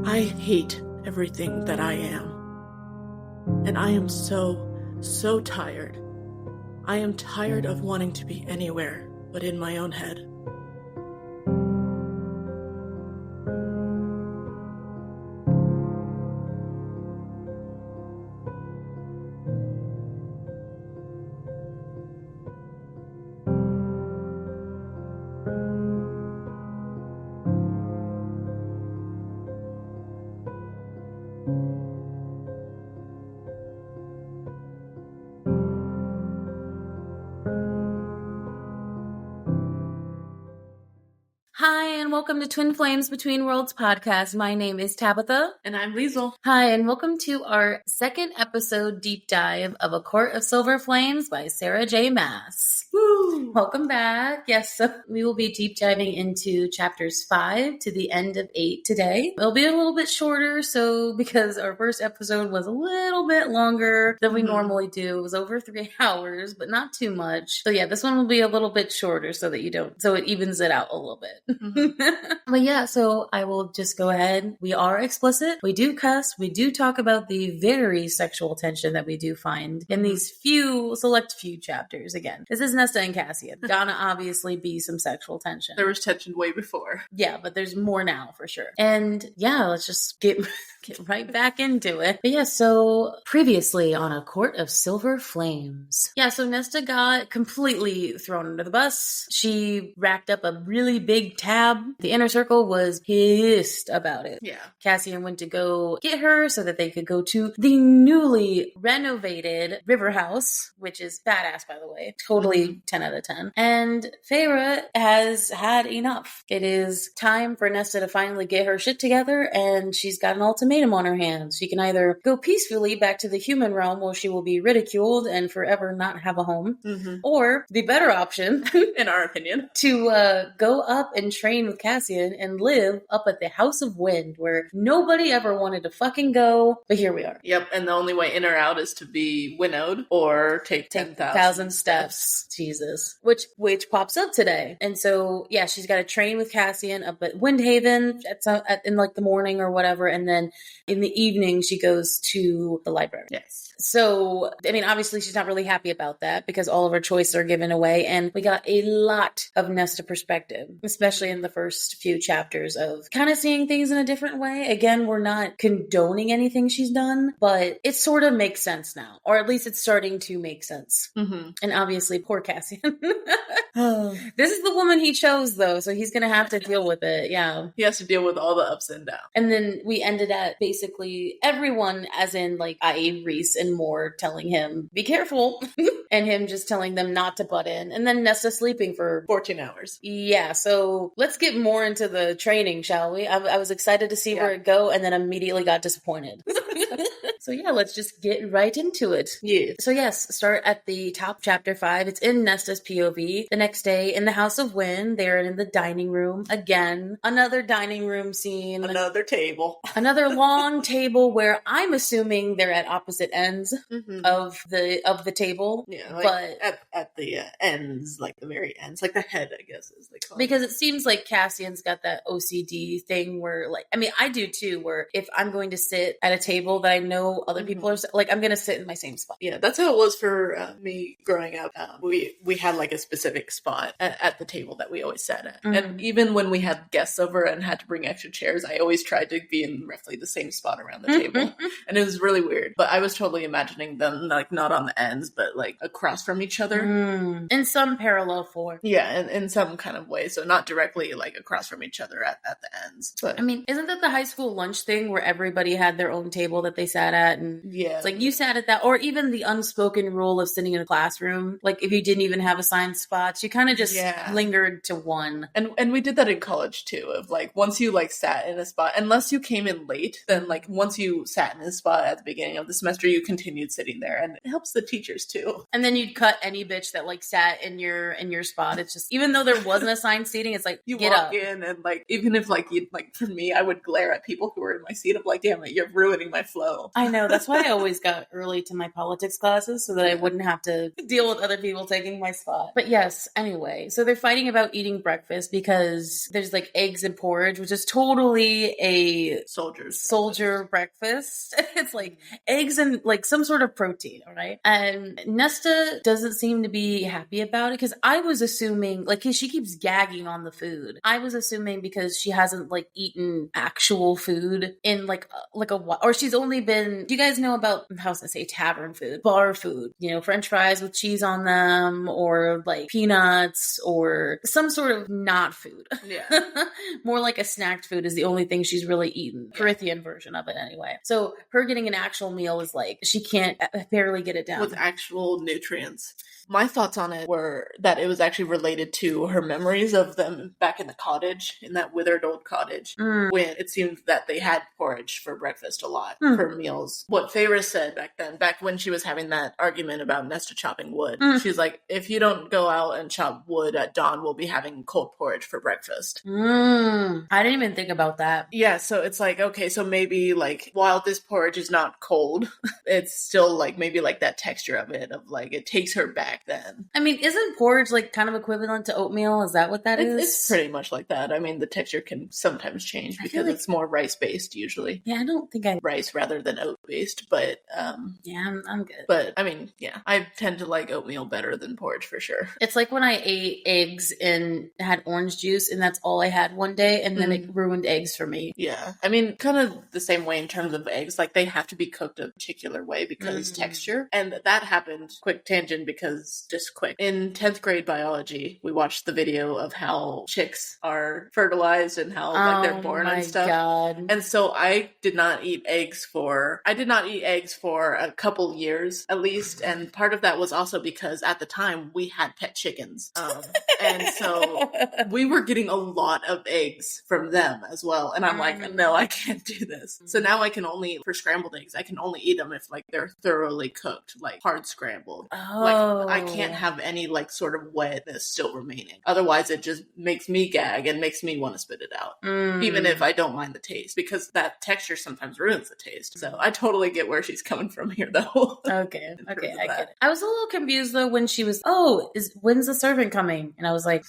I hate everything that I am. And I am so tired. I am tired of wanting to be anywhere but in my own head. Hi, and welcome to Twin Flames Between Worlds podcast. My name is Tabitha. And I'm Liesl. Hi, and welcome to our second episode deep dive of A Court of Silver Flames by Sarah J Maas. Woo! Welcome back. Yes, so we will be deep diving into chapters 5 to the end of 8 today. It'll be a little bit shorter, because our first episode was a little bit longer than we normally do. It was over 3 hours, but not too much. So yeah, this one will be a little bit shorter so it evens it out a little bit. But yeah, so I will just go ahead. We are explicit. We do cuss. We do talk about the very sexual tension that we do find in these select few chapters. Again, this is Nesta and Cassian. Gonna obviously be some sexual tension. There was tension way before. Yeah, but there's more now for sure. And yeah, let's just get right back into it. But yeah, so previously on A Court of Silver Flames. Yeah, so Nesta got completely thrown under the bus. She racked up a really big tab. The inner circle was pissed about it. Yeah. Cassian went to go get her so that they could go to the newly renovated River House, which is badass, by the way. Totally 10 out of 10. And Feyre has had enough. It is time for Nesta to finally get her shit together, and she's got an ultimatum on her hands. She can either go peacefully back to the human realm where she will be ridiculed and forever not have a home, or the better option, in our opinion, to go up and train with Cassian and live up at the House of Wind, where nobody ever wanted to fucking go, but here we are. Yep, and the only way in or out is to be winnowed or take 10,000 steps. Jesus. Which pops up today. And so, yeah, she's got to train with Cassian up at Windhaven in like the morning or whatever, and then in the evening she goes to the library. Yes. So, I mean, obviously she's not really happy about that because all of her choices are given away, and we got a lot of Nesta perspective, especially in the first few chapters of kind of seeing things in a different way. Again, we're not condoning anything she's done, but it sort of makes sense now, or at least it's starting to make sense. And obviously, poor Cassian. This is the woman he chose, though, so he's going to have to deal with it. Yeah. He has to deal with all the ups and downs. And then we ended at basically everyone, as in like i.e. Reese and more, telling him, be careful, and him just telling them not to butt in, and then Nesta sleeping for 14 hours. Yeah, so let's get more into the training, shall we? I was excited to see where it go, and then immediately got disappointed. So yeah, let's just get right into it. Yeah. So yes, start at the top, chapter 5. It's in Nesta's POV. The next day in the House of Wind, they're in the dining room again. Another dining room scene. Another table. Another long table where I'm assuming they're at opposite ends of the table. Yeah, like but at the ends, like the very ends, like the head, I guess is they call it. Because it seems like Cassian's got that OCD thing where, like, I mean, I do too, where if I'm going to sit at a table that I know other people are, like, I'm going to sit in my same spot. Yeah, that's how it was for me growing up. We had like a specific spot at the table that we always sat at. And even when we had guests over and had to bring extra chairs, I always tried to be in roughly the same spot around the table. And it was really weird. But I was totally imagining them, like, not on the ends, but like across from each other. In some parallel form. Yeah, in some kind of way. So not directly like across from each other at the ends. But I mean, isn't that the high school lunch thing where everybody had their own table that they sat at? And yeah, it's like you sat at that, or even the unspoken rule of sitting in a classroom. Like if you didn't even have assigned spots, you kind of just lingered to one. And we did that in college too, of like once you like sat in a spot, unless you came in late, then like once you sat in a spot at the beginning of the semester, you continued sitting there, and it helps the teachers too. And then you'd cut any bitch that like sat in your spot. It's just, even though there wasn't assigned seating, it's like, you get walk up. in, and like even if like you like, for me, I would glare at people who were in my seat of like, damn it, you're ruining my flow. I I know. That's why I always got early to my politics classes so that I wouldn't have to deal with other people taking my spot. But yes, anyway. So they're fighting about eating breakfast because there's like eggs and porridge, which is totally a soldier breakfast. It's like eggs and like some sort of protein, all right? And Nesta doesn't seem to be happy about it because I was assuming, like, she keeps gagging on the food. I was assuming because she hasn't like eaten actual food in like a while, or she's only been. Do you guys know about, how was I say, tavern food, bar food? You know, French fries with cheese on them, or like peanuts, or some sort of not food. Yeah, more like a snacked food is the only thing she's really eaten. Corinthian version of it, anyway. So her getting an actual meal is like she can't barely get it down with actual nutrients. My thoughts on it were that it was actually related to her memories of them back in the cottage, in that withered old cottage, when it seemed that they had porridge for breakfast a lot for meals. What Feyre said back then, back when she was having that argument about Nesta chopping wood, she's like, if you don't go out and chop wood at dawn, we'll be having cold porridge for breakfast. I didn't even think about that. Yeah, so it's like, okay, so maybe like while this porridge is not cold, it's still like maybe like that texture of it, of like it takes her back then. I mean, isn't porridge like kind of equivalent to oatmeal? Is that what that is? It's pretty much like that. I mean, the texture can sometimes change because it's more rice based usually. Yeah, I don't think rice rather than oat based, but yeah, I'm good. But I mean, yeah, I tend to like oatmeal better than porridge for sure. It's like when I ate eggs and had orange juice, and that's all I had one day, and then it ruined eggs for me. Yeah, I mean, kind of the same way in terms of eggs. Like they have to be cooked a particular way because texture, and that happened. Quick tangent because. Just quick. In 10th grade biology, we watched the video of how chicks are fertilized and how like they're born and stuff. God. And so I did not eat eggs for a couple years at least. And part of that was also because at the time we had pet chickens. And so we were getting a lot of eggs from them as well. And I'm like, no, I can't do this. So now I can only, for scrambled eggs, I can only eat them if like they're thoroughly cooked, like hard scrambled. Like I can't have any like sort of wetness still remaining. Otherwise it just makes me gag and makes me want to spit it out. Even if I don't mind the taste, because that texture sometimes ruins the taste. So I totally get where she's coming from here though. Okay, I get it. I was a little confused though when she was, when's the servant coming? And I was like,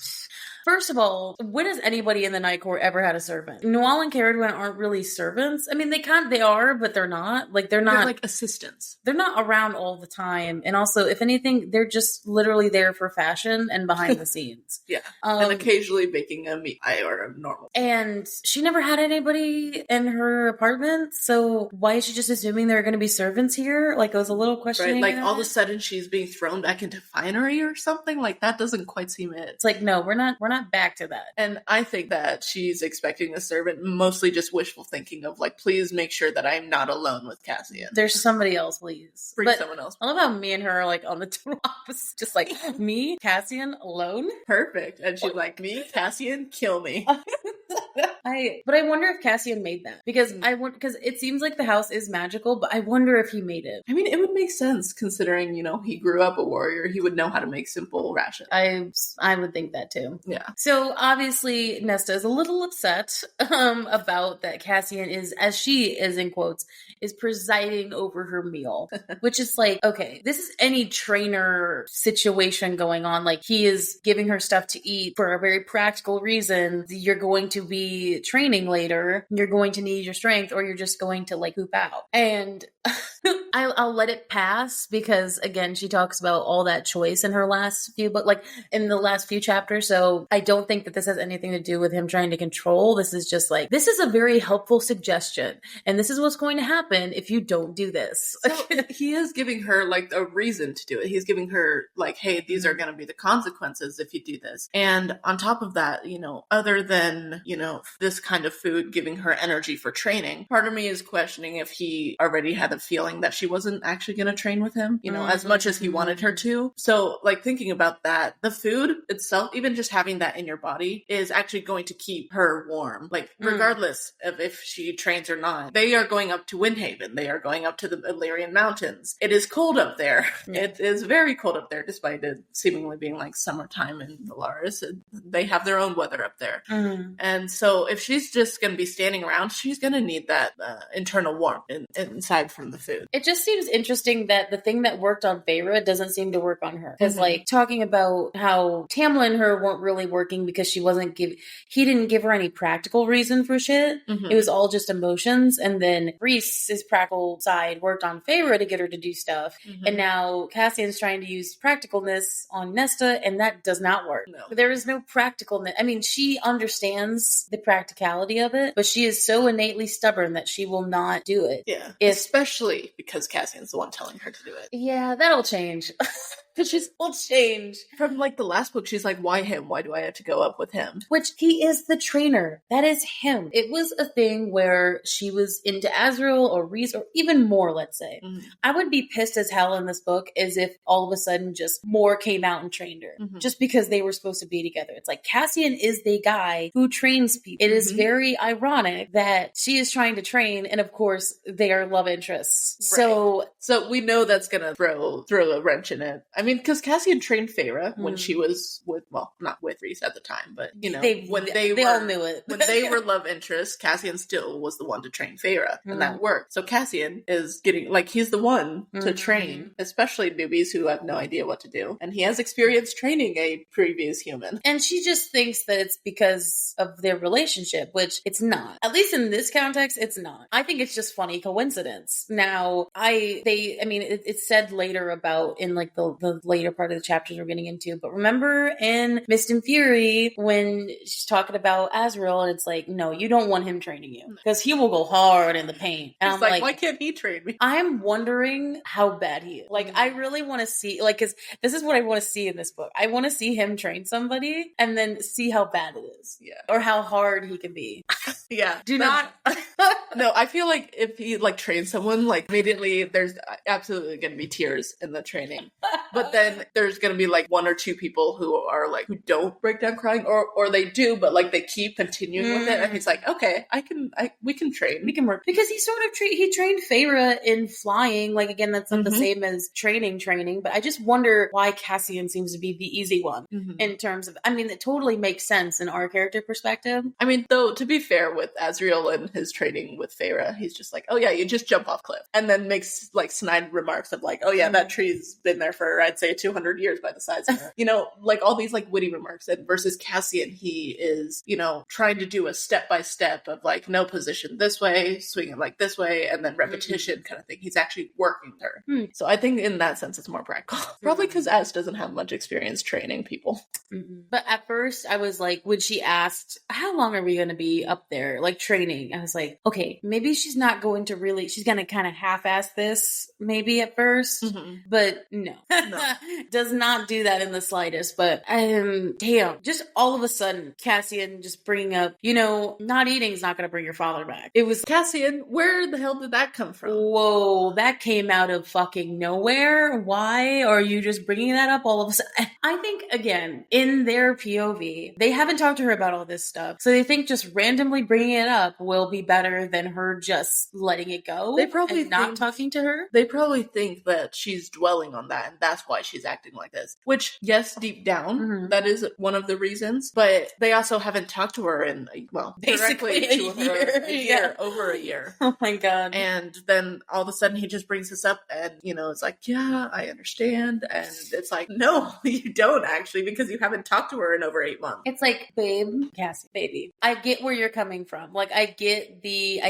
first of all, when has anybody in the Night Court ever had a servant? Noelle and Caradwin aren't really servants. I mean, they are, but they're not. Like, they're like assistants. They're not around all the time. And also, if anything, they're just literally there for fashion and behind the scenes. Yeah. And occasionally baking a meat pie or a normal. And she never had anybody in her apartment. So why is she just assuming there are going to be servants here? Like, I was a little questioning. Right? Like, all of a sudden she's being thrown back into finery or something? Like, that doesn't quite seem it. It's like, no, we're not back to that. And I think that she's expecting a servant, mostly just wishful thinking of like, please make sure that I'm not alone with Cassian. There's somebody else, please. Bring someone else. I love how me and her are like on the total opposite. Just like, me, Cassian, alone. Perfect. And she's like, me, Cassian, kill me. But I wonder if Cassian made that because because it seems like the house is magical, but I wonder if he made it. I mean, it would make sense considering, he grew up a warrior. He would know how to make simple rations. I would think that too. Yeah. So obviously Nesta is a little upset about that Cassian is, as she is in quotes, is presiding over her meal, which is like, okay, this is any trainer situation going on. Like he is giving her stuff to eat for a very practical reason. You're going to be training later. You're going to need your strength, or you're just going to like poop out. And I'll let it pass because again, she talks about all that choice in her last few, but like in the last few chapters. So I don't think that this has anything to do with him trying to control. This is just like, this is a very helpful suggestion. And this is what's going to happen if you don't do this. So he is giving her like a reason to do it. He's giving her like, hey, these are going to be the consequences if you do this. And on top of that, other than, this kind of food giving her energy for training, part of me is questioning if he already had a feeling that she wasn't actually going to train with him, as much as he wanted her to. So like thinking about that, the food itself, even just having that in your body is actually going to keep her warm. Like regardless of if she trains or not, they are going up to Windhaven. They are going up to the Illyrian Mountains. It is cold up there. Yeah. It is very cold up there, despite it seemingly being like summertime in Valaris. They have their own weather up there. And so if she's just going to be standing around, she's going to need that internal warmth inside from the food. It just seems interesting that the thing that worked on Feyre doesn't seem to work on her. Because like talking about how Tamlin and her weren't really working because he didn't give her any practical reason for shit. It was all just emotions. And then Rhys's practical side worked on Feyre to get her to do stuff. And now Cassian's trying to use practicalness on Nesta, and that does not work. No. There is no practicalness. I mean, she understands the practicality of it, but she is so innately stubborn that she will not do it. Yeah. Especially because Cassian's the one telling her to do it. Yeah, that'll change. She will change. From like the last book, she's like, why him? Why do I have to go up with him? Which he is the trainer. That is him. It was a thing where she was into Azriel or Rhys or even more, let's say. I would be pissed as hell in this book as if all of a sudden just more came out and trained her. Just because they were supposed to be together. It's like Cassian is the guy who trains people. It is very ironic that she is trying to train, and of course they are love interests. Right. So we know that's gonna throw a wrench in it. I mean, because Cassian trained Feyre when she was not with Rhys at the time, but you know, they all knew it. When they were love interests, Cassian still was the one to train Feyre, and that worked. So Cassian is getting, like, he's the one to train, especially newbies who have no idea what to do, and he has experience training a previous human. And she just thinks that it's because of their relationship, which it's not. At least in this context, it's not. I think it's just funny coincidence. Now, it's said later about in like the later part of the chapters we're getting into, but remember in Mist and Fury when she's talking about Azriel, and it's like, no, you don't want him training you because he will go hard in the paint. And I'm like, why can't he train me? I'm wondering how bad he is. Like, I really want to see, like, because this is what I want to see in this book. I want to see him train somebody and then see how bad it is. Yeah. Or how hard he can be. Yeah. Not. No, I feel like if he like trains someone, like immediately there's absolutely going to be tears in the training. But then there's going to be like one or two people who are like, who don't break down crying, or they do, but like they keep continuing with it. And he's like, okay, we can train. We can work. Because he sort of he trained Feyre in flying. Like, again, that's not the same as training, but I just wonder why Cassian seems to be the easy one in terms of, I mean, it totally makes sense in our character perspective. I mean, though, to be fair with Azriel and his training with Feyre, he's just like, oh yeah, you just jump off cliff. And then makes like snide remarks of like, oh yeah, that tree's been there for, I'd say, 200 years by the size of it. You know, like all these like witty remarks. And versus Cassian, he is, you know, trying to do a step-by-step of like, no, position this way, swing it like this way, and then repetition kind of thing. He's actually working her. So I think in that sense, it's more practical. Probably because Az doesn't have much experience training people. But at first I was like, when she asked, how long are we going to be up there, like training? I was like, okay, maybe she's not going to really, she's going to kind of half-ass this maybe at first, but no. Does not do that in the slightest. But damn, just all of a sudden, Cassian just bringing up, you know, not eating is not going to bring your father back. It was Cassian, where the hell did that come from? Whoa, that came out of fucking nowhere. Why are you just bringing that up all of a sudden? I think, again, in their POV, they haven't talked to her about all this stuff. So they think just randomly bringing it up will be better than her just letting it go. They probably not talking to her. They probably think that she's dwelling on that, and that's why she's acting like this. Which, yes, deep down, that is one of the reasons. But they also haven't talked to her in, well, basically a year, over a year. Oh my god! And then all of a sudden he just brings this up, and you know, it's like, yeah, I understand, and it's like, no, you don't actually, because you haven't talked to her in over 8 months. It's like, babe, Cassie, baby, I get where you're coming from. Like, I get the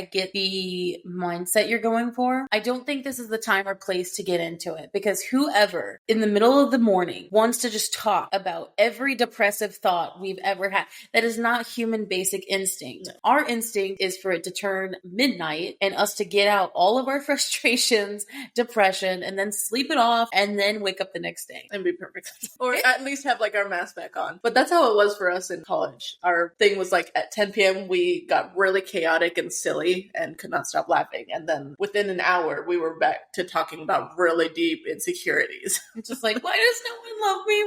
mindset you're going for. I don't think this is the time or place to get into it, because whoever in the middle of the morning wants to just talk about every depressive thought we've ever had, that is not human basic instinct. No. Our instinct is for it to turn midnight and us to get out all of our frustrations, depression, and then sleep it off, and then wake up the next day and be perfect. Or at least have like our mask back on. But that's how it was for us in college. Our thing was like at 10 p.m. we got really chaotic and silly and could not stop laughing. And then within an hour we were back to talking about really deep insecurities. It's just like, why does no one love me?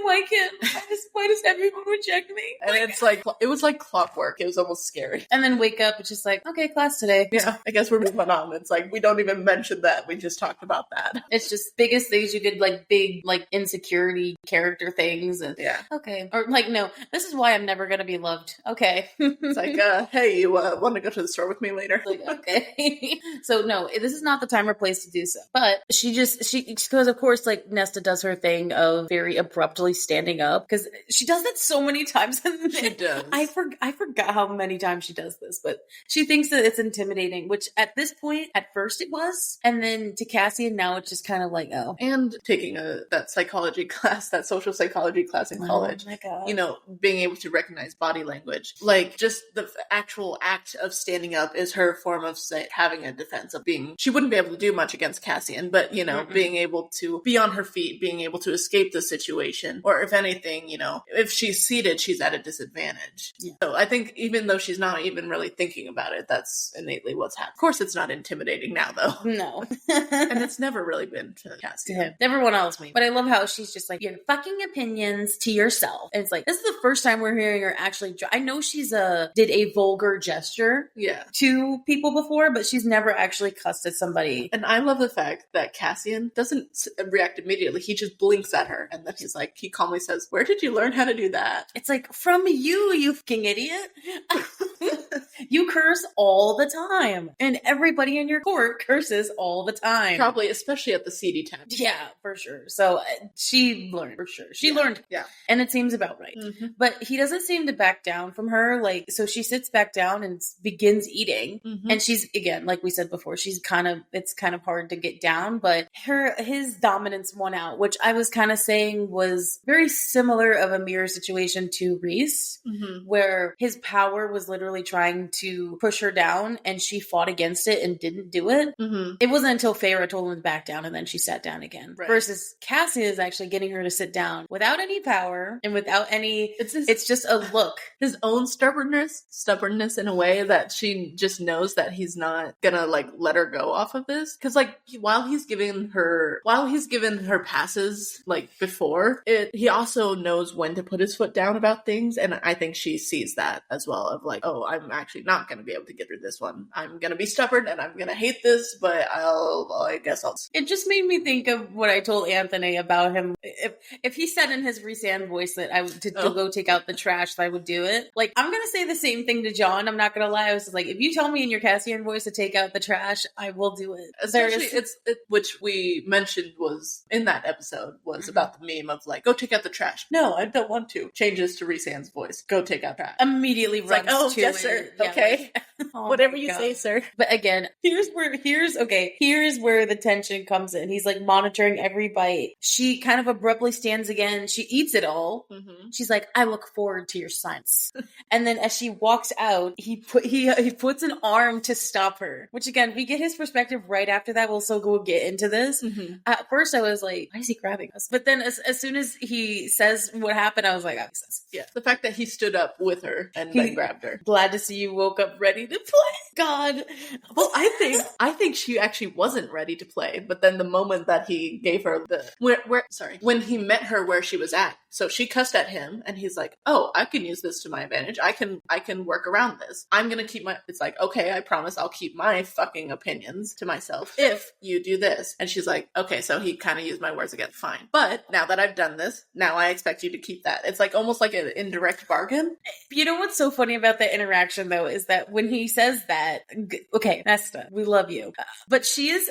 Why does everyone reject me? And it's like, it was like clockwork. It was almost scary. And then wake up, it's just like, okay, class today. Yeah, I guess we're moving on. It's like, we don't even mention that. We just talked about that. It's just biggest things you could, like, big, like, insecurity character things. And Yeah. okay. Or like, no, this is why I'm never going to be loved. Okay. It's like, hey, you want to go to the store with me later? Like, okay. So no, this is not the time or place to do so. But because of course, like Nesta does her thing of very abruptly standing up, because she does that so many times. She does. I forgot how many times she does this, but she thinks that it's intimidating, which at this point, at first it was. And then to Cassian, now it's just kind of like, oh. And taking that psychology class, that social psychology class in college, oh my God. You know, being able to recognize body language, like just the actual act of standing up is her form of having a defense of being, she wouldn't be able to do much against Cassian, but, you know, being able to be on her feet, being able to escape the situation, or if anything, you know, if she's seated, she's at a disadvantage. Yeah. So I think even though she's not even really thinking about it, that's innately what's happening. Of course, it's not intimidating now, though. No. And it's never really been to Cassian. To him. Everyone else, maybe. But I love how she's just like, your fucking opinions to yourself. And it's like, this is the first time we're hearing her actually, I know she's did a vulgar gesture to people before, but she's never actually cussed at somebody. And I love the fact that Cassian doesn't react immediately. He just blinks at her. And then he's like, he calmly says, where did you learn how to do that? It's like, from you fucking idiot. You curse all the time. And everybody in your court curses all the time. Probably, especially at the seedy time. Yeah, for sure. So she learned, for sure. She learned. Yeah. And it seems about right. Mm-hmm. But he doesn't seem to back down from her. Like, so she sits back down and begins eating. Mm-hmm. And she's, again, like we said before, it's kind of hard to get down, but his dominance won out, which I was kind of saying was very similar of a mirror situation to Rhys, where his power was literally trying to push her down and she fought against it and didn't do it. Mm-hmm. It wasn't until Feyre told him to back down and then she sat down again. Right. Versus Cassian is actually getting her to sit down without any power and without any, it's just a look. His own stubbornness in a way that she just knows that he's not gonna like let her go off of this. Cause like while he's given her passes like before, he also knows when to put his foot down about things. And I think she sees that as well of like, oh, I'm actually not gonna be able to get through this one. I'm gonna be stubborn and I'm gonna hate this, but I guess I'll. It just made me think of what I told Anthony about him. If he said in his Rhys-Anne voice that I would to go take out the trash, that I would do it. Like, I'm gonna say the same thing to John. I'm not gonna lie. I was just like, if you tell me in your Cassian voice to take out the trash, I will do it. Especially which we mentioned was in that episode was about the meme of like, go take out the trash. No, I don't want to. Changes to Rhys-Anne's voice. Go take out trash. Immediately it's runs like, oh, to yes, it. sir. Yeah, okay. Like, oh whatever you say, sir. But again, here's where the tension comes in. He's like monitoring every bite. She kind of abruptly stands again. She eats it all. Mm-hmm. She's like, I look forward to your science. And then as she walks out, he puts an arm to stop her, which again, we get his perspective right after that. We'll still go get into this. Mm-hmm. At first I was like, why is he grabbing us? But then as soon as he says what happened, I was like, oh, makes sense. Yeah. The fact that he stood up with her and then grabbed her. Glad to see you woke up ready to play. God. Well, I think she actually wasn't ready to play, but then the moment that he gave her when he met her where she was at, so she cussed at him and he's like, oh, I can use this to my advantage. I can work around this. I'm going to keep it's like, okay, I promise I'll keep my fucking opinions to myself if you do this. And she's like, okay, so he kind of used my words again. Fine. But now that I've done this, now I expect you to keep that. It's like almost like an indirect bargain. You know what's so funny about that interaction though, is that when he says that, okay, Nesta, we love you. But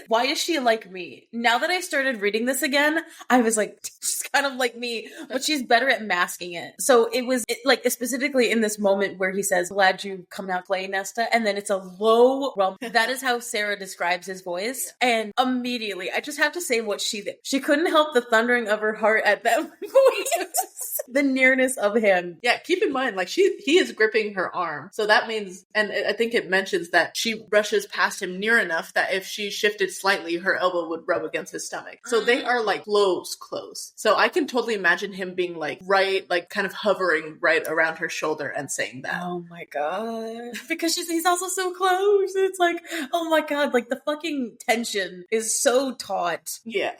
why is she like me? Now that I started reading this again, I was like, she's kind of like me, but she's better at masking it. So it was like specifically in this moment where he says, glad you come out play, Nesta. And then it's a low rumble. That is how Sarah describes his voice. Yeah. And immediately, I just have to say what she did. She couldn't help the thundering of her heart at that voice. The nearness of him. Yeah, keep in mind, like he is gripping her arm. So that means, and I think it mentions that she brushes past him near enough that if she shifted slightly, her elbow would rub against his stomach. So they are like close. So I can totally imagine him being like right, like kind of hovering right around her shoulder and saying that. Oh my God. Because he's also so close. It's like, oh my God, like the fucking tension is so taut. Yeah.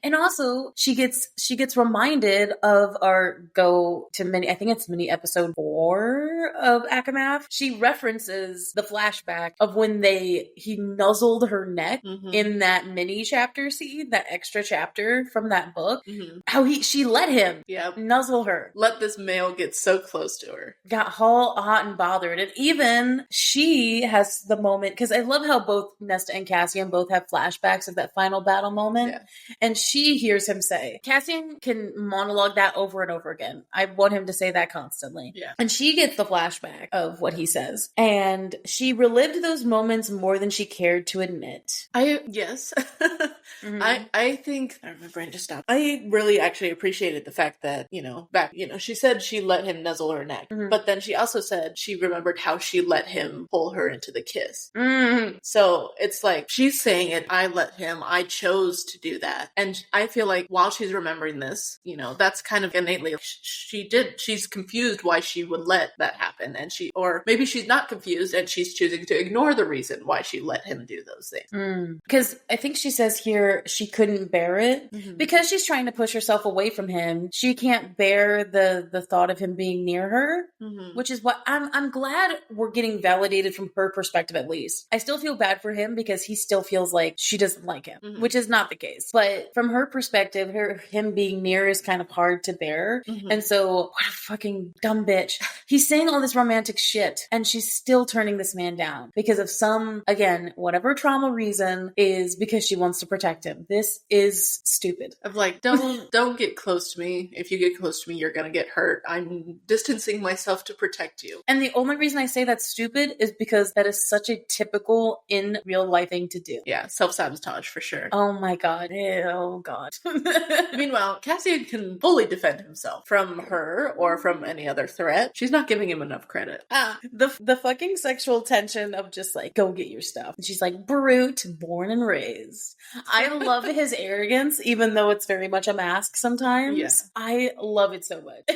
And also she gets reminded of our I think it's mini episode 4 of ACOTAR. She references the flashback of when he nuzzled her neck in that mini chapter scene, that extra chapter from that book. Mm-hmm. How she let him nuzzle her. Let this male get so close to her. Got all hot and bothered. And even she has the moment, because I love how both Nesta and Cassian both have flashbacks of that final battle moment. Yeah. And she hears him say, Cassian can monologue that over and over again. I want him to say that constantly. Yeah. And she gets the flashback of what he says. And she relived those moments more than she cared to admit. Yes. I think, my brain just stopped. I really actually appreciated the fact that, she said she let him nuzzle her neck, but then she also said she remembered how she let him pull her into the kiss. So it's like, she's saying it, I chose to do that. And I feel like while she's remembering this, that's kind of innately, she's confused why she would let that happen. Or maybe she's not confused and she's choosing to ignore the reason why she let him do those things. Because I think she says here she couldn't bear it because she's trying to push herself away from him. She can't bear the thought of him being near her, which is what I'm glad we're getting validated from her perspective, at least. I still feel bad for him because he still feels like she doesn't like him, which is not the case. But from her perspective, him being near is kind of hard to bear. And so, what a fucking dumb bitch. He's saying all this romantic shit and she's still turning this man down because of some, again, whatever trauma reason is because she wants to protect him. This is stupid. Of like, don't get close to me. If you get close to me, you're gonna get hurt. I'm distancing myself to protect you. And the only reason I say that's stupid is because that is such a typical in real life thing to do. Yeah, self-sabotage for sure. Oh my god. Oh god. Meanwhile, Cassian can fully defend himself from her or from any other threat. She's not giving him enough credit. The fucking sexual tension of just like, go get your stuff. And she's like, brute, born and raised. I love his arrogance, even though it's very much a mask sometimes. Yeah. I love it so much.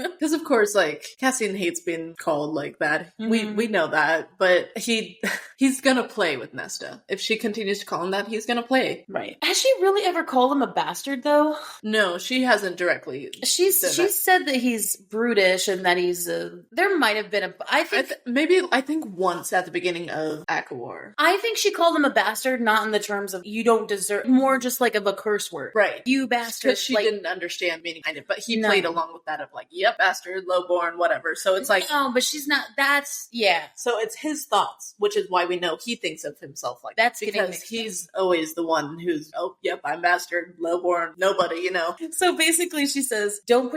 Because of course, like, Cassian hates being called like that. We know that, but he's gonna play with Nesta. If she continues to call him that, he's gonna play. Right. Has she really ever called him a bastard though? No, she hasn't directly. She said that he's brutish and that he's there might have been I think once at the beginning of ACOTAR. I think she called him a bastard, not in the terms of you don't deserve, more just like of a curse word. Right. You bastard. Because she didn't understand meaning behind it, but he played along with that of like, yep, bastard, lowborn, whatever. So it's like, no, but she's not, that's, yeah. So it's his thoughts, which is why we know he thinks of himself like that's that. Because he's always the one who's, oh, yep, I'm bastard, lowborn, nobody, So basically she says, don't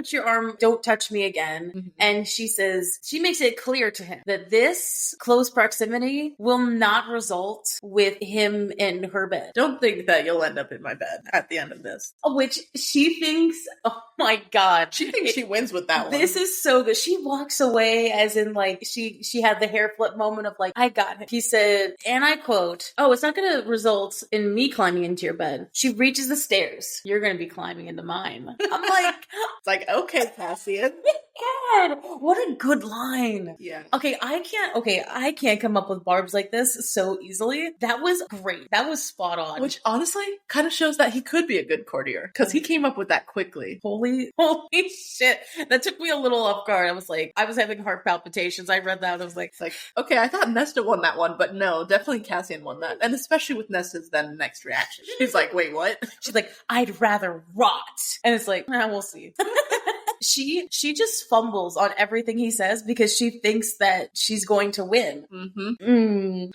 touch me again. And she says, she makes it clear to him that this close proximity will not result with him in her bed. Don't think that you'll end up in my bed at the end of this. Which she thinks, oh my god. She thinks she wins with that one. This is so good. She walks away as in like, she had the hair flip moment of like, I got him. He said, and I quote, oh, it's not going to result in me climbing into your bed. She reaches the stairs. You're going to be climbing into mine. I'm like, it's like, okay, Cassian. God, what a good line. Yeah. Okay, I can't come up with barbs like this so easily. That was great. That was spot on. Which honestly kind of shows that he could be a good courtier because he came up with that quickly. Holy shit. That took me a little off guard. I was having heart palpitations. I read that and I was like, it's like, okay, I thought Nesta won that one, but no, definitely Cassian won that. And especially with Nesta's then next reaction. She's like, wait, what? She's like, I'd rather rot. And it's like, we'll see. She just fumbles on everything he says because she thinks that she's going to win.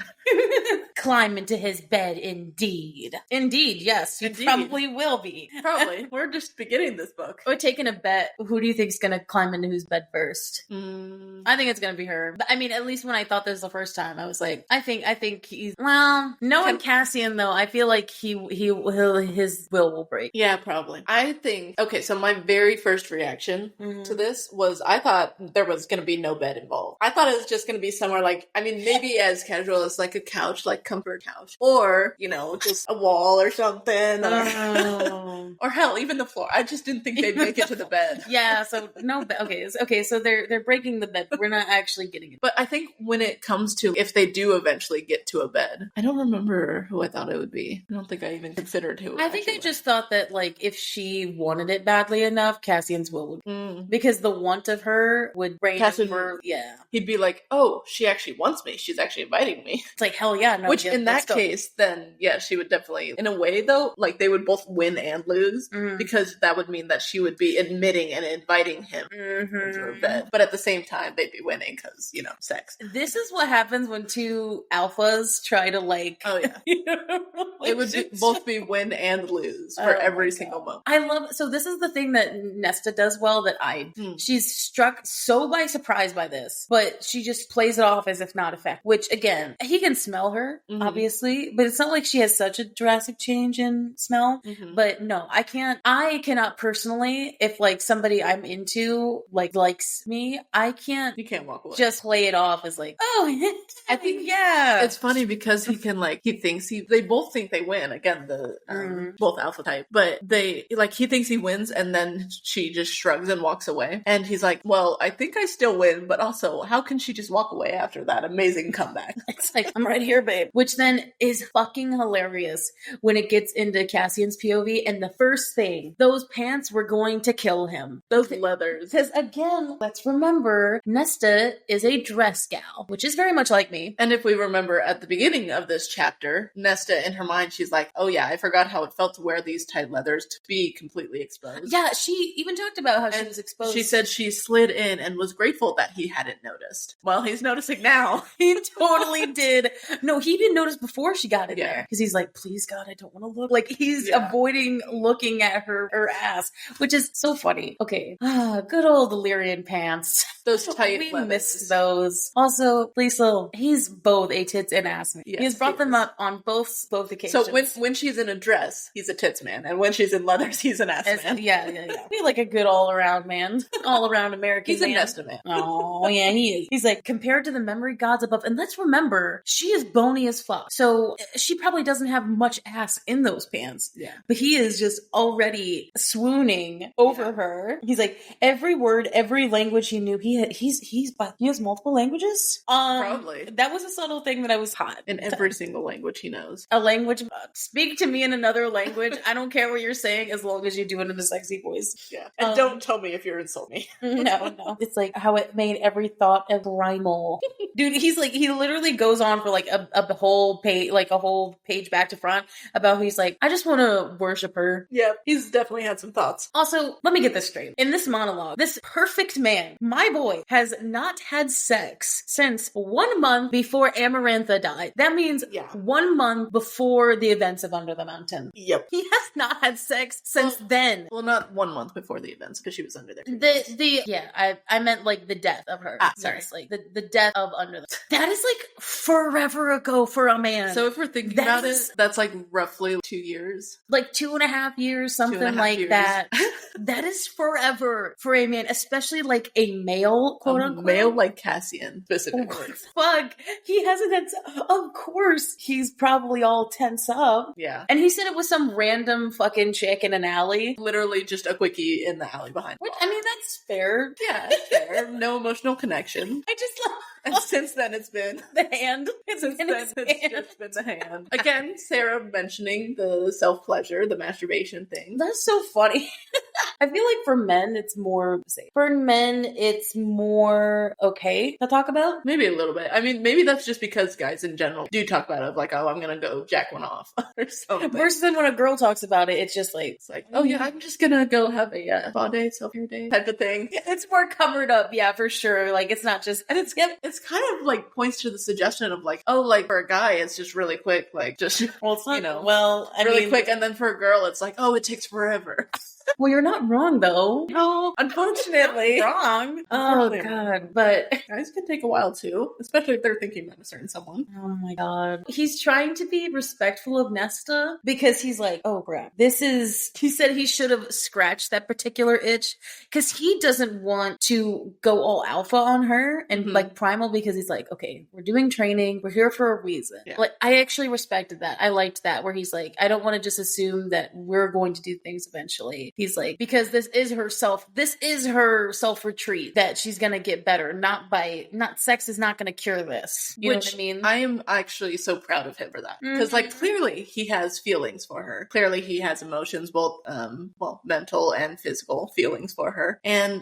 Climb into his bed, indeed. Indeed, yes. You probably will be. Probably. We're just beginning this book. We're taking a bet. Who do you think's going to climb into whose bed first? I think it's going to be her. But I mean, at least when I thought this the first time, I was like, I think he's, well, knowing Cassian though, I feel like his will will break. Yeah, probably. I think, okay, so my very first reaction to this was I thought there was going to be no bed involved. I thought it was just going to be somewhere like, I mean, maybe as casual as like a couch, like comfort couch, or, just a wall or something, or hell, even the floor. I just didn't think they'd make it to the bed. Yeah, so no bed. Okay, so they're breaking the bed, but we're not actually getting it. But I think when it comes to if they do eventually get to a bed, I don't remember who I thought it would be. I don't think I even considered who. I think I just thought that like if she wanted it badly enough, Cassian's will would. Because the want of her would range Cassian, for, yeah. He'd be like, oh, she actually wants me. She's actually inviting me. It's like, hell yeah. No, which Which in that case, then yeah, she would definitely, in a way though, like they would both win and lose, because that would mean that she would be admitting and inviting him into her bed. But at the same time, they'd be winning because, you know, sex. This is what happens when two alphas try to like. Oh yeah, it would both be win and lose for every single moment. I love. So this is the thing that Nesta does well. That she's struck so by surprise by this, but she just plays it off as if not effective. Which again, he can smell her obviously, but it's not like she has such a drastic change in smell. But no, I cannot personally, if like somebody I'm into like likes me, you can't walk away. Just play it off as like, oh, I think it's funny because he can like, they both think they win again, both alpha type, but he thinks he wins, and then she just shrugs and walks away, and he's like, well, I think I still win, but also how can she just walk away after that amazing comeback? It's like, I'm right here, babe. Which then is fucking hilarious when it gets into Cassian's POV, and the first thing, those pants were going to kill him. Those leathers. Because again, let's remember, Nesta is a dress gal, which is very much like me. And if we remember at the beginning of this chapter, Nesta, in her mind, she's like, oh yeah, I forgot how it felt to wear these tight leathers to be completely exposed. Yeah, she even talked about how she was exposed. She said she slid in and was grateful that he hadn't noticed. Well, he's noticing now. He totally did. No, he didn't notice before she got in there. Because he's like, please God, I don't want to look. Like, he's avoiding looking at her ass, which is so funny. Okay. Good old Illyrian pants. Those tight we leathers. Miss those. Also, Liesl, he's both a tits and ass man. Yes, he has brought them up on both occasions. So when she's in a dress, he's a tits man, and when she's in leathers, he's an ass man. Yeah. He's like a good all-around man. All-around American he's man. He's a Nesta man. Oh, yeah, he is. He's like, compared to the memory gods above, and let's remember, she is bony as fuck. So she probably doesn't have much ass in those pants. Yeah. But he is just already swooning over her. He's like, every word, every language he knew, he has multiple languages? Probably. That was a subtle thing that I was hot. In every single language he knows. A language, speak to me in another language. I don't care what you're saying as long as you do it in a sexy voice. Yeah. And don't tell me if you're insulting me. No. It's like how it made every thought a primal. Dude, he's like, he literally goes on for like a whole page, like a whole page back to front about how he's like, I just want to worship her. Yeah, he's definitely had some thoughts. Also, let me get this straight. In this monologue, this perfect man, my boy, has not had sex since 1 month before Amarantha died. That means 1 month before the events of Under the Mountain. Yep. He has not had sex since then. Well, not 1 month before the events, because she was under there. I meant like the death of her. Sorry, yes. Like the death of Under the. That is like forever ago for a man. So if we're thinking about it, that's like roughly 2 years. Like 2.5 years, something like that. That is forever for a man, especially like a male, quote unquote. Male like Cassian, specifically. Fuck. He hasn't had. Of course, he's probably all tense up. Yeah. And he said it was some random fucking chick in an alley. Literally just a quickie in the alley behind. Which, I mean, that's fair. Yeah, it's fair. No emotional connection. I just love. And since then, it's been the hand. It's just been the hand. Again, Sarah mentioning the self-pleasure, the masturbation thing. That's so funny. I feel like for men, it's more safe. For men, it's more okay to talk about. Maybe a little bit. I mean, maybe that's just because guys in general do talk about it, like, oh, I'm gonna go jack one off or something. Versus then when a girl talks about it, it's just like, oh yeah, I'm just gonna go have a spa day, self-care day type of thing. It's more covered up, yeah, for sure. Like, it's not just, and it's kind of like points to the suggestion of like, oh, like for a guy, it's just really quick, like just, well, it's not, you know, well, I really mean, quick, and then for a girl, it's like, oh, it takes forever. Well, you're not wrong, though. No, unfortunately. Wrong. Oh, God. But guys can take a while, too. Especially if they're thinking about a certain someone. Oh, my God. He's trying to be respectful of Nesta because he's like, oh, crap. He said he should have scratched that particular itch because he doesn't want to go all alpha on her and like primal because he's like, okay, we're doing training. We're here for a reason. Yeah. Like, I actually respected that. I liked that where he's like, I don't want to just assume that we're going to do things eventually. He's like, because this is her self-retreat that she's gonna get better. Not sex is not gonna cure this. You know what I mean? I am actually so proud of him for that. Because like clearly he has feelings for her. Clearly he has emotions, both mental and physical feelings for her.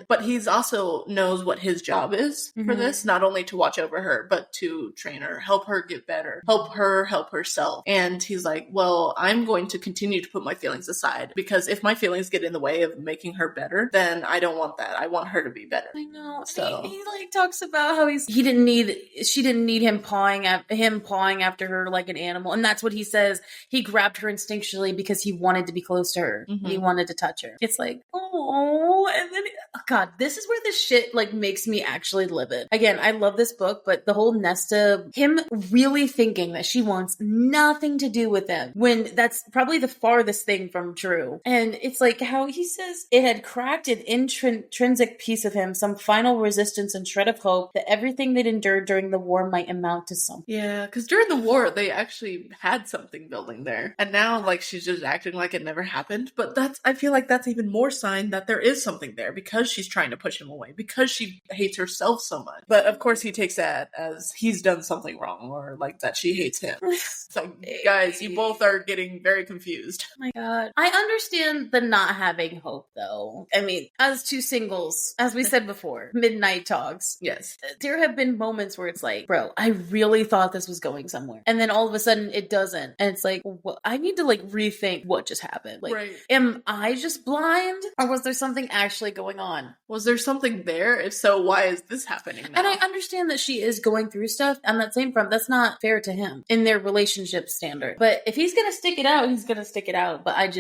But he's also knows what his job is for this, not only to watch over her, but to train her, help her get better, help herself. And he's like, well, I'm going to continue to put my feelings aside, because if my feelings get in the way of making her better, then I don't want that. I want her to be better. I know. So he like talks about how she didn't need him pawing after her like an animal. And that's what he says. He grabbed her instinctually because he wanted to be close to her. He wanted to touch her. It's like, oh, and then, oh God, this is where this shit like makes me actually livid. Again, I love this book, but the whole Nesta, him really thinking that she wants nothing to do with him, when that's probably the farthest thing from true. And it's like how he says it had cracked an intrinsic piece of him, some final resistance and shred of hope that everything they'd endured during the war might amount to something. Yeah, because during the war, they actually had something building there. And now, like, she's just acting like it never happened. But I feel like that's even more sign that there is something there, because she's trying to push him away, because she hates herself so much. But of course, he takes that as he's done something wrong, or like that she hates him. It's like, guys, you both are getting very confused. Oh my God. I understand the not having hope, though. I mean, as two singles, as we said before, midnight talks. Yes. There have been moments where it's like, bro, I really thought this was going somewhere. And then all of a sudden it doesn't. And it's like, well, I need to like rethink what just happened. Like, right. Am I just blind? Or was there something actually going on? Was there something there? If so, why is this happening now? And I understand that she is going through stuff on that same front. That's not fair to him in their relationship standard. But if he's gonna stick it out, he's gonna stick it out. But I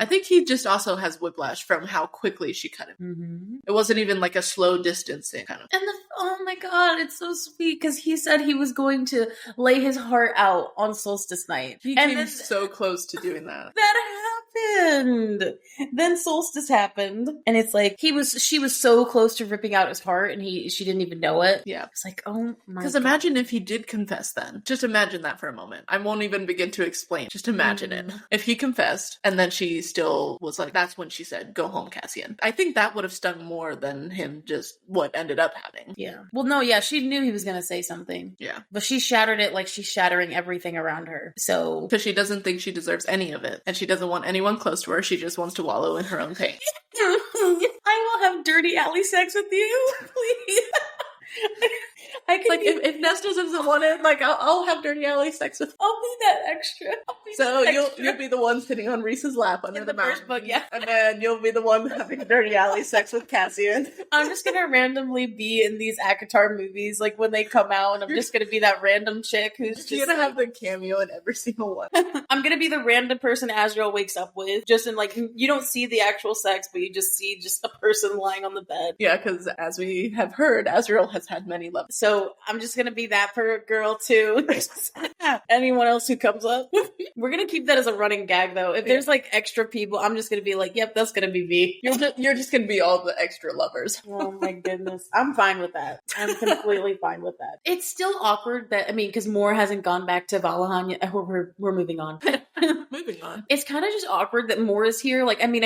think he just also has whiplash from how quickly she cut him. It wasn't even like a slow distancing kind of. And oh my God, it's so sweet, because he said he was going to lay his heart out on solstice night. He came so close to doing that. That happened. Then solstice happened, and it's like she was so close to ripping out his heart, and she didn't even know it. Yeah, it's like, oh my. Because imagine if he did confess. Then just imagine that for a moment. I won't even begin to explain. Just imagine it. If he confessed, and then she still was like, that's when she said, "Go home, Cassian." I think that would have stung more than him just what ended up happening. Yeah. Well, no, yeah, she knew he was gonna say something. Yeah, but she shattered it like she's shattering everything around her. So because she doesn't think she deserves any of it, and she doesn't want anyone close to her. She just wants to wallow in her own pain. I will have dirty alley sex with you, please. I can like if Nesta doesn't want it, like I'll have dirty alley sex with. I'll be that extra. So you'll be the one sitting on Reese's lap under the mountain. First book, yeah, and then you'll be the one having dirty alley sex with Cassian. I'm just gonna randomly be in these ACOTAR movies, like when they come out, and I'm just gonna be that random chick who's just gonna have the cameo in every single one. I'm gonna be the random person Azrael wakes up with, just in like you don't see the actual sex, but you just see just a person lying on the bed. Yeah, because as we have heard, Azrael has had many lovers. So I'm just gonna be that girl too. Anyone else who comes up, we're gonna keep that as a running gag though. If there's like extra people, I'm just gonna be like, yep, that's gonna be me. You're just gonna be all the extra lovers. Oh my goodness, I'm fine with that. I'm completely fine with that. It's still awkward that because Moore hasn't gone back to Valahan yet. We're moving on. Moving on. It's kind of just awkward that Moore is here. Like, I mean,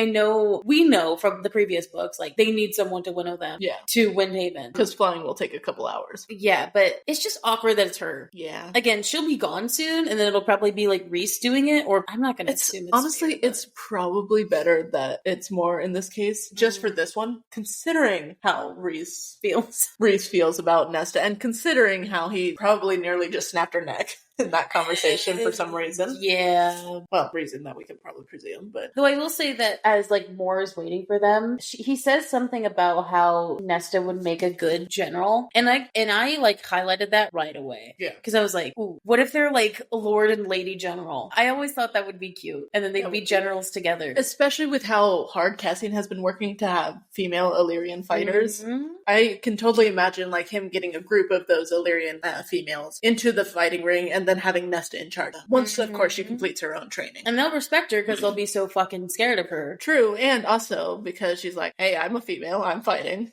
we know from the previous books, like they need someone to winnow them to Windhaven. Because flying will take a couple hours. Yeah, but it's just awkward that it's her. Yeah. Again, she'll be gone soon, and then it'll probably be like Reese doing it, or I'm not going to assume it's honestly, it's probably better that it's Moore in this case, just for this one, considering how Reese feels about Nesta, and considering how he probably nearly just snapped her neck in that conversation for some reason. Yeah. Well, reason that we can probably presume, but... Though I will say that as, like, Moore is waiting for them, he says something about how Nesta would make a good general. And I like, highlighted that right away. Yeah. Because I was like, ooh, what if they're, like, Lord and Lady General? I always thought that would be cute. And then they'd be generals together. Especially with how hard Cassian has been working to have female Illyrian fighters. Mm-hmm. I can totally imagine, like, him getting a group of those Illyrian females into the fighting ring and and then having Nesta in charge. Once, of course, she completes her own training. And they'll respect her because they'll be so fucking scared of her. True, and also because she's like, hey, I'm a female, I'm fighting.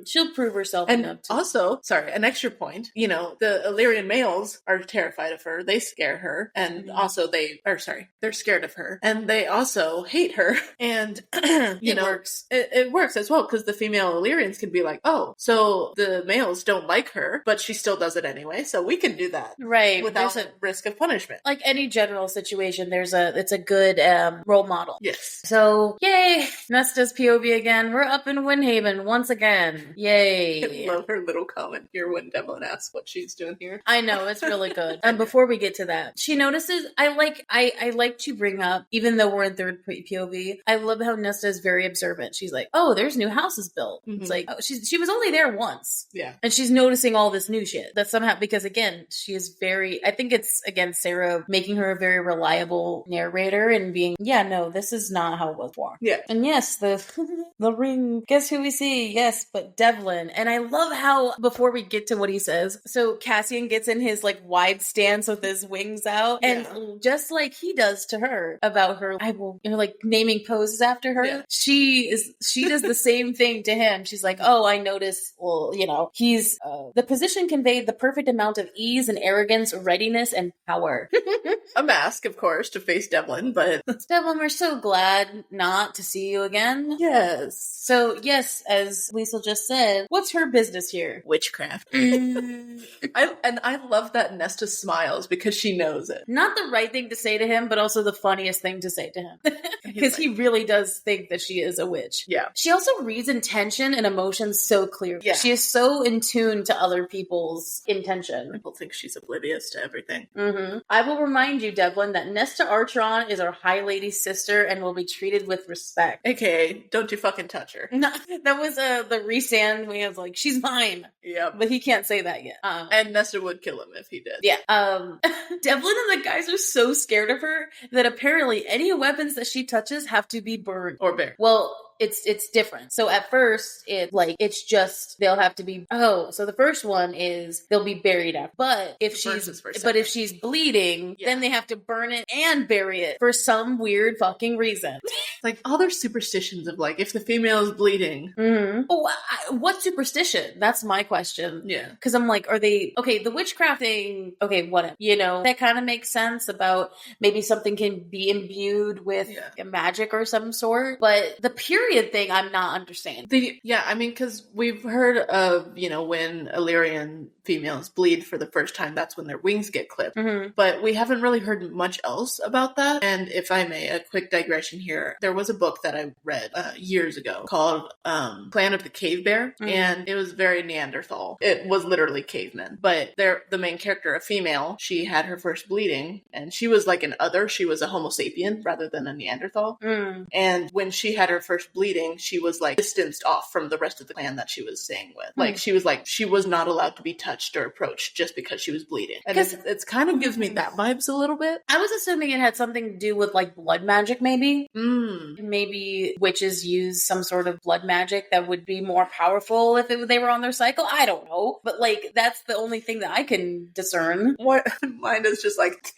She'll prove herself and enough to. Also, sorry, an extra point, the Illyrian males are terrified of her, they scare her, and also they're scared of her, and they also hate her, and it works. It works as well, because the female Illyrians can be like, oh, so the males don't like her, but she still does it anyway, so we can do that. Right. Without risk of punishment. Like any general situation, it's a good role model. Yes. So, yay! Nesta's POV again. We're up in Windhaven once again. Yay. I love her little comment here when Devlin asks what she's doing here. I know, it's really good. And before we get to that, she notices, I like to bring up, even though we're in third POV, I love how Nesta is very observant. She's like, oh, there's new houses built. It's like, oh, she was only there once. Yeah. And she's noticing all this new shit. That somehow, because again, she is very, I think it's, again, Sarah making her a very reliable narrator and being, yeah, no, this is not how it was before. Yeah. And yes, the ring, guess who we see? Yes, but Devlin. And I love how, before we get to what he says, so Cassian gets in his like wide stance with his wings out, and just like he does to her about her, like naming poses after her, she does the same thing to him. She's like, oh, I noticed, he's, the position conveyed the perfect amount of ease and arrogance, readiness, and power. A mask, of course, to face Devlin, but... Devlin, we're so glad not to see you again. Yes. So, yes, as Liesl just said, what's her business here? Witchcraft. I love that Nesta smiles because she knows it. Not the right thing to say to him, but also the funniest thing to say to him. Because he really does think that she is a witch. Yeah. She also reads intention and emotions so clearly. Yeah. She is so in tune to other people's intention. People think she's oblivious to everything. I will remind you, Devlin, that Nesta Archeron is our High Lady's sister and will be treated with respect. AKA, don't you fucking touch her. No, that was the resand we was like, she's mine. Yeah. But he can't say that yet. And Nesta would kill him if he did. Yeah. Devlin and the guys are so scared of her that apparently any weapons that she touches have to be burned. Or buried. Well, it's different. So at first, it's just they'll have to be. Oh, so the first one is they'll be buried after. But if she's bleeding, then they have to burn it and bury it for some weird fucking reason. Like all their superstitions of like if the female is bleeding. Oh, what superstition? That's my question. Yeah, because I'm like, are they okay? The witchcraft thing. Okay, whatever. That kind of makes sense about maybe something can be imbued with magic or some sort. But the period thing, I'm not understanding. Because we've heard of, when Illyrian females bleed for the first time, that's when their wings get clipped. But we haven't really heard much else about that. And if I may, a quick digression here, there was a book that I read years ago called Clan of the Cave Bear, and it was very Neanderthal. It was literally cavemen. But the main character, a female, she had her first bleeding, and she was like an other. She was a Homo sapien rather than a Neanderthal. And when she had her first bleeding, she was like distanced off from the rest of the clan that she was staying with. Like she was not allowed to be touched or approached just because she was bleeding. And it's kind of gives me that vibes a little bit. I was assuming it had something to do with like blood magic, maybe. Maybe witches use some sort of blood magic that would be more powerful if they were on their cycle. I don't know, but like that's the only thing that I can discern. What mine is just like.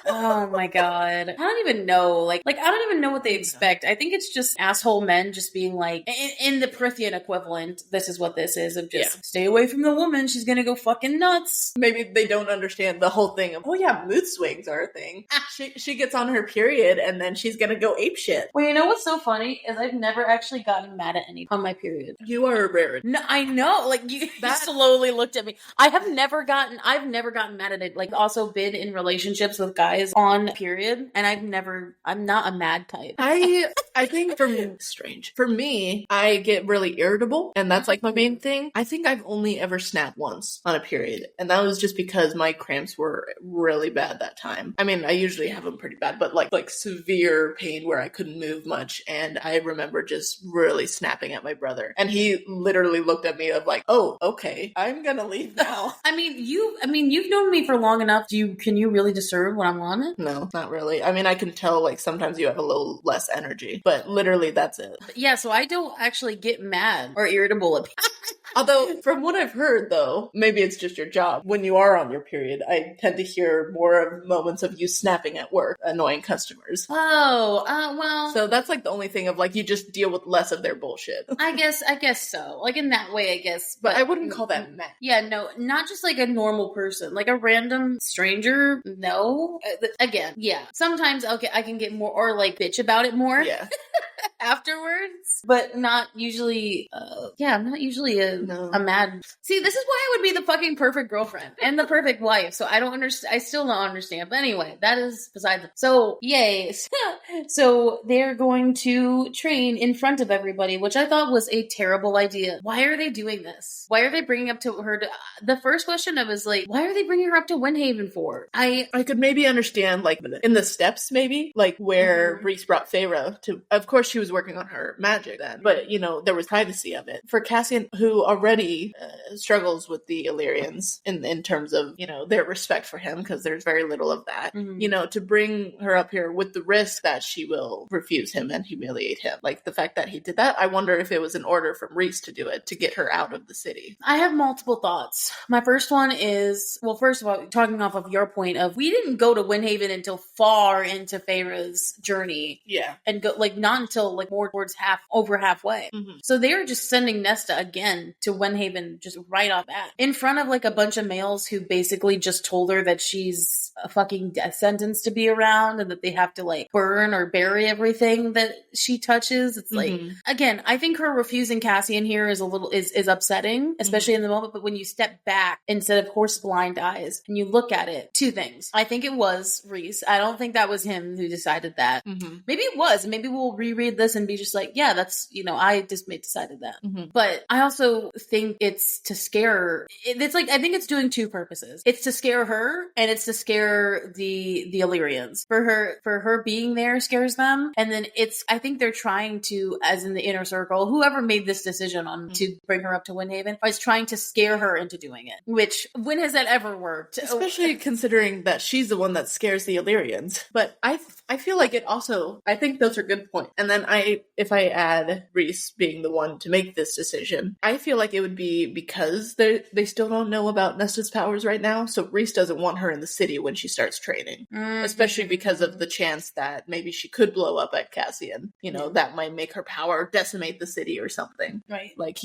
Oh my god. I don't even know. Like I don't even know what they expect. I think it's just asshole men just being like, in the Prithian equivalent, this is what this is, of just stay away from the woman. She's gonna go fucking nuts. Maybe they don't understand the whole thing of, mood swings are a thing. She gets on her period and then she's gonna go apeshit. Well, you know what's so funny is I've never actually gotten mad at any on my period. You are a rarity. No, I know. Like you slowly looked at me. I've never gotten mad at it. Like also been in relationships with guys on period, and I'm not a mad type. I think for me, I get really irritable, and that's like my main thing. I think I've only ever snapped once on a period, and that was just because my cramps were really bad that time. I mean, I usually have them pretty bad, but like severe pain where I couldn't move much, and I remember just really snapping at my brother, and he literally looked at me of like, oh, okay, I'm gonna leave now. You've known me for long enough. Can you really discern when I'm on it? No, not really. I mean, I can tell like sometimes you have a little less energy, but literally that's it. Yeah, so I don't actually get mad or irritable at people. Although, from what I've heard, though, maybe it's just your job. When you are on your period, I tend to hear more of moments of you snapping at work, annoying customers. Oh, well. So that's like the only thing of like, you just deal with less of their bullshit. I guess so. Like in that way, I guess. But I wouldn't call that mad. Yeah, no, not just like a normal person. Like a random stranger, no. Again, yeah. Sometimes, okay, I can get more, or like bitch about it more. Yeah. Afterwards, but not usually. I'm not usually a mad. See, this is why I would be the fucking perfect girlfriend and the perfect wife. So I don't understand. I still don't understand. But anyway, that is beside the. So yay! So they're going to train in front of everybody, which I thought was a terrible idea. Why are they doing this? Why are they bringing up to her? The first question I was like, why are they bringing her up to Windhaven for? I could maybe understand like in the steps, maybe like where Rhys brought Feyre to. Of course, she was working on her magic then, but you know there was privacy of it for Cassian, who already struggles with the Illyrians in terms of their respect for him, because there's very little of that. To bring her up here with the risk that she will refuse him and humiliate him, like the fact that he did that, I wonder if it was an order from Rhys to do it to get her out of the city. I have multiple thoughts. My first one is, well, first of all, talking off of your point of we didn't go to Windhaven until far into Feyre's journey, and go like not until like more towards over halfway. So they were just sending Nesta again to Windhaven just right off that in front of like a bunch of males who basically just told her that she's a fucking death sentence to be around and that they have to like burn or bury everything that she touches. It's like, again, I think her refusing Cassian here is a little is upsetting, especially in the moment, but when you step back instead of horse blind eyes and you look at it, two things. I think it was Rhys. I don't think that was him who decided that. Maybe it was. Maybe we'll reread this and be just like, yeah, that's, I just decided that. But I also think it's to scare her. It's like, I think it's doing two purposes. It's to scare her and it's to scare the Illyrians. For her being there scares them. And then I think they're trying to, as in the inner circle, whoever made this decision on to bring her up to Windhaven is trying to scare her into doing it. Which, when has that ever worked? Especially considering that she's the one that scares the Illyrians. But I feel like it also, I think those are good points. And then if I add Rhys being the one to make this decision, I feel like it would be because they still don't know about Nesta's powers right now. So Rhys doesn't want her in the city when she starts training, especially because of the chance that maybe she could blow up at Cassian. That might make her power decimate the city or something. Right. Like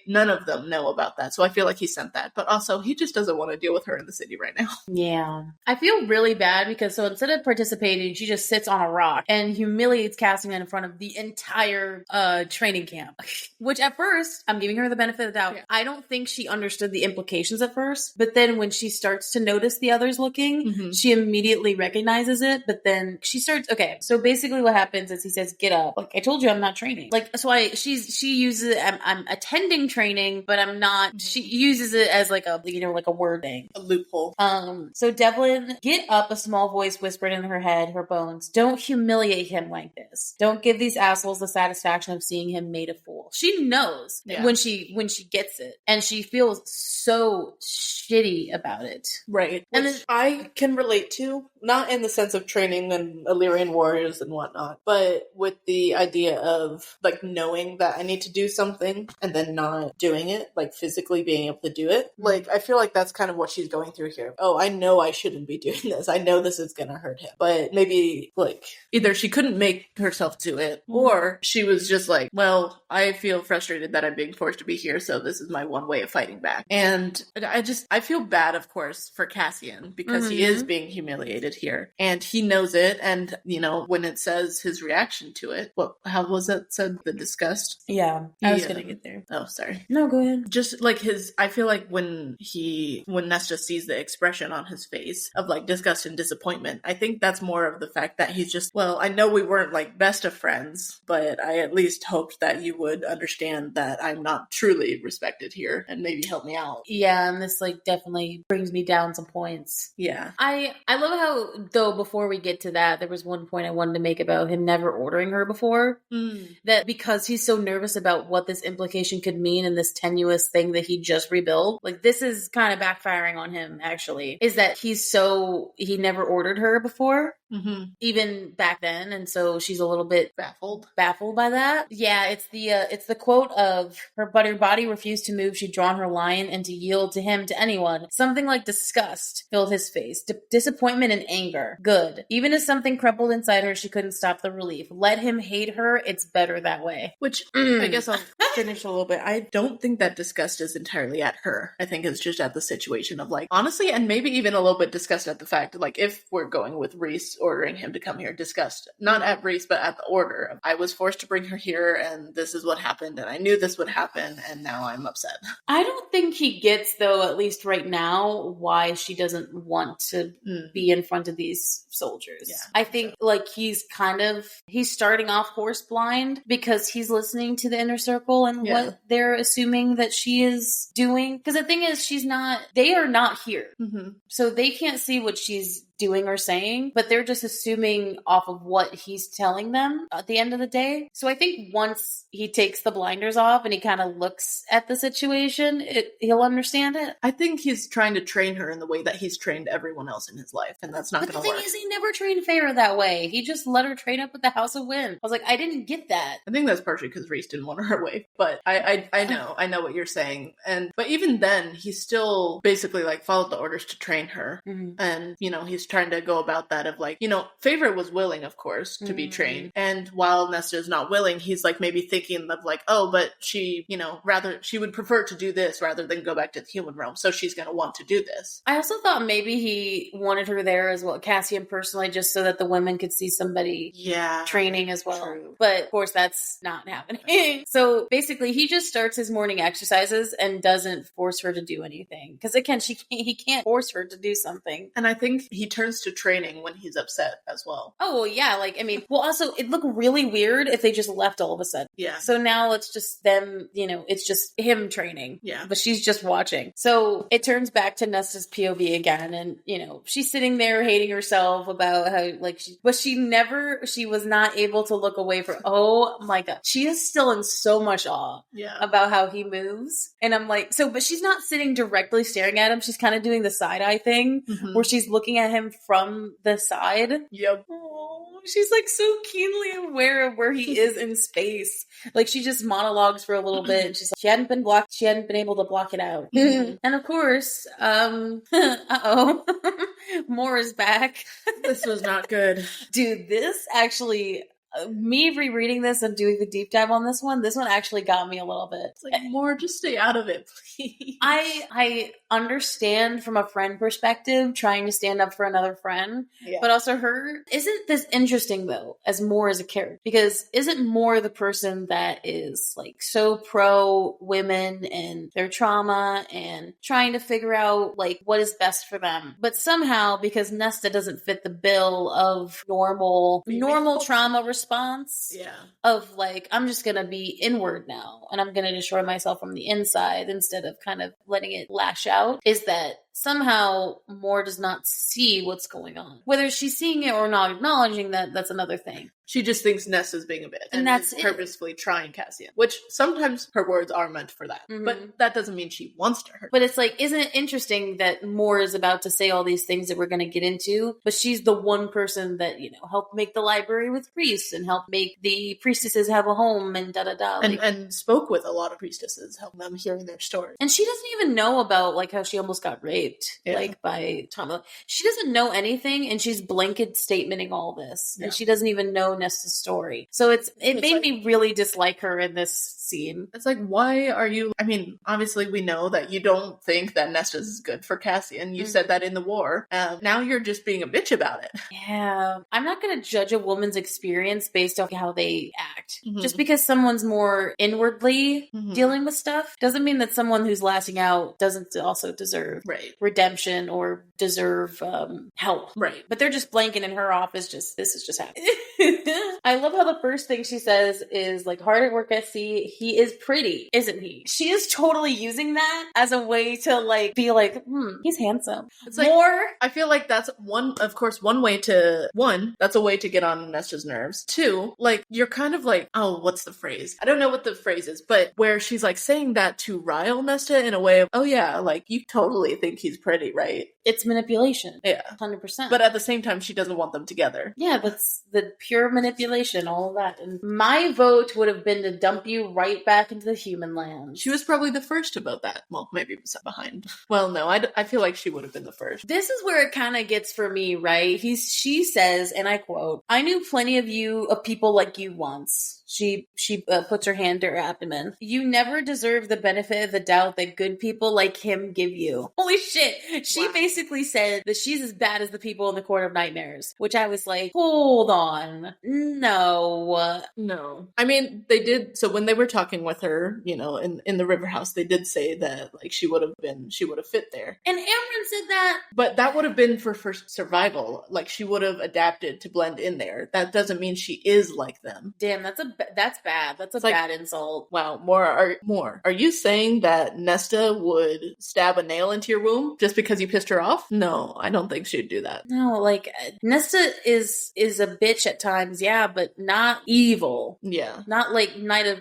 none of them know about that. So I feel like he sent that. But also he just doesn't want to deal with her in the city right now. Yeah. I feel really bad because so instead of participating, she just sits on a rock and humiliates Cassian in front of the entire training camp. Which at first, I'm giving her the benefit of the doubt. Yeah. I don't think she understood the implications at first. But then when she starts to notice the others looking, she immediately recognizes it. But then she starts, okay, so basically what happens is he says, get up. Like, I told you I'm not training. Like, so she uses it, I'm attending training, but I'm not, she uses it as like a, like a word thing. A loophole. So Devlin, get up, a small voice whispered in her head, her bones. Don't humiliate him like this. Don't give these assholes the satisfaction of seeing him made a fool. She knows when she gets it, and she feels so shitty about it. Right. And then I can relate to, not in the sense of training and Illyrian warriors and whatnot, but with the idea of like knowing that I need to do something and then not doing it, like physically being able to do it. Like, I feel like that's kind of what she's going through here. Oh, I know I shouldn't be doing this. I know this is gonna hurt him. But maybe like either she couldn't make herself do it, or she was just like, well, I feel frustrated that I'm being forced to be here, so this is my one way of fighting back. And I feel bad, of course, for Cassian, because he is being humiliated here, and he knows it. And when it says his reaction to it, how was it said? The disgust. Yeah, I was gonna get there. Oh, sorry. No, go ahead. Just like I feel like when Nesta sees the expression on his face of like disgust and disappointment, I think that's more of the fact that he's just, well, I know we weren't like best of friends, but I at least hoped that you would understand that I'm not truly respected here and maybe help me out. Yeah, and this like definitely brings me down some points. Yeah. I love how, though, before we get to that, there was one point I wanted to make about him never ordering her before. That because he's so nervous about what this implication could mean in this tenuous thing that he just rebuilt, like this is kind of backfiring on him, actually, is that he never ordered her before. even back then. And so she's a little bit baffled by that. Yeah, it's the quote of her body refused to move. She'd drawn her line and to yield to him, to anyone. Something like disgust filled his face, disappointment and anger. Good. Even as something crumpled inside her, she couldn't stop the relief. Let him hate her. It's better that way. Which I guess I'll finish a little bit. I don't think that disgust is entirely at her. I think it's just at the situation of like, honestly, and maybe even a little bit disgust at the fact, like, if we're going with Reese ordering him to come here, disgust, not at Reese, but at the order. I was forced to bring her here and this is what happened and I knew this would happen and now I'm upset. I don't think he gets, though, at least right now, why she doesn't want to be in front of these soldiers. Yeah, I think like he's starting off horse blind because he's listening to the inner circle and what they're assuming that she is doing. Because the thing is, they are not here. So they can't see what she's doing or saying, but they're just assuming off of what he's telling them at the end of the day. So I think once he takes the blinders off and he kind of looks at the situation, he'll understand it. I think he's trying to train her in the way that he's trained everyone else in his life, and that's not going to work. But the thing is, he never trained Feyre that way. He just let her train up at the House of Wind. I was like, I didn't get that. I think that's partially because Reese didn't want her away, but I know what you're saying. But even then, he still basically like followed the orders to train her, and he's trying to go about that of like, Feyre was willing, of course, to be trained, and while Nesta is not willing, he's like maybe thinking of like, oh, but she, rather she would prefer to do this rather than go back to the human realm, so she's going to want to do this. I also thought maybe he wanted her there as well, Cassian personally, just so that the women could see somebody training as well. True. But of course, that's not happening. So basically, he just starts his morning exercises and doesn't force her to do anything. Because again, he can't force her to do something. And I think he turns to training when he's upset as well. Oh, well, yeah. Also, it'd look really weird if they just left all of a sudden. Yeah. So now it's just them, it's just him training. Yeah. But she's just watching. So it turns back to Nesta's POV again. And, she's sitting there hating herself about how, she was not able to look away from, oh my God. She is still in so much awe about how he moves. And I'm like, but she's not sitting directly staring at him. She's kind of doing the side eye thing where she's looking at him from the side. Yep. Oh, she's like so keenly aware of where he is in space. Like she just monologues for a little bit. And she's like, she hadn't been blocked. She hadn't been able to block it out. And of course, Moore is back. This was not good. Dude, this actually... me rereading this and doing the deep dive on this one actually got me a little bit. It's like, more, just stay out of it, please. I understand from a friend perspective trying to stand up for another friend, but also her. Isn't this interesting though, as Moore as a character? Because isn't Moore the person that is like so pro women and their trauma and trying to figure out like what is best for them? But somehow, because Nesta doesn't fit the bill of normal trauma response of like, I'm just gonna be inward now and I'm gonna destroy myself from the inside instead of kind of letting it lash out, is that somehow Moore does not see what's going on. Whether she's seeing it or not acknowledging that, that's another thing. She just thinks Nesta's being a bitch. And that's purposefully trying Cassian. Which sometimes her words are meant for that. But that doesn't mean she wants to hurt. But it's like, isn't it interesting that Moore is about to say all these things that we're going to get into, but she's the one person that, helped make the library with priests and helped make the priestesses have a home and da-da-da. And spoke with a lot of priestesses, helping them hearing their story. And she doesn't even know about like how she almost got raped, like by Tom. She doesn't know anything and she's blanket statementing all this. And she doesn't even know Nesta's story. So it made me really dislike her in this scene. It's like, why are you... I mean, obviously we know that you don't think that Nesta's is good for Cassian. You said that in the war. Now you're just being a bitch about it. Yeah. I'm not going to judge a woman's experience based off how they act. Just because someone's more inwardly dealing with stuff doesn't mean that someone who's lashing out doesn't also deserve redemption or deserve help. Right. But they're just blanking in her off. This is just happening. I love how the first thing she says is like, hard at work at sea. He is pretty, isn't he? She is totally using that as a way to like be like, he's handsome. It's like, more. I feel like that's one way to, that's a way to get on Nesta's nerves. Two, like, you're kind of like, oh, what's the phrase? I don't know what the phrase is, but where she's like saying that to rile Nesta in a way of, oh yeah, like, you totally think he's pretty, right? It's manipulation. Yeah. 100%. But at the same time, she doesn't want them together. Yeah, that's the pure manipulation, all of that. And my vote would have been to dump you right back into the human land. She was probably the first to vote that. Well, maybe it was behind. Well, no, I feel like she would have been the first. This is where it kind of gets for me, right? She says, and I quote, "I knew plenty of people like you once." She puts her hand to her abdomen. "You never deserve the benefit of the doubt that good people like him give you." Holy shit. She basically said that she's as bad as the people in the Court of Nightmares, which I was like, hold on. No. I mean, they did. So when they were talking with her, you know, in the river house, they did say that like she would have fit there. And Amryn said that. But that would have been for survival. Like she would have adapted to blend in there. That doesn't mean she is like them. Damn, that's bad. That's a bad insult. Wow, more. Are you saying that Nesta would stab a nail into your womb just because you pissed her off? No, I don't think she'd do that. No, like Nesta is a bitch at times, yeah, but not evil. Yeah. Not like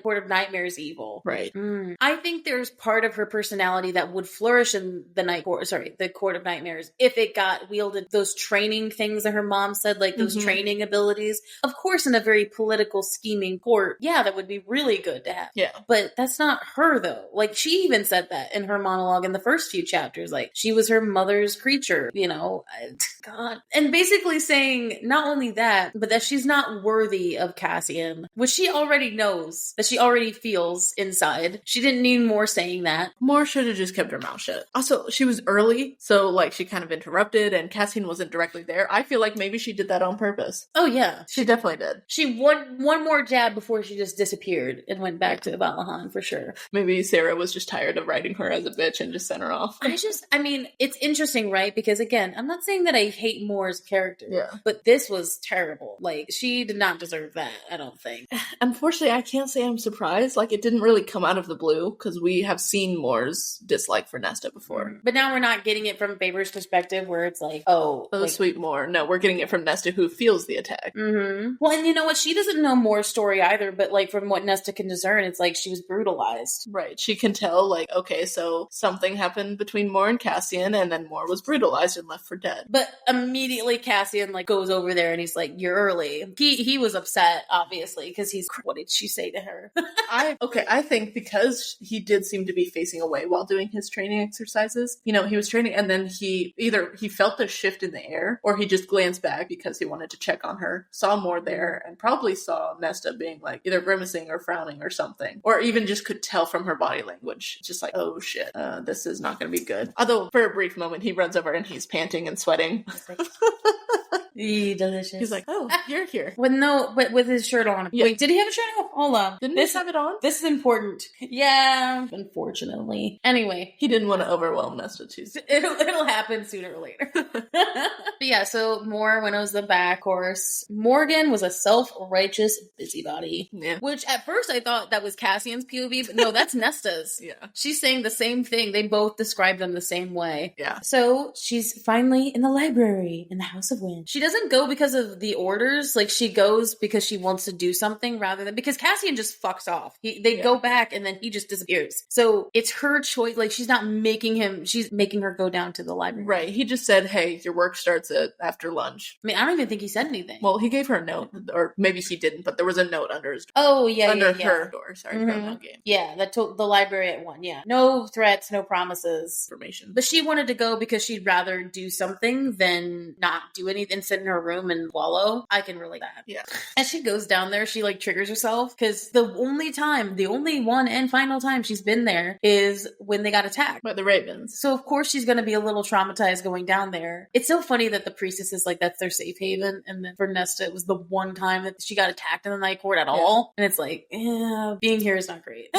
Court of Nightmares evil. Right. I think there's part of her personality that would flourish in the Court of Nightmares if it got wielded, those training things that her mom said, like those training abilities. Of course, in a very political scheming court, yeah, that would be really good to have. Yeah. But that's not her though. Like she even said that in her monologue in the first few chapters, like she was her mother's creature, you know. God. And basically saying not only that, but that she's not worthy of Cassian, which she already knows, that she already feels inside. She didn't need more saying that. More should have just kept her mouth shut. Also, she was early, so like she kind of interrupted and Cassian wasn't directly there. I feel like maybe she did that on purpose. Oh yeah. She definitely did. She one more jab before she just disappeared and went back to Valahan for sure. Maybe Sarah was just tired of writing her as a bitch and just sent her off. I mean, it's interesting, right? Because again, I'm not saying that I hate Moore's character, but this was terrible. Like, she did not deserve that, I don't think. Unfortunately, I can't say I'm surprised. Like, it didn't really come out of the blue, because we have seen Moore's dislike for Nesta before. But now we're not getting it from Faber's perspective, where it's like, oh, like, sweet Moore. No, we're getting it from Nesta, who feels the attack. Well, and you know what? She doesn't know Moore's story either, but like, from what Nesta can discern, it's like she was brutalized. Right. She can tell, like, okay, so something happened between Moore and Cassian, and then Moore was brutalized and left for dead. But immediately Cassian like goes over there and he's like, "You're early." He was upset, obviously, because what did she say to her? I think because he did seem to be facing away while doing his training exercises. You know, he was training and then he felt a shift in the air, or he just glanced back because he wanted to check on her, saw Moore there, and probably saw Nesta being like either grimacing or frowning or something, or even just could tell from her body language, just like, oh shit, this is not going to be good. Although for a brief moment he runs over and he's panting and sweating. Delicious. He's like, oh, you're here. But with his shirt on. Yeah. Wait, did he have a shirt on? Hold on. Didn't he have it on? This is important. Yeah, unfortunately. Anyway. He didn't want to overwhelm Nesta Tuesday. It'll happen sooner or later. But yeah, so Moore, when it was the back course, Morgan was a self-righteous busybody. Yeah. Which at first I thought that was Cassian's POV, but no, that's Nesta's. Yeah. She's saying the same thing. They both describe them the same way. Yeah. So she's finally in the library in the House of Wind. She doesn't go because of the orders. Like, she goes because she wants to do something rather than because Cassian just fucks off. They go back and then he just disappears. So it's her choice. Like, she's making her go down to the library. Right. He just said, hey, your work starts after lunch. I mean, I don't even think he said anything. Well, he gave her a note, or maybe he didn't, but there was a note under his door. Oh, yeah, under her door. Sorry, pronoun game. Yeah, that told the library at 1. Yeah. No threats, no promises. Information. But she wanted to go because she'd rather do something than not do anything, sit in her room and wallow. I can relate that. Yeah. As she goes down there, she like triggers herself because the only one and final time she's been there is when they got attacked by the Ravens. So of course she's going to be a little traumatized going down there. It's so funny that the priestess is like, that's their safe haven. And then for Nesta, it was the one time that she got attacked in the night court at all. And it's like, being here is not great.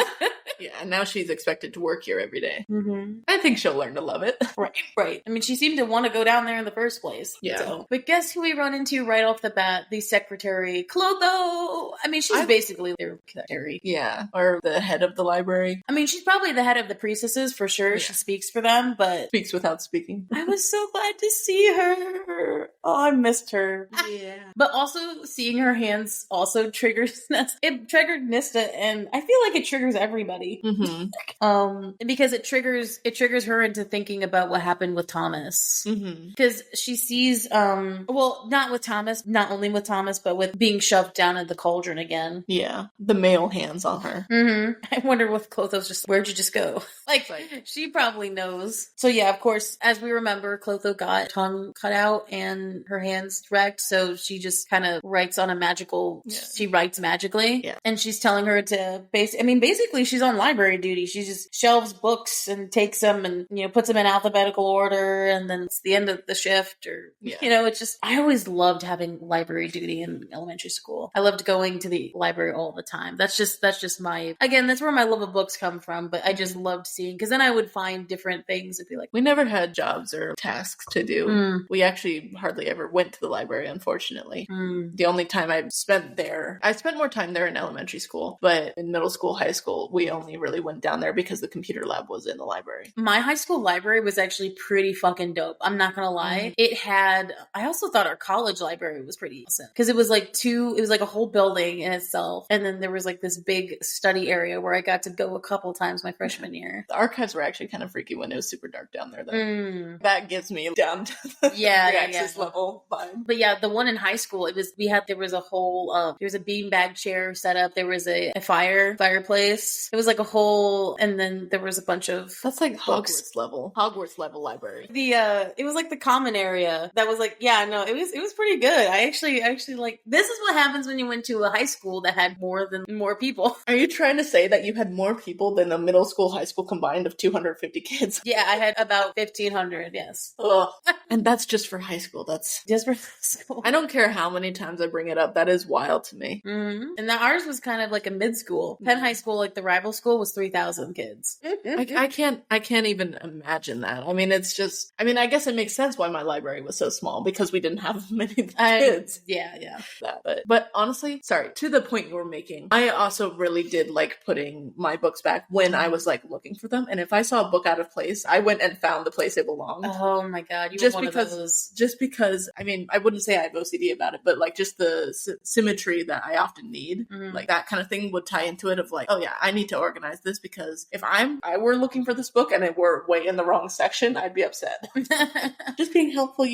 Yeah, and now she's expected to work here every day. Mm-hmm. I think she'll learn to love it. Right. I mean, she seemed to want to go down there in the first place. Yeah. So. But guess who we run into right off the bat? The secretary, Clotho. I mean, she's basically their secretary. Yeah, or the head of the library. I mean, she's probably the head of the priestesses for sure. Yeah. She speaks for them, but... Speaks without speaking. I was so glad to see her. Oh, I missed her. Yeah. But also seeing her hands also triggers Nesta. It triggered Nesta, and I feel like it triggers everybody. Because it triggers her into thinking about what happened with Thomas. Because she sees well, not with Thomas, not only with Thomas, but with being shoved down in the cauldron again. Yeah. The male hands on her. I wonder with Clotho's just, where'd you just go? Like, she probably knows. So yeah, of course, as we remember, Clotho got tongue cut out and her hands wrecked, so she just kind of writes on a magical, she writes magically. Yeah. And she's telling her to basically she's on library duty. She just shelves books and takes them and, puts them in alphabetical order, and then it's the end of the shift, or, it's just, I always loved having library duty in elementary school. I loved going to the library all the time. That's just my, again, that's where my love of books come from, but I just loved seeing, because then I would find different things and be like, we never had jobs or tasks to do. We actually hardly ever went to the library, unfortunately. The only time I spent more time there in elementary school, but in middle school, high school, we only really went down there because the computer lab was in the library. My high school library was actually pretty fucking dope. I'm not gonna lie. It had, I also thought our college library was pretty awesome, because it was like a whole building in itself, and then there was like this big study area where I got to go a couple times my freshman year. The archives were actually kind of freaky when it was super dark down there, though. That gives me down to the access level vibe. But yeah, the one in high school, there was a whole, there was a beanbag chair set up, there was a fireplace, it was like a whole, and then there was a bunch of, that's like Hogwarts level library. It was like the common area that was like, it was pretty good. I actually like, this is what happens when you went to a high school that had more people. Are you trying to say that you had more people than a middle school, high school combined of 250 kids? Yeah, I had about 1,500, yes. Ugh. And that's just for high school. That's just for high school. I don't care how many times I bring it up. That is wild to me. And ours was kind of like a mid-school. Penn High School, like the rival school, was 3,000 kids. I can't even imagine that. I mean, it's just, I guess it makes sense why my library was so small, because we didn't have many kids. Yeah. But honestly, sorry, to the point you were making, I also really did like putting my books back when I was like looking for them. And if I saw a book out of place, I went and found the place it belonged. Oh my God. Just because, I wouldn't say I have OCD about it, but like just the symmetry that I often need, like that kind of thing would tie into it of like, oh yeah, I need to organize this, because if I were looking for this book and it were way in the wrong section, I'd be upset. Just being helpful,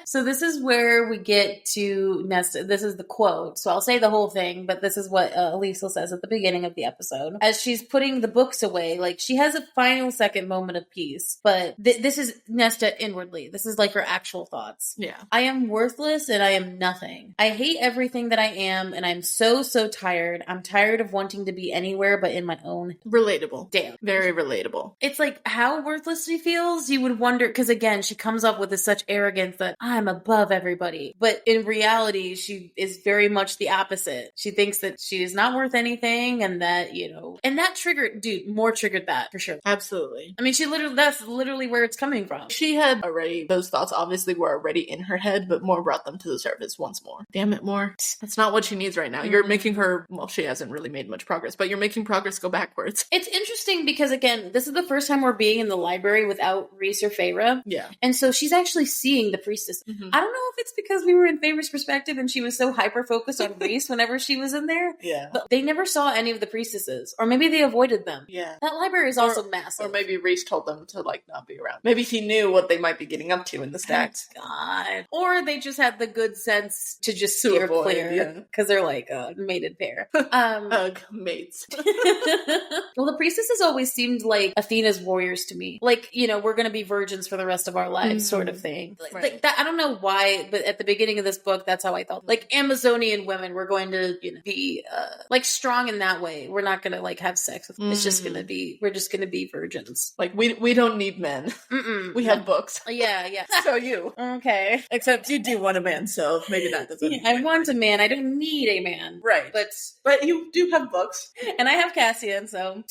So this is where we get to Nesta. This is the quote. So I'll say the whole thing, but this is what Liesl says at the beginning of the episode. As she's putting the books away, like she has a final second moment of peace, but this is Nesta inwardly. This is like her actual thoughts. Yeah. I am worthless and I am nothing. I hate everything that I am, and I'm so tired. I'm tired of wanting to be anywhere but in my own. Relatable. Damn. Very relatable. It's like how worthless she feels. You would wonder, because again, she comes up with such arrogance that I'm above everybody. But in reality, she is very much the opposite. She thinks that she is not worth anything, and that, and that triggered that for sure. Absolutely. That's literally where it's coming from. She had already, those thoughts obviously were already in her head, but Moore brought them to the surface once more. Damn it, Moore. That's not what she needs right now. You're making her, well, she hasn't really made much progress, but you're making progress go backwards. It's interesting because, again, this is the first time we're being in the library without Reese or Feyre. Yeah. And so she's actually seeing the priestess. I don't know if it's because we were in Feyre's perspective and she was so hyper-focused on Reese whenever she was in there. Yeah. But they never saw any of the priestesses. Or maybe they avoided them. Yeah. That library is also massive. Or maybe Reese told them to, like, not be around. Maybe he knew what they might be getting up to in the stacks. God. Or they just had the good sense to just steer clear. Because they're like a mated pair. Mates. Well, the priestesses always seemed like Athena's warriors to me. Like, we're going to be virgins for the rest of our lives, sort of thing. Like that, I don't know why, but at the beginning of this book, that's how I felt. Like Amazonian women, we're going to be like strong in that way. We're not going to like have sex with them. It's just going to be, we're just going to be virgins. Like we don't need men. We have books. Yeah. So you. Okay. Except you do want a man, so maybe that doesn't. I want a man. I don't need a man. Right. But you do have books. And I have Cassian, so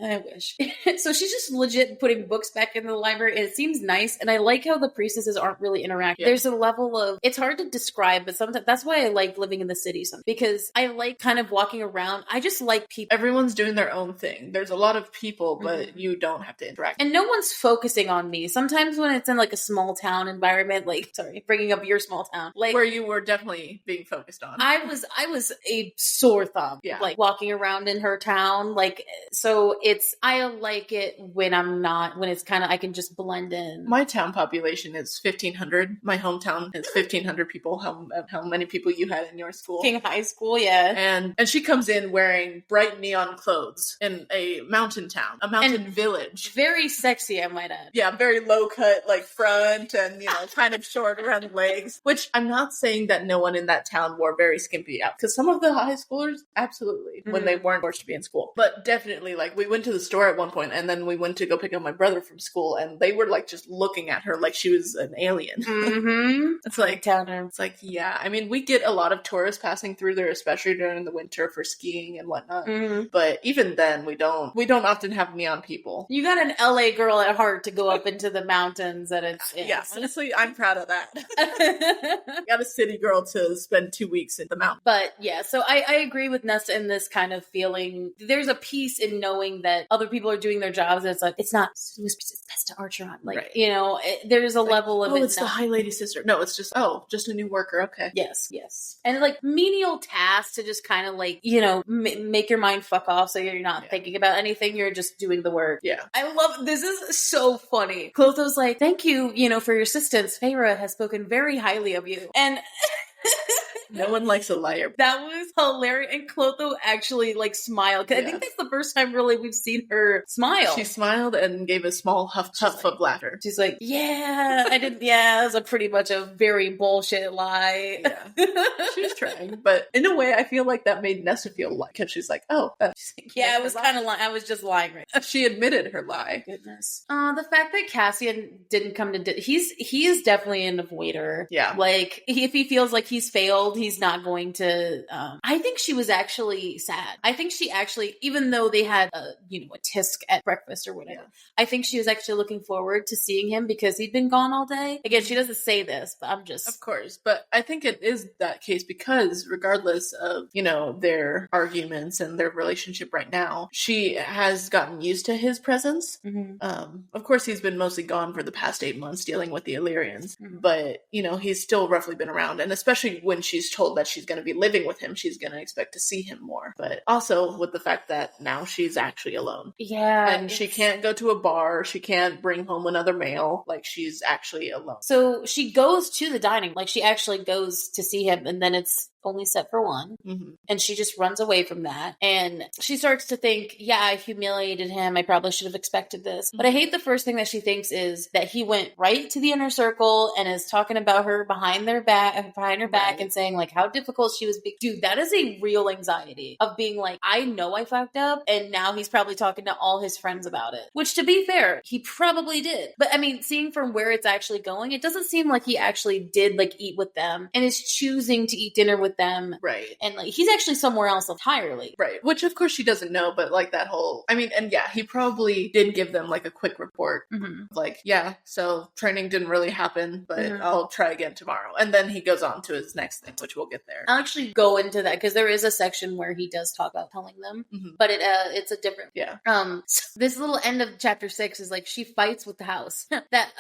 I wish. So she's just legit putting books back in the library, and it seems nice. And I like how the priestesses aren't really interacting. Yeah. There's a level of, it's hard to describe, but sometimes that's why I like living in the city sometimes, because I like kind of walking around. I just like people. Everyone's doing their own thing. There's a lot of people, but you don't have to interact. And no one's focusing on me. Sometimes when it's in like a small town environment, like like, sorry, bringing up your small town, like where you were definitely being focused on. I was a sore thumb, like walking around in her town. Like, so I like it when it's kind of, I can just blend in. My town population is 1,500. My hometown is 1,500 people. How many people you had in your school? King High School, yeah. And she comes in wearing bright neon clothes in a mountain town, a mountain village. Very sexy, I might add. Yeah, very low cut, like front and, kind of short around the legs, which I'm not saying that no one in that town wore very skimpy out, because some of the high schoolers, absolutely, when they weren't forced to be in school. But definitely, like, we went to the store at one point, and then we went to go pick up my brother from school, and they were, like, just looking at her like she was an alien. Mm-hmm. It's like, yeah, I mean, we get a lot of tourists passing through there, especially during the winter for skiing and whatnot. Mm-hmm. But even then, we don't often have neon people. You got an LA girl at heart to go up into the mountains, and it's yeah, honestly, I'm proud of that. Got a city girl to spend 2 weeks in the mountains. But yeah, so I agree with Nessa in this kind of feeling. There's a piece in knowing that other people are doing their jobs, and it's like, it's not Vesta Archeron. Like, right. There's a level of it's the High Lady Sister. No, it's just a new worker. Okay. Yes. And like menial tasks to just kind of like, make your mind fuck off so you're not thinking about anything. You're just doing the work. Yeah. I love, this is so funny. Clotho's like, thank you, for your assistance. Feyre has spoken very highly of you. And no one likes a liar. That was hilarious. And Clotho actually like smiled. Cause I think that's the first time really we've seen her smile. She smiled and gave a small huff of laughter. She's like, it was pretty much a very bullshit lie. Yeah. She was trying. But in a way, I feel like that made Nessa feel like, because she's like, it was kind of lying. I was just lying. Right? She admitted her lie. Goodness. The fact that Cassian didn't come to, he is definitely an avoider. Yeah. Like, if he feels like he's failed, he's not going to, I think she was actually sad. I think she actually, even though they had a tisk at breakfast or whatever, I think she was actually looking forward to seeing him because he'd been gone all day. Again, she doesn't say this, but I'm just... Of course, but I think it is that case because regardless of, their arguments and their relationship right now, she has gotten used to his presence. Mm-hmm. Of course, he's been mostly gone for the past 8 months dealing with the Illyrians, but, he's still roughly been around, and especially when she's told that she's going to be living with him, she's going to expect to see him more. But also with the fact that now she's actually alone. Yeah. And she can't go to a bar. She can't bring home another male. Like, she's actually alone. So she goes to the dining. Like, she actually goes to see him, and then it's only set for one. Mm-hmm. And she just runs away from that. And she starts to think, I humiliated him. I probably should have expected this. Mm-hmm. But I hate the first thing that she thinks is that he went right to the inner circle and is talking about her behind her back and saying like how difficult she was. Dude, that is a real anxiety of being like, I know I fucked up. And now he's probably talking to all his friends about it. Which, to be fair, he probably did. But I mean, seeing from where it's actually going, it doesn't seem like he actually did like eat with them and is choosing to eat dinner with them. Right. And like, he's actually somewhere else entirely. Right. Which of course she doesn't know, but like that whole, he probably did give them like a quick report. Mm-hmm. Like, so training didn't really happen, but I'll try again tomorrow. And then he goes on to his next thing, which we'll get there. I'll actually go into that because there is a section where he does talk about telling them, but it's a different. Yeah. So this little end of chapter 6 is like she fights with the house.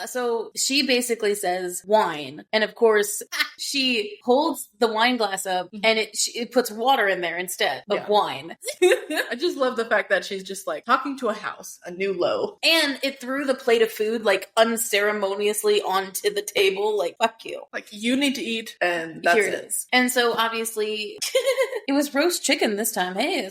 So she basically says wine, and of course she holds the wine glass up and it puts water in there instead of wine. I just love the fact that she's just like talking to a house, a new low, and it threw the plate of food like unceremoniously onto the table. Like, fuck you. Like, you need to eat, and that's Here it is. And so obviously it was roast chicken this time. Hey,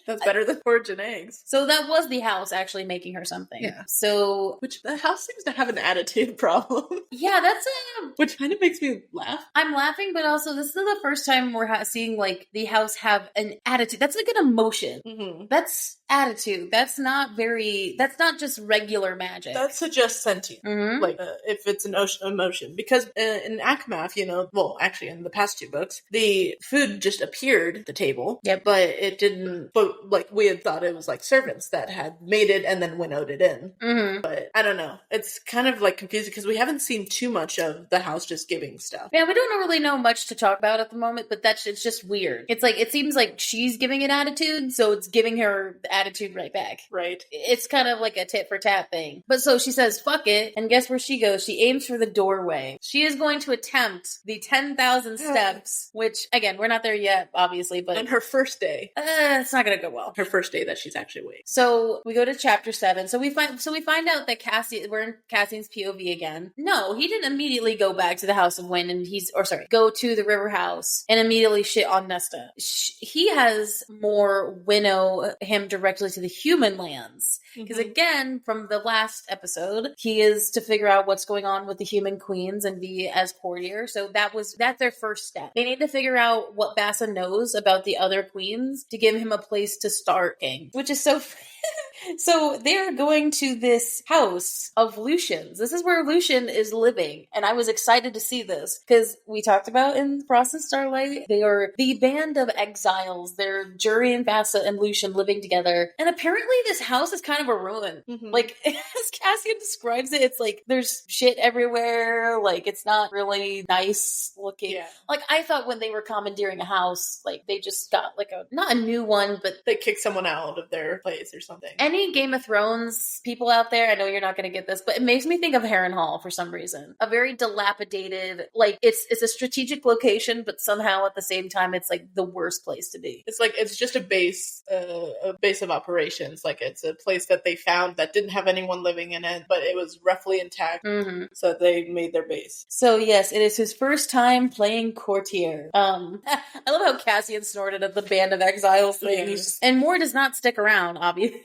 that's better than porridge and eggs. So that was the house actually making her something. Yeah. So, which the house seems to have an attitude problem. Yeah, that's which kind of makes me laugh. I'm laughing, but also this is the first time we're seeing like the house have an attitude. That's like an emotion. Mm-hmm. That's attitude. That's not just regular magic. That suggests sentient. Mm-hmm. Like if it's an emotion. Because in ACOMAF, actually in the past 2 books, the food just appeared at the table. Yep. But it didn't, like we had thought it was like servants that had made it and then winnowed it in. Mm-hmm. But I I don't know. It's kind of like confusing because we haven't seen too much of the house just giving stuff. Yeah, we don't really know much to talk about at the moment, but it's just weird. It's like, it seems like she's giving an attitude, so it's giving her the attitude right back. Right. It's kind of like a tit for tat thing. But so she says, fuck it, and guess where she goes? She aims for the doorway. She is going to attempt the 10,000 steps, which, again, we're not there yet, obviously, but... On her first day. It's not gonna go well. Her first day that she's actually awake. So we go to chapter 7. So we find out that we're in Cassian's POV again. No, he didn't immediately go back to the House of Wind and go to the River House and immediately shit on Nesta. He has more winnow him directly to the human lands. Because again, from the last episode, he is to figure out what's going on with the human queens and be as courtier. So that's their first step. They need to figure out what Bassa knows about the other queens to give him a place to start king, which is so... So they're going to this house of Lucians. This is where Lucian is living. And I was excited to see this because we talked about in Frost and Starlight, they are the band of exiles. They're Jurian, Bassa, and Lucian living together. And apparently this house is kind of a ruin. Like, as Cassian describes it, it's like there's shit everywhere. Like, it's not really nice looking. Yeah. Like, I thought when they were commandeering a house, like, they just got like not a new one, but they kicked someone out of their place or something. Any Game of Thrones people out there, I know you're not going to get this, but it makes me think of Harrenhal for some reason. A very dilapidated, like, it's a strategic location, but somehow at the same time, it's like the worst place to be. It's like, it's just a base of operations. Like, it's a place that they found that didn't have anyone living in it, but it was roughly intact. So they made their base. So yes, it is his first time playing courtier. I love how Cassian snorted at the band of exiles thing. And Moore does not stick around, obviously.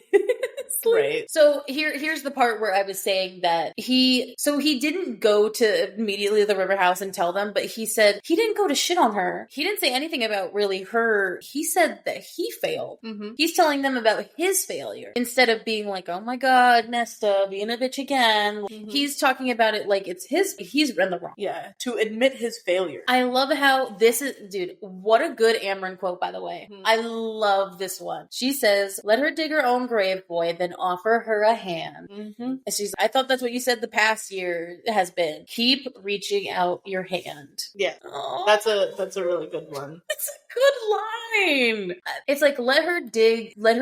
Right. So here's the part where I was saying that he didn't go to immediately the River House and tell them, but he said he didn't go to shit on her. He didn't say anything about really her. He said that he failed. He's telling them about his failure instead of being like, oh my God, Nesta, being a bitch again. He's talking about it like it's he's in the wrong. Yeah. To admit his failure. I love how this is, dude, what a good Amryn quote, by the way. I love this one. She says, let her dig her own grave, boy, then offer her a hand. And I thought that's what you said the past year has been. Keep reaching out your hand. Yeah. Aww. That's a really good one. It's a good line. It's like, let her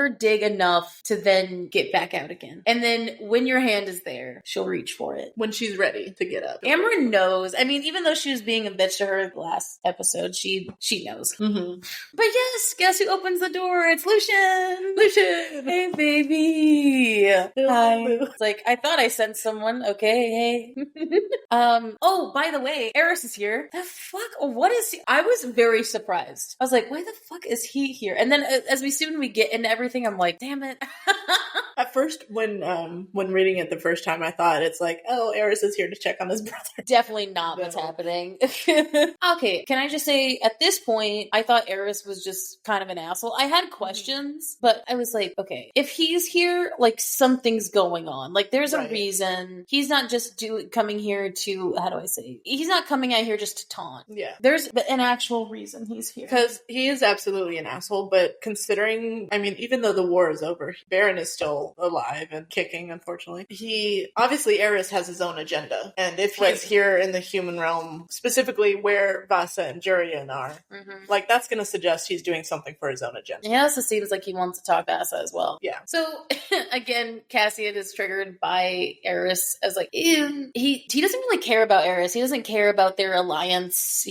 dig enough to then get back out again. And then when your hand is there, she'll reach for it. When she's ready to get up. Amryn knows. I mean, even though she was being a bitch to her last episode, she knows. But yes, guess who opens the door? It's Lucian. Hey, baby. Hi. It's like, I thought I sent someone. Okay, hey. Oh, by the way, Eris is here. The fuck? What is he? I was very surprised. I was like, why the fuck is he here? And then as we get into everything, I'm like, damn it. At first, when reading it the first time, I thought it's like, oh, Eris is here to check on his brother. Definitely not what's happening. Okay, can I just say, at this point, I thought Eris was just kind of an asshole. I had questions, but I was like, okay, if he's here, like, something's going on. Like, there's a reason. He's not just coming here to, how do I say? He's not coming out here just to taunt. Yeah. There's an actual reason he's here. Because he is absolutely an asshole, but considering, I mean, even though the war is over, Baron is still alive and kicking, unfortunately. Obviously, Eris has his own agenda. And if he's here in the human realm, specifically where Bassa and Jurian are, like, that's going to suggest he's doing something for his own agenda. It also seems like he wants to talk Bassa as well. Yeah. So, again, Cassian is triggered by Eris as like, ew. He doesn't really care about Eris. He doesn't care about their alliance.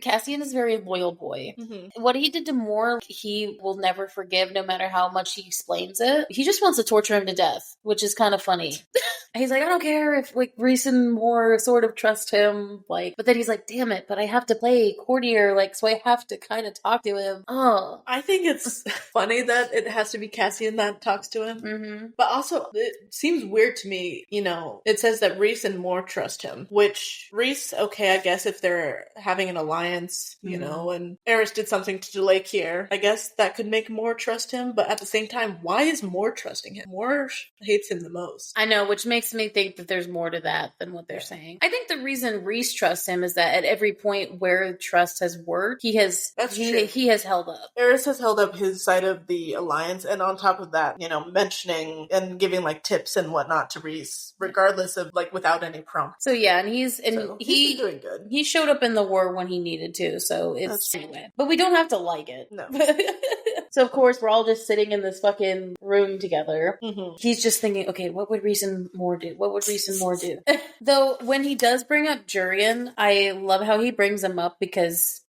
Cassian is very loyal boy. What he did to Moore, he will never forgive no matter how much he explains it. He just wants to torture him to death, which is kind of funny. He's like, I don't care if, like, Reese and Moore sort of trust him, like, but then he's like, damn it, but I have to play courtier, like, so I have to kind of talk to him. Oh. I think it's funny that it has to be Cassian that talks to him. But also, it seems weird to me, it says that Reese and Moore trust him, which Reese, okay, I guess if they're having an alliance, and Eris did something to delay Kier, I guess that could make Moore trust him, but at the same time, why is Moore trusting him, more hates him the most. I know, which makes me think that there's more to that than what they're saying. I think the reason Reese trusts him is that at every point where trust has worked, he has held up. Eris has held up his side of the alliance, and on top of that, mentioning and giving like tips and whatnot to Reese, regardless of like without any prompt. So yeah, and he's been doing good. He showed up in the war when he needed to, so it's anyway. But we don't have to like it. No. So of course we're all just sitting in this fucking room together. Mm-hmm. He's just thinking, okay, what would Reese and Moore do? What would Reese and Moore do? Though when he does bring up Jurian, I love how he brings him up because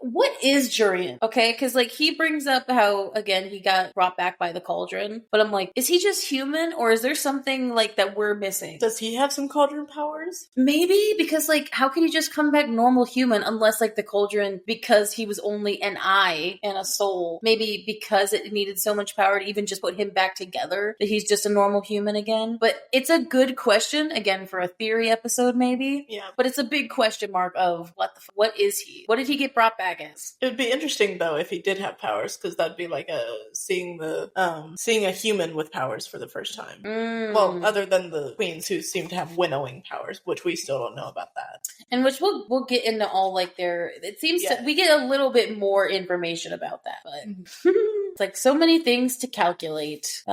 what is Jurian? Okay, because like he brings up how again he got brought back by the cauldron, but I'm like, is he just human or is there something like that we're missing? Does he have some cauldron powers? Maybe, because like how can he just come back normal human unless like the cauldron, because he was only an eye and a soul, maybe because it needed so much power to even just put him back together that he's just a normal human again. But it's a good question again for a theory episode maybe. Yeah, but it's a big question mark of what is he? What did he get brought back as? It would be interesting though if he did have powers, because that'd be like seeing a human with powers for the first time. Well, other than the queens who seem to have winnowing powers, which we still don't know about that. And which we'll get into all like their. It seems we get a little bit more information about that, but it's like so many things to calculate.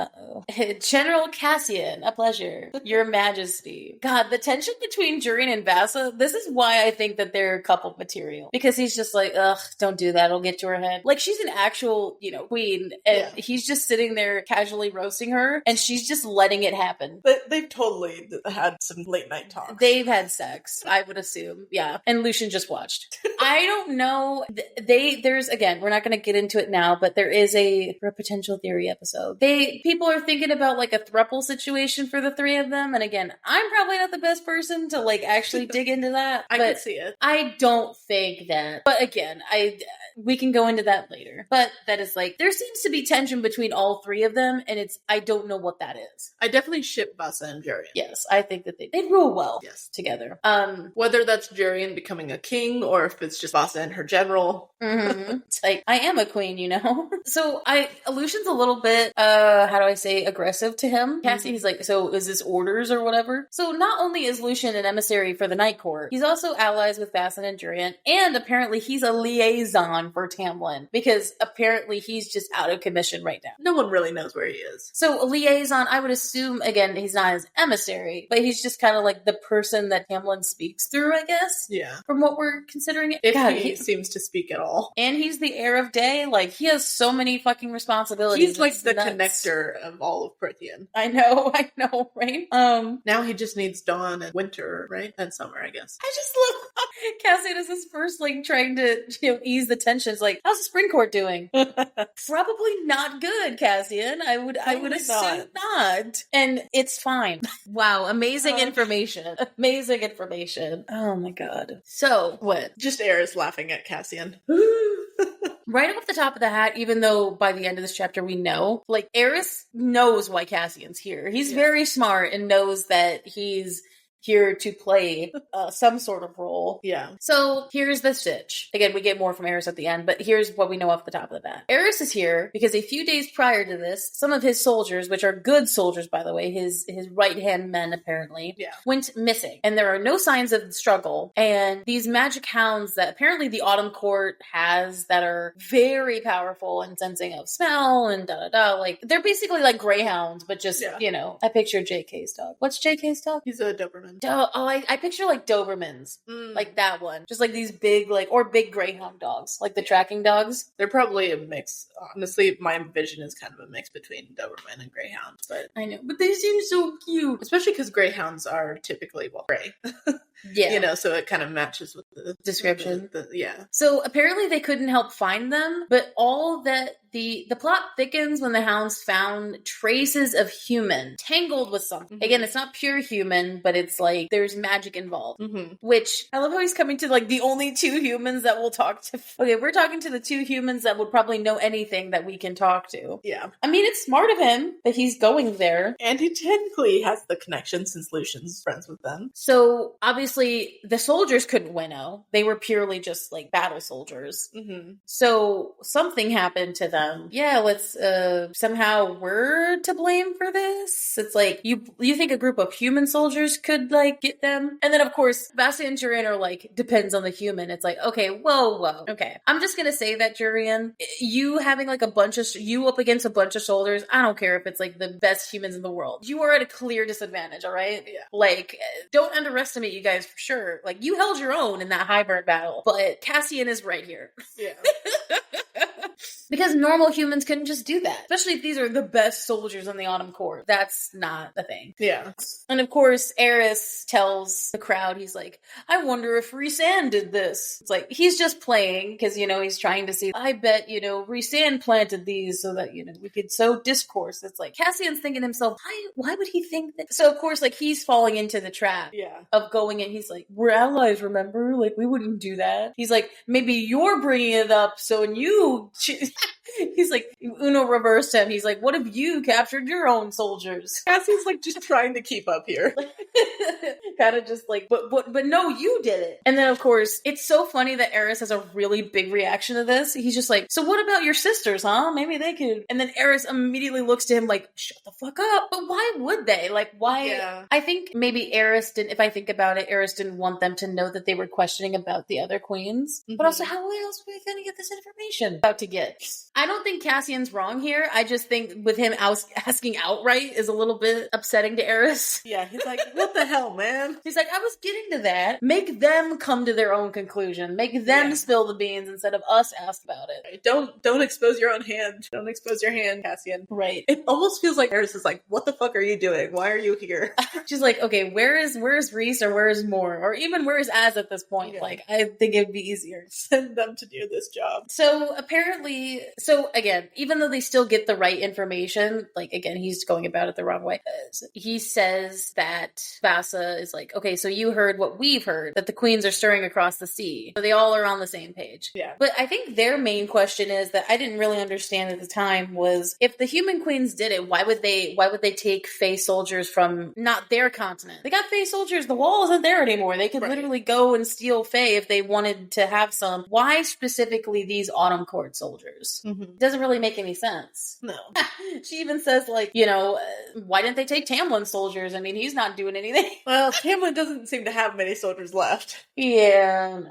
General Cassian, a pleasure, Your Majesty. God, the tension between Jurian and Vasa. This is why I think that they're couple material, because he's just like, ugh, don't do that. It'll get to her head. Like she's an actual, queen, and he's just sitting there casually roasting her, and she's just letting it happen. But they've totally had some late night talks. They've had sex, I would assume. Yeah. And Lucian just watched. I don't know. There's, again, we're not going to get into it now, but there is for a potential theory episode. People are thinking about like a throuple situation for the three of them. And again, I'm probably not the best person to like actually dig into that. I could see it. I don't think that. But again, we can go into that later. But that is like, there seems to be tension between all three of them, and I don't know what that is. I definitely ship Vasa and Jurian. Yes, I think that they rule well together. Whether that's Jurian becoming a king, or if it's just Vasa and her general. Mm-hmm. It's like, I am a queen, So Lucian's a little bit, how do I say, aggressive to him. Cassie, he's like, so is this orders or whatever? So not only is Lucian an emissary for the Night Court, he's also allies with Vasa and Jurian, and apparently he's a liaison for Tamlin, because apparently he's just out of commission right now. No one really knows where he is. So a liaison, I would assume, again, he's not his emissary, but he's just kind of like the person that Tamlin speaks through, I guess. Yeah. From what we're considering it. If he seems to speak at all. And he's the heir of Day. Like, he has so many fucking responsibilities. He's like the connector of all of Prithian. I know, right? Now he just needs dawn and winter, right? And summer, I guess. I just love Cassian is his first, like, trying to, ease the tensions. Like, how's the spring court doing? Probably not good, Cassian. I would assume not. And it's fine. Wow, amazing information. Amazing information. Oh my god. So, what? Just Eris laughing at Cassian. Right off the top of the hat, even though by the end of this chapter we know, like, Eris knows why Cassian's here. He's very smart and knows that he's here to play some sort of role. Yeah. So here's the stitch. Again, we get more from Eris at the end, but here's what we know off the top of the bat. Eris is here because a few days prior to this, some of his soldiers, which are good soldiers, by the way, his right-hand men apparently, went missing. And there are no signs of the struggle. And these magic hounds that apparently the Autumn Court has that are very powerful and sensing of smell and da-da-da, like, they're basically like greyhounds, but just, I picture JK's dog. What's JK's dog? He's a Doberman. I picture like Dobermans, like that one, just like these big, like, or big greyhound dogs, like the tracking dogs. They're probably a mix. Honestly, my vision is kind of a mix between Doberman and greyhound, but I know, but they seem so cute, especially because greyhounds are typically gray. Yeah, so it kind of matches with the description. Yeah. So apparently they couldn't help find them, but all that the plot thickens when the hounds found traces of human tangled with something. Again, it's not pure human, but it's like there's magic involved. Which I love how he's coming to like the only two humans that will talk to. Okay, we're talking to the two humans that would probably know anything that we can talk to. Yeah. I mean, it's smart of him that he's going there. And he technically has the connection since Lucian's friends with them. So obviously the soldiers couldn't winnow. They were purely just like battle soldiers. So something happened to them. Yeah, let's somehow we're to blame for this. It's like you think a group of human soldiers could like get them, and then of course Vasa and Jurian are like depends on the human. It's like okay, whoa, okay. I'm just gonna say that Jurian, you having like a bunch of you up against a bunch of soldiers. I don't care if it's like the best humans in the world. You are at a clear disadvantage. All right, yeah. Like don't underestimate you guys for sure. Like you held your own in that Hybern battle, but Cassian is right here. Yeah. Because normal humans couldn't just do that. Especially if these are the best soldiers on the Autumn Court. That's not a thing. Yeah. And of course, Eris tells the crowd, he's like, I wonder if Rhysand did this. It's like, he's just playing, because, you know, he's trying to see, I bet, you know, Rhysand planted these so that, you know, we could sow discourse. It's like, Cassian's thinking to himself, why would he think that? So, of course, like, he's falling into the trap of going in. He's like, we're allies, remember? Like, we wouldn't do that. He's like, maybe you're bringing it up, so you... He's like, Uno reversed him. He's like, what if you captured your own soldiers? Cassie's like just trying to keep up here. Kind of just like, but no, you did it. And then of course, it's so funny that Eris has a really big reaction to this. He's just like, so what about your sisters, huh? Maybe they could. And then Eris immediately looks to him like, shut the fuck up. But why would they? Like, why? Yeah. I think maybe Eris didn't, if I think about it, Eris didn't want them to know that they were questioning about the other queens. But also, how else were we going to get this information? About to get. I don't think Cassian's wrong here. I just think with him asking outright is a little bit upsetting to Eris. Yeah, he's like, what the hell, man? He's like, I was getting to that. Make them come to their own conclusion. Make them spill the beans instead of us ask about it. Right. Don't expose your own hand. Don't expose your hand, Cassian. Right. It almost feels like Eris is like, what the fuck are you doing? Why are you here? She's like, okay, where's Rhys or where's Moore? Or even where's Az at this point? Yeah. Like, I think it'd be easier. Send them to do this job. So apparently, again, even though they still get the right information, like again, he's going about it the wrong way. He says that Vasa is like, okay, so you heard what we've heard, that the queens are stirring across the sea. So they all are on the same page. Yeah. But I think their main question is that I didn't really understand at the time was, if the human queens did it, why would they take Fae soldiers from not their continent? They got Fae soldiers, the wall isn't there anymore. They could literally go and steal Fae if they wanted to have some. Why specifically these Autumn Court soldiers? It doesn't really make any sense. No. She even says, like, you know, why didn't they take Tamlin's soldiers? I mean, he's not doing anything. Well, Tamlin doesn't seem to have many soldiers left. Yeah.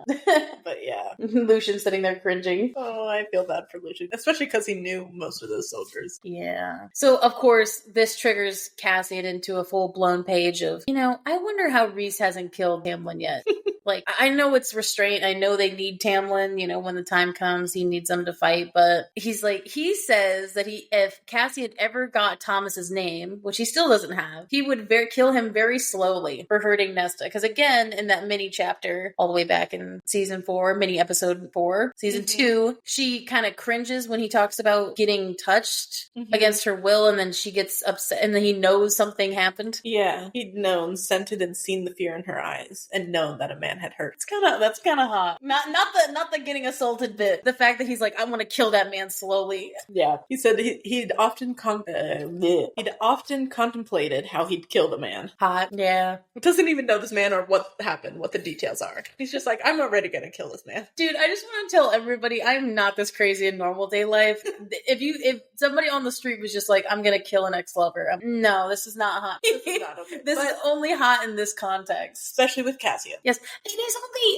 But yeah. Lucian's sitting there cringing. Oh, I feel bad for Lucian. Especially because he knew most of those soldiers. Yeah. So, of course, this triggers Cassian into a full-blown page of, you know, I wonder how Rhys hasn't killed Tamlin yet. Like, I know it's restraint. I know they need Tamlin, you know, when the time comes, he needs them to fight. But he's like, he says that if Cassian ever got Thomas's name, which he still doesn't have, he would kill him very slowly for hurting Nesta. Because again, in that mini chapter, all the way back in season 4, mini episode 4, season 2, she kind of cringes when he talks about getting touched against her will, and then she gets upset, and then he knows something happened. Yeah, he'd known, scented, and seen the fear in her eyes, and known that a man had hurt. That's kind of hot. Not the getting assaulted bit. The fact that he's like, I want to kill that man slowly. Yeah, he said he'd often contemplated how he'd kill the man. Hot. Yeah. He doesn't even know this man or what happened, what the details are. He's just like, I'm already gonna kill this man. Dude, I just want to tell everybody, I'm not this crazy in normal day life. If somebody on the street was just like, I'm gonna kill an ex-lover, no, this is not hot. This is not okay. This is only hot in this context. Especially with Cassian. Yes. And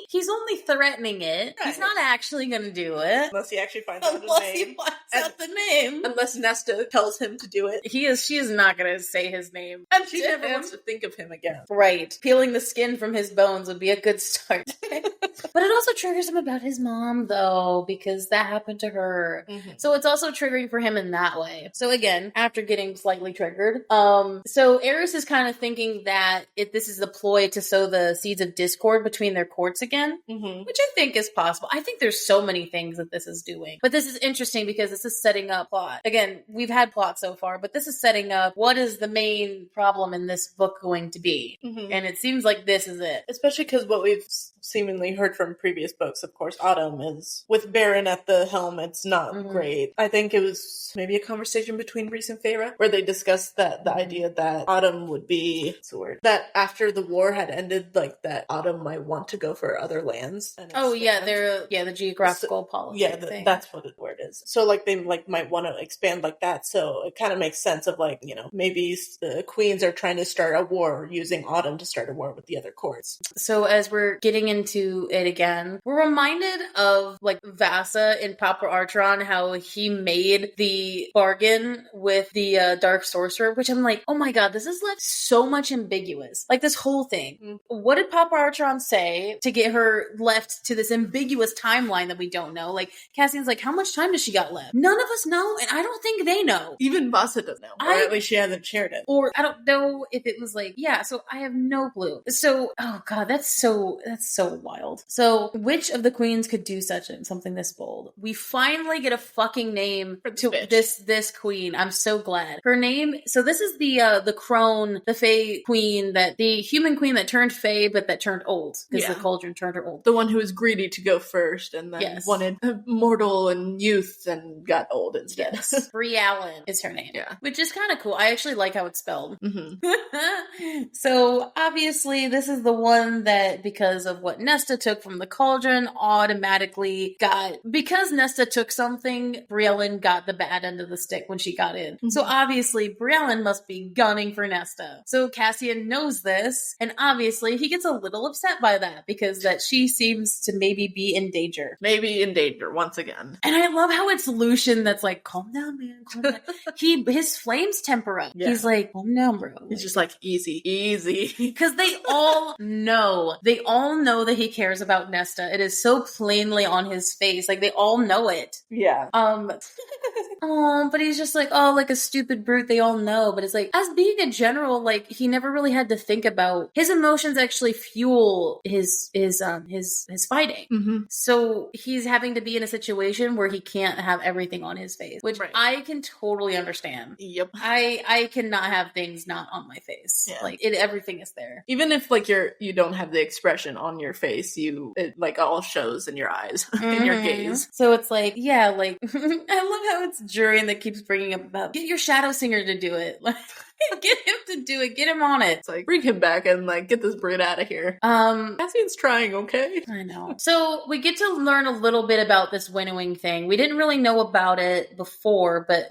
he's only threatening it. Right. He's not actually gonna do it. Unless he actually finds out the name. He finds out the name. Unless Nesta tells him to do it. She is not gonna say his name. And she never wants to think of him again. Right. Peeling the skin from his bones would be a good start. But it also triggers him about his mom, though, because that happened to her. So it's also triggering for him in that way. So again, after getting slightly triggered, so Eris is kind of thinking that this is a ploy to sow the seeds of discord between their courts again, Mm-hmm. which I think is possible. I think there's so many things that this is doing. But this is interesting because this is setting up plot. Again, we've had plot so far, but this is setting up what is the main problem in this book going to be. Mm-hmm. And it seems like this is it. Especially because what we've seemingly heard from previous books, of course, Autumn is, with Baron at the helm, it's not great. I think it was maybe a conversation between Rhys and Feyre where they discussed that the idea that Autumn would be, what's the word, that after the war had ended, like that Autumn might want to go for other lands. And The geographical policy thing. That's what the word is. So like they like might want to expand like that. So it kind of makes sense of like, you know, maybe the queens are trying to start a war using Autumn to start a war with the other courts. So as we're getting into it again, we're reminded of like Vasa in Papa Archeron, how he made the bargain with the Dark Sorcerer, which I'm like, oh my god, this is left so much ambiguous. Like this whole thing. Mm-hmm. What did Papa Archeron say to get her left to this ambiguous timeline that we don't know? Like Cassian's like, how much time does she got left? None of us know, and I don't think they know. Even Vasa doesn't know. Or at least she hasn't shared it. Or I don't know if it was like, so I have no clue. So, oh god, that's so wild. So, which of the queens could do something this bold? We finally get a fucking name to this queen. I'm so glad. Her name, so this is the crone, the Fae queen, that the human queen that turned Fae but that turned old because the cauldron turned her old. The one who was greedy to go first and then wanted mortal and youth and got old instead. Yes. Briallen is her name. Yeah. Which is kind of cool. I actually like how it's spelled. Mm-hmm. So obviously this is the one that, because of what Nesta took from the cauldron, automatically got, because Nesta took something, Briallen got the bad end of the stick when she got in. Mm-hmm. So obviously Briallen must be gunning for Nesta. So Cassian knows this, and obviously he gets a little upset by that because that she seems to maybe be in danger. Maybe in danger once again. And I love how it's Lucian that's like, calm down, man, calm down. His flames temper up. Yeah. He's like, calm down, bro. He's just like, easy. Because they all know that he cares about Nesta. It is so plainly on his face. Like, they all know it. Yeah. But he's just like, oh, like a stupid brute, they all know. But it's like, as being a general, like, he never really had to think about, his emotions actually fuel his fighting. Mm-hmm. So he's having to be in a situation where he can't have everything on his face, which I can totally understand. Yep. I cannot have things not on my face. Yeah. Like, everything is there. Even if like you don't have the expression on your face, it like all shows in your eyes, in your gaze. So it's like, yeah, like I love how it's Jurian that keeps bringing up about, get your shadow singer to do it. Like, get him to do it. Get him on it. It's like, bring him back and like get this brute out of here. Cassian's trying, okay? I know. So we get to learn a little bit about this winnowing thing. We didn't really know about it before, but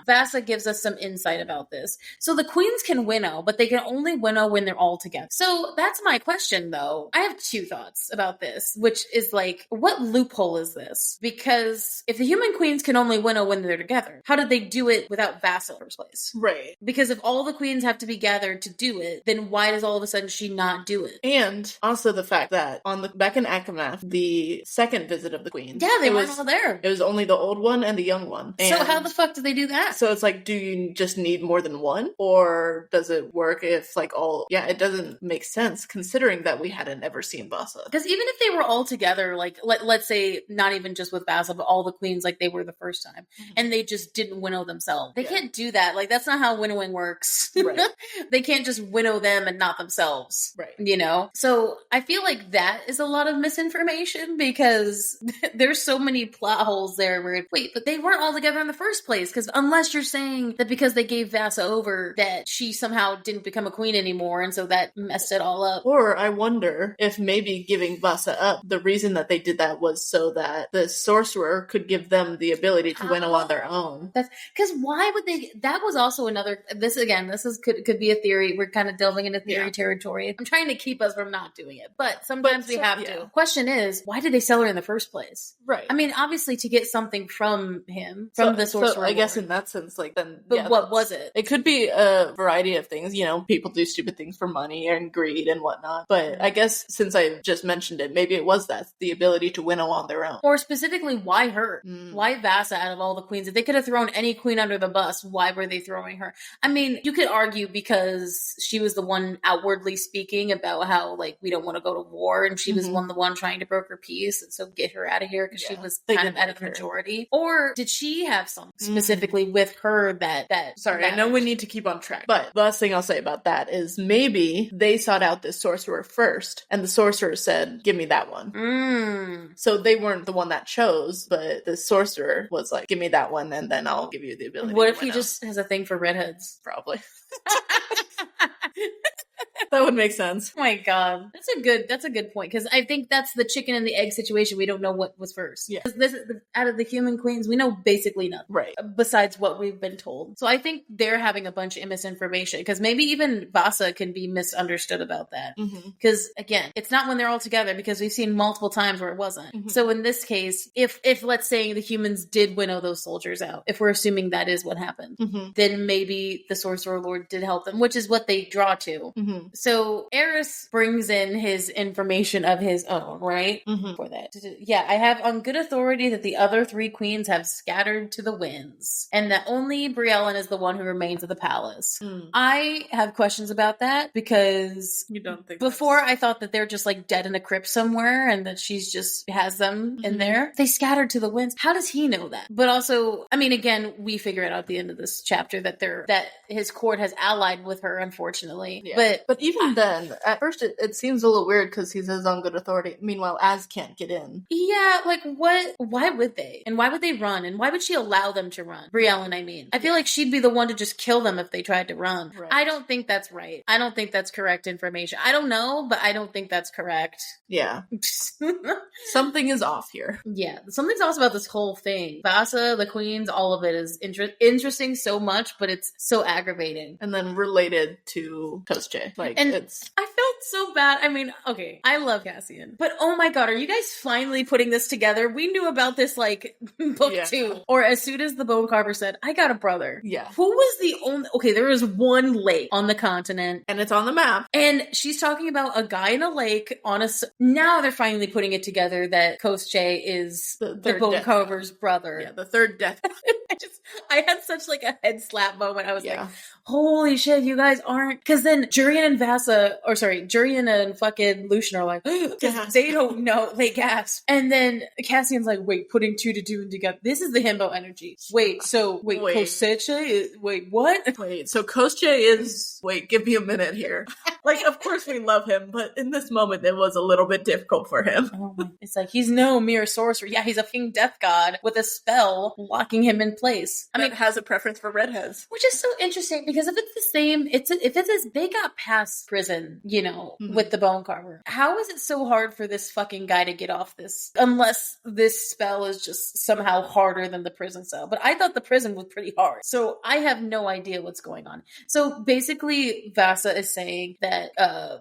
Vasa gives us some insight about this. So the queens can winnow, but they can only winnow when they're all together. So that's my question, though. I have two thoughts about this, which is like, what loophole is this? Because if the human queens can only winnow when they're together, how did they do it without Vasa in the first place? Right. Because if all the queens have to be gathered to do it, then why does all of a sudden she not do it? And also the fact that back in Akamath, the second visit of the queens, they weren't all there. It was only the old one and the young one. And so how the fuck did they do that? So it's like, do you just need more than one? Or does it work if like all... Yeah, it doesn't make sense considering that we hadn't ever seen Vasa. Because even if they were all together, like let's say not even just with Vasa, but all the queens like they were the first time, and they just didn't winnow themselves. They can't do that. Like, that's not how winnowing works. Right. They can't just winnow them and not themselves. Right. You know? So I feel like that is a lot of misinformation because there's so many plot holes there where, wait, but they weren't all together in the first place. Because unless you're saying that because they gave Vasa over, that she somehow didn't become a queen anymore, and so that messed it all up. Or I wonder if maybe giving Vasa up, the reason that they did that was so that the sorcerer could give them the ability to winnow on their own. That's because why would they? That was also another. This could be a theory. We're kind of delving into theory territory. I'm trying to keep us from not doing it, but sometimes we have to. Question is, why did they sell her in the first place? Right. I mean, obviously to get something from him, from the sorcerer. So I guess in that sense, like then. But what was it? It could be a variety of things. You know, people do stupid things for money and greed and whatnot. But I guess since I just mentioned it, maybe it was that the ability to winnow on their own. Or specifically, why her? Why Vasa out of all the queens? If they could have thrown any queen under the bus, why were they throwing her? I mean, you could argue because she was the one outwardly speaking about how, like, we don't want to go to war, and she was the one trying to broker peace, and so get her out of here because she was kind of at a majority. Or did she have something specifically with her that Sorry, mattered? I know we need to keep on track, but the last thing I'll say about that is maybe they sought out this sorcerer first, and the sorcerer said, give me that one. So they weren't the one that chose, but the sorcerer was like, give me that one, and then I'll give you the ability. What if he just has a thing for redheads? Probably. That would make sense. Oh my god, that's a good point, because I think that's the chicken and the egg situation. We don't know what was first. Yeah, out of the human queens, we know basically nothing, right? Besides what we've been told. So I think they're having a bunch of misinformation, because maybe even Vasa can be misunderstood about that. Because again, it's not when they're all together, because we've seen multiple times where it wasn't. So in this case, if let's say the humans did winnow those soldiers out, if we're assuming that is what happened, then maybe the Sorcerer Lord did help them, which is what they draw to. So Eris brings in his information of his own, right? For that. Yeah, I have on good authority that the other three queens have scattered to the winds, and that only Briellen is the one who remains at the palace. I have questions about that, because you don't think before I thought that they're just like dead in a crypt somewhere, and that she's just has them in there. They scattered to the winds. How does he know that? But also, I mean, again, we figure it out at the end of this chapter that his court has allied with her, unfortunately. Yeah. But even then, at first it seems a little weird, because he says on good authority. Meanwhile, Az can't get in. Yeah, like what? Why would they? And why would they run? And why would she allow them to run? Briellen, I mean. I feel like she'd be the one to just kill them if they tried to run. Right. I don't think that's right. I don't think that's correct information. I don't know, but I don't think that's correct. Yeah. Something is off here. Yeah, something's off about this whole thing. Vasa, the queens, all of it is interesting so much, but it's so aggravating. And then related to Kosche. Like, and it's... I felt so bad. I mean, okay, I love Cassian, but oh my god, are you guys finally putting this together? We knew about this, like, book 2. Or as soon as the Bone Carver said, I got a brother. Yeah. Who was the only... Okay, there was one lake on the continent. And it's on the map. And she's talking about a guy in a lake on a... Now they're finally putting it together that Kosche is the Bone Carver's brother. Yeah, the third death. I had such like a head slap moment. I was like, holy shit, you guys aren't... Because then Jurian and fucking Lucian are like, they don't know. They gasp. And then Cassian's like, wait, putting 2 to 2 together. This is the himbo energy. Wait, Kosche? Wait, what? Wait, so Kosche is... Wait, give me a minute here. Like, of course we love him, but in this moment it was a little bit difficult for him. It's like, he's no mere sorcerer. Yeah, he's a fucking death god with a spell locking him in place. I mean, has a preference for redheads. Which is so interesting, because if it's the same, they got past prison, you know, with the Bone Carver. How is it so hard for this fucking guy to get off this? Unless this spell is just somehow harder than the prison cell. But I thought the prison was pretty hard. So I have no idea what's going on. So basically, Vasa is saying that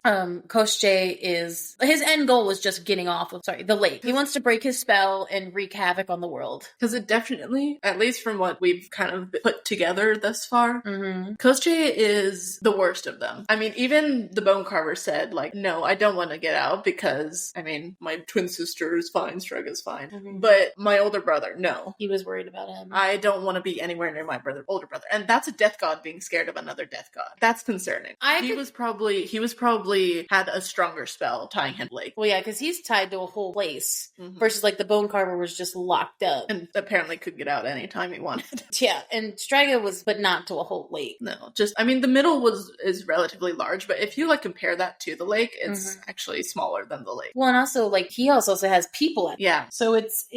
Kosche is... His end goal is just getting off of, the lake. He wants to break his spell and wreak havoc on the world. Because it definitely, at least from what we've kind of put together thus far, Kosche is the worst of them. I mean, even the Bone Carver said, like, no, I don't want to get out because, I mean, my twin sister is fine, Strega is fine. But my older brother, no. He was worried about him. I don't want to be anywhere near my older brother. And that's a death god being scared of another death god. That's concerning. He was probably had a stronger spell tying him to Lake. Well, yeah, because he's tied to a whole place versus like the Bone Carver was just locked up. And apparently could get out anytime he wanted. Yeah, and Strega was, but not to a whole lake. No, just, I mean, the middle is relatively large, but if you like compare that to the lake, it's actually smaller than the lake. Well, and also, like, he also has people at Yeah. So it's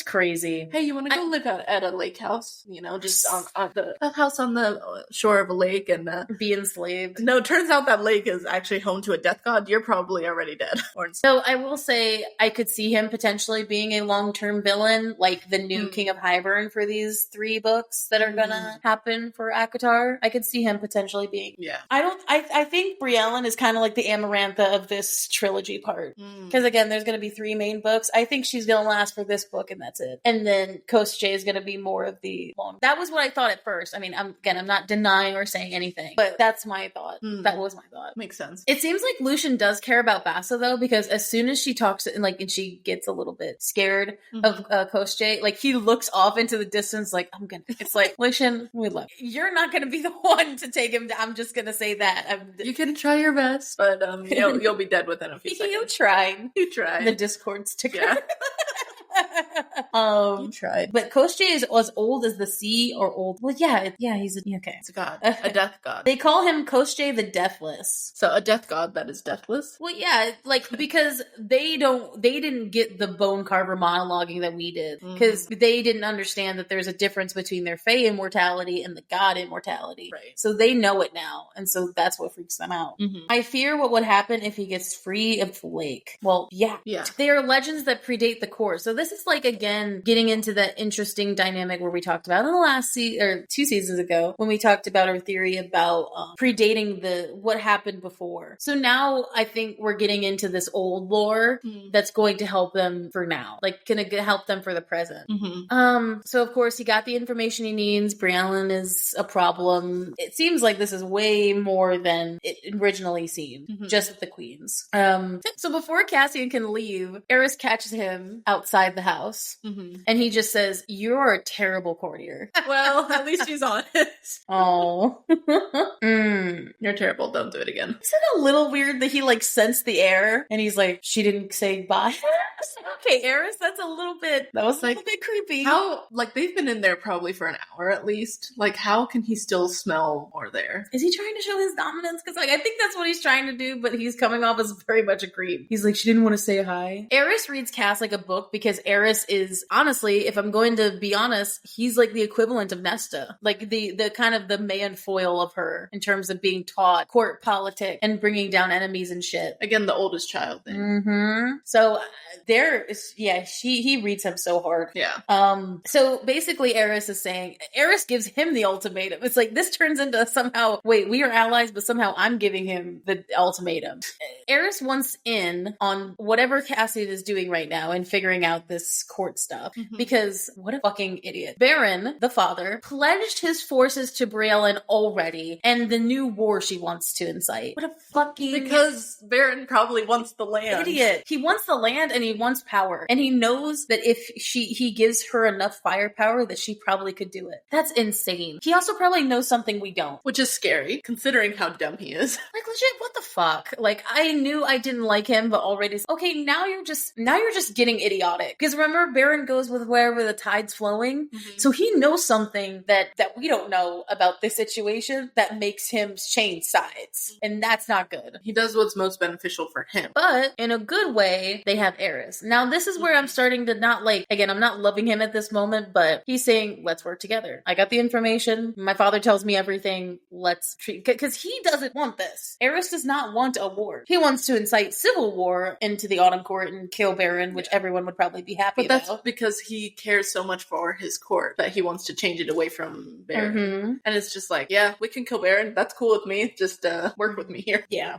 crazy. Hey, you want to go live at a lake house? You know, just on a house on the shore of a lake and be enslaved. No, it turns out that lake is actually home to a death god. You're probably already dead. So I will say I could see him potentially being a long-term villain, like the new King of Hybern for these 3 books that are gonna happen for ACOTAR. I could see him potentially being. Yeah. I think Briellen is kind of like the amarantha of this trilogy part. Because again, there's going to be 3 main books. I think she's going to last for this book and that's it. And then Coast J is going to be more of the long. That was what I thought at first. I mean, I'm not denying or saying anything, but that's my thought. That was my thought. Makes sense. It seems like Lucian does care about Bassa though, because as soon as she talks and she gets a little bit scared of Coast J, like he looks off into the distance, like it's like Lucian, we love you. You're not going to be the one to take him down. I'm just going to say that. You can try your best, but you'll be dead within a few seconds. You tried. The Discord sticker. Yeah. You tried. But Coast J is as old as the sea or old. Well, yeah, he's okay. It's a god. A death god. They call him Coast J the Deathless. So a death god that is deathless? Well, yeah, because they didn't get the bone carver monologuing that we did. Because they didn't understand that there's a difference between their Fae immortality and the god immortality. Right. So they know it now. And so that's what freaks them out. I fear what would happen if he gets free of the lake. Well, yeah. They are legends that predate the core. So this is like, again, getting into that interesting dynamic where we talked about in the last 2 seasons ago when we talked about our theory about predating what happened before. So now I think we're getting into this old lore that's going to help them for now, like gonna help them for the present. So of course he got the information he needs. Briellen is a problem. It seems like this is way more than it originally seemed, just with the queens. So before Cassian can leave, Eris catches him outside the house. And he just says, "You're a terrible courtier." Well, at least he's honest. Oh. You're terrible. Don't do it again. Isn't it a little weird that he sensed the air and he's like, she didn't say bye? Okay, Eris, that was a little bit creepy. How, they've been in there probably for an hour at least. How can he still smell more there? Is he trying to show his dominance? Because, I think that's what he's trying to do, but he's coming off as very much a creep. He's like, she didn't want to say hi. Eris reads Cass like a book because Eris is, honestly, if I'm going to be honest, he's like the equivalent of Nesta. The kind of the man foil of her in terms of being taught court politics and bringing down enemies and shit. Again, the oldest child thing. So he reads him so hard. Yeah. So basically Eris gives him the ultimatum. It's like this turns into somehow, wait, we are allies, but somehow I'm giving him the ultimatum. Eris wants in on whatever Cassian is doing right now and figuring out this court stuff. Because what a fucking idiot. Baron, the father, pledged his forces to Briellen already and the new war she wants to incite. What a fucking... Because Baron probably wants the land. Idiot. He wants the land and he wants power. And he knows that if he gives her enough firepower that she probably could do it. That's insane. He also probably knows something we don't. Which is scary, considering how dumb he is. Legit, what the fuck? I knew I didn't like him, but already... Okay, now you're just getting idiotic. Because remember, Baron goes with wherever the tide's flowing. So he knows something that we don't know about this situation that makes him change sides. And that's not good. He does what's most beneficial for him. But in a good way, they have Eris. Now, this is where I'm starting to not again, I'm not loving him at this moment, but he's saying, let's work together. I got the information. My father tells me everything. Let's treat... Because he doesn't want this. Eris does not want a war. He wants to incite civil war into the Autumn Court and kill Baron, which everyone would probably be happy about. But that's because he cares so much for his court that he wants to change it away from Baron. And it's just yeah, we can kill Baron. That's cool with me. Just work with me here. Yeah.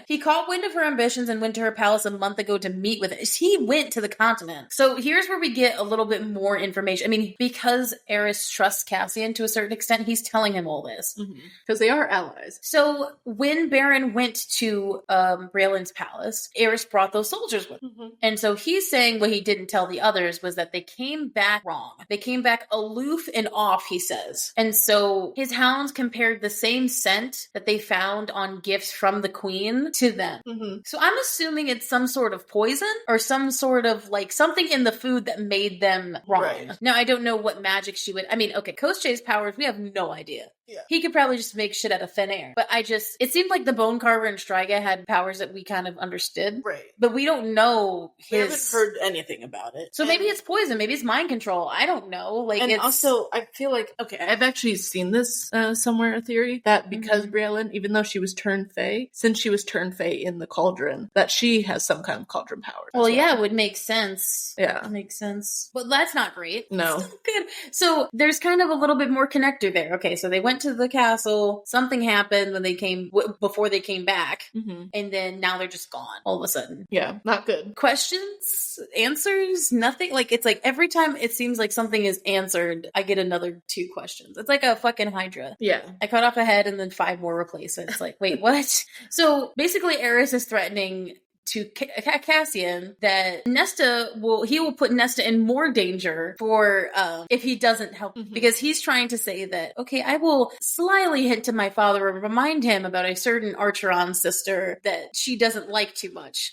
He caught wind of her ambitions and went to her palace a month ago to meet with it. He went to the continent. So here's where we get a little bit more information. I mean, because Eris trusts Cassian to a certain extent, he's telling him all this. Because they are allies. So when Baron went to Briellen's palace, Eris brought those soldiers with him. And so he's saying what he didn't tell the others was that they came back wrong. They came back aloof and off, he says. And so his hounds compared the same scent that they found on gifts from the queen to them. So I'm assuming it's some sort of poison or some sort of something in the food that made them wrong. Right. Now, I don't know what magic she would... I mean, okay, Coast J's powers, we have no idea. Yeah. He could probably just make shit out of thin air. But it seemed like the Bone Carver and Striga had powers that we kind of understood. Right. But we don't know We haven't heard anything about it. So maybe it's poison, maybe it's mind control. I don't know. Also, I feel I've actually seen this somewhere, a theory, that because Briellen, even though she was turned Fae, since she was turned Fae in the cauldron, that she has some kind of cauldron power. Well, yeah, it would make sense. Yeah. It makes sense. But that's not great. No. Good. So there's kind of a little bit more connector there. Okay, so they went went to the castle. Something happened when they came, before they came back. Mm-hmm. And then now they're just gone all of a sudden. Yeah, not good. Questions, answers, nothing. Like, it's like every time it seems like something is answered, I get another 2 questions. It's like a fucking Hydra. Yeah. I cut off a head and then 5 more replace it. It's like, wait, what? So basically, Eris is threatening to Cassian that Nesta will put Nesta in more danger for if he doesn't help, because he's trying to say that, okay, I will slyly hint to my father and remind him about a certain Archeron sister that she doesn't like too much.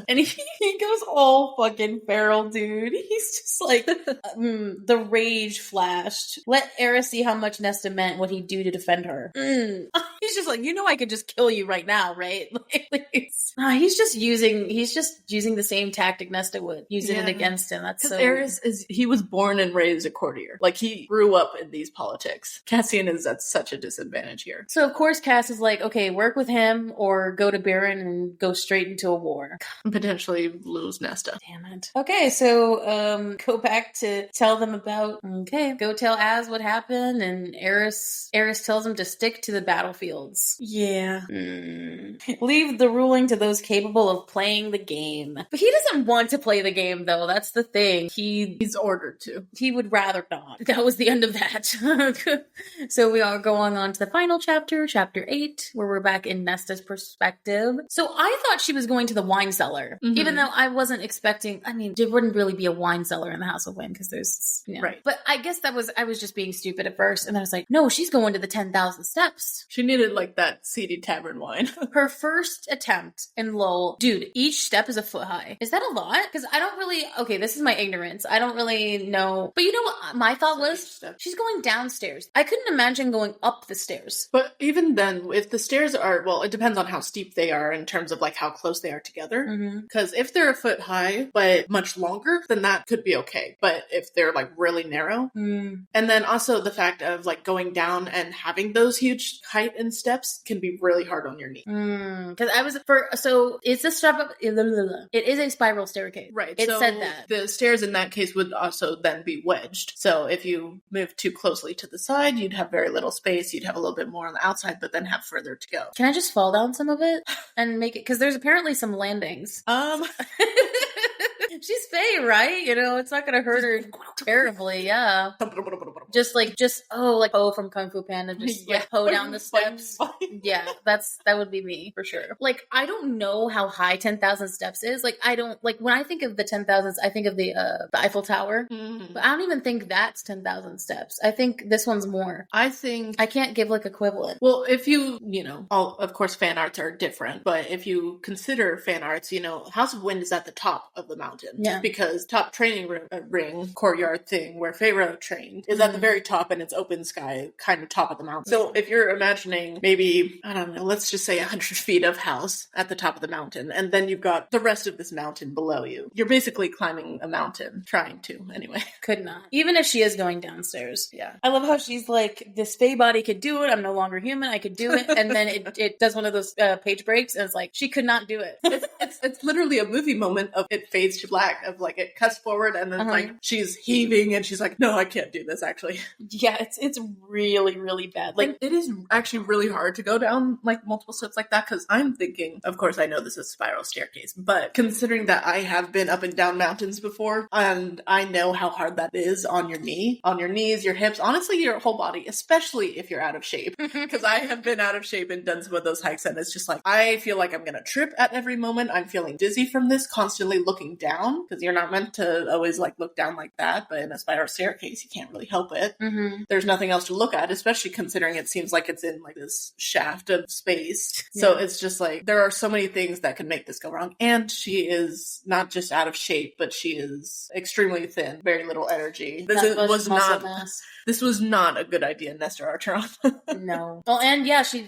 And he goes all fucking feral, dude. He's just like, the rage flashed. Let Eris see how much Nesta meant what he'd do to defend her. He's just like, I could just kill you right now, right? He's just using the same tactic Nesta would, using it against him. That's so... Eris he was born and raised a courtier. Like, he grew up in these politics. Cassian is at such a disadvantage here. So, of course, Cass is like, okay, work with him or go to Baron and go straight into a war. And potentially lose Nesta. Damn it. Okay, so, go back to tell them about, go tell Az what happened, and Eris tells him to stick to the battlefields. Yeah. Leave the ruling to those capable of playing the game. But he doesn't want to play the game, though. That's the thing. He's ordered to. He would rather not. That was the end of that. So we are going on to the final chapter, chapter 8, where we're back in Nesta's perspective. So I thought she was going to the wine cellar, even though I wasn't expecting, there wouldn't really be a wine cellar in the House of Wind, because there's, Right. But I guess I was just being stupid at first, and then I was like, no, she's going to the 10,000 steps. She needed, like, that seedy tavern wine. Her first attempt in Lowell, dude, each step is a foot high. Is that a lot? Because I don't really, this is my ignorance. I don't really know. But you know what my thought was? She's going downstairs. I couldn't imagine going up the stairs. But even then, if the stairs are, it depends on how steep they are in terms of, like, how close they are together. Because if they're a foot high, but much longer, then that could be okay. But if they're, like, really narrow. And then also the fact of, like, going down and having those huge height and steps can be really hard on your knee. Because so it's a step up. It is a spiral staircase. Right. It so said that. The stairs in that case would also then be wedged. So if you move too closely to the side, you'd have very little space. You'd have a little bit more on the outside, but then have further to go. Can I just fall down some of it and make it? Because there's apparently some landings. She's Faye, right? It's not going to hurt her terribly. Yeah. Just Po from Kung Fu Panda, just like Po down the steps. Yeah, that would be me for sure. Like, I don't know how high 10,000 steps is. Like, I don't, like, when I think of the 10,000s, I think of the Eiffel Tower. But I don't even think that's 10,000 steps. I think this one's more. I think I can't give like equivalent. Well, if you all, of course, fan arts are different, but if you consider fan arts, House of Wind is at the top of the mountain. Yeah. Because top training ring courtyard thing where Pharaoh trained is at the very top, and it's open sky, kind of top of the mountain. So if you're imagining maybe, I don't know, let's just say 100 feet of house at the top of the mountain, and then you've got the rest of this mountain below you. You're basically climbing a mountain, trying to, anyway. Could not. Even if she is going downstairs. Yeah. I love how she's like, this Fae body could do it, I'm no longer human, I could do it, and then it does one of those page breaks, and it's like, she could not do it. It's literally a movie moment of it fades to black, of like it cuts forward, and then like she's heaving, and she's like, no, I can't do this, actually. Yeah, it's really, really bad. Like, and it is actually really hard to go down like multiple steps like that, because I'm thinking, of course I know this is a spiral staircase, but considering that I have been up and down mountains before, and I know how hard that is on your knee, on your knees, your hips, honestly your whole body, especially if you're out of shape, because I have been out of shape and done some of those hikes, and it's just like, I feel like I'm gonna trip at every moment. I'm feeling dizzy from this, constantly looking down, because you're not meant to always like look down like that, but in a spiral staircase you can't really help it. There's nothing else to look at, especially considering it seems like it's in like this shaft of space. So it's just like, there are so many things that could make this go wrong, and she is not just out of shape, but she is extremely thin, very little energy. This was not a good idea, Nesta Archeron. No. Well, and yeah, she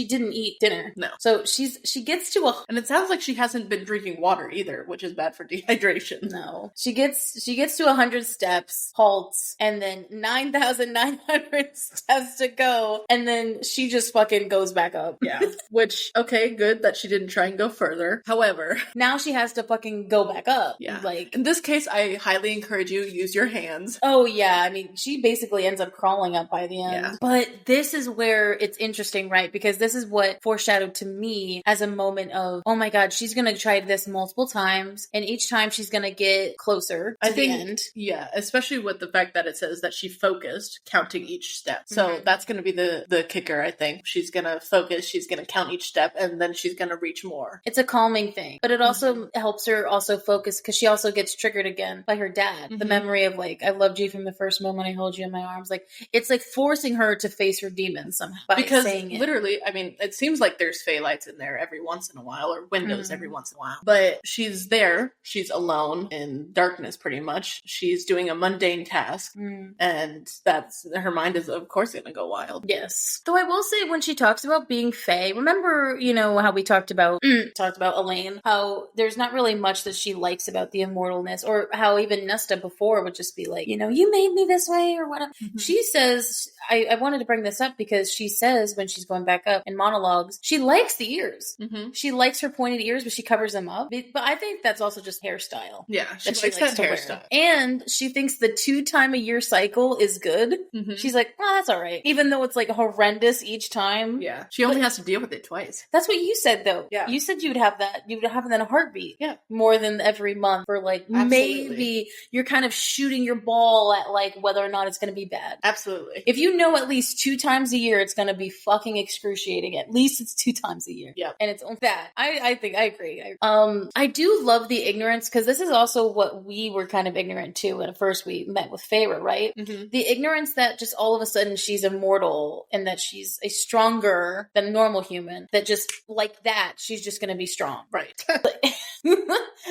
didn't eat dinner. No. So she gets to and it sounds like she hasn't been drinking water either, which is bad for dehydration. No. She gets to 100 9,200 steps, halts, and then 9,900 steps to go, and then she just fucking goes back up. Yeah. Which, okay, good that she didn't try and go further. However, now she has to fucking go back up. Yeah. Like, in this case, I highly encourage you use your hands. Oh, yeah. I mean, she basically ends up crawling up by the end. Yeah. But this is where it's interesting, right? Because this is what foreshadowed to me as a moment of, oh my God, she's going to try this multiple times. And each time she's going to get closer to the end. Yeah, especially with the fact that it says that she focused counting each step. So that's going to be the kicker, I think. She's going to focus, she's going to count each step, and then she's going to reach more. It's a calming thing. But it also helps her also focus because she also gets triggered again by her dad. The memory of like, I loved you from the first moment I held you in my arms. Like, it's like forcing her to face her demons somehow by because saying it. Literally, I mean, it seems like there's fey lights in there every once in a while, or windows every once in a while. But she's there, she's alone in darkness pretty much. She's doing a mundane task, and that's, her mind is of course gonna go wild. Yes. Though I will say, when she talks about being fey, remember, you know, how we talked about Elaine, how there's not really much that she likes about the immortalness, or how even Nesta before would just be like, you know, you made me this way or whatever. She says, I wanted to bring this up because she says when she's going back up in monologues, she likes the ears. She likes her pointed ears, but she covers them up. But I think that's also just hairstyle. Yeah, she likes that hairstyle. And she thinks the 2-time-a-year cycle is good. She's like, oh, that's all right. Even though it's like horrendous each time. Yeah, she only has to deal with it twice. That's what you said, though. Yeah. You said you'd have that. You would have it in a heartbeat. Yeah. More than every month. Or like, maybe you're kind of shooting your ball at like whether or not it's going to be bad. Absolutely. If you know at least 2 times a year it's going to be fucking excruciating, at least it's 2 times a year. Yeah. And it's that. I think I agree. I do love the ignorance, because this is also what we were kind of ignorant to when at first we met with Feyre, right? The ignorance that just all of a sudden she's immortal and that she's a stronger than normal human, that just like that she's just going to be strong. Right.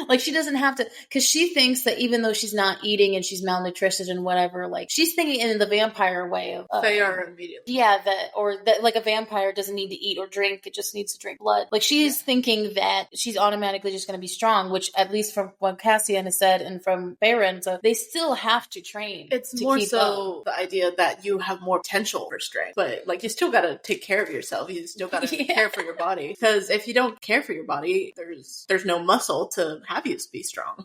Like, she doesn't have to, because she thinks that even though she's not eating and she's malnutrition and whatever, like, she's thinking in the vampire way of they are immediately. Yeah, that like a vampire doesn't need to eat or drink, it just needs to drink blood. Like, she's thinking that she's automatically just going to be strong, which at least from what Cassian has said and from Baron, so they still have to train. It's more so the idea that you have more potential for strength, but like, you still got to take care of yourself. You still got to care for your body, because if you don't care for your body, there's no muscle to have you be strong.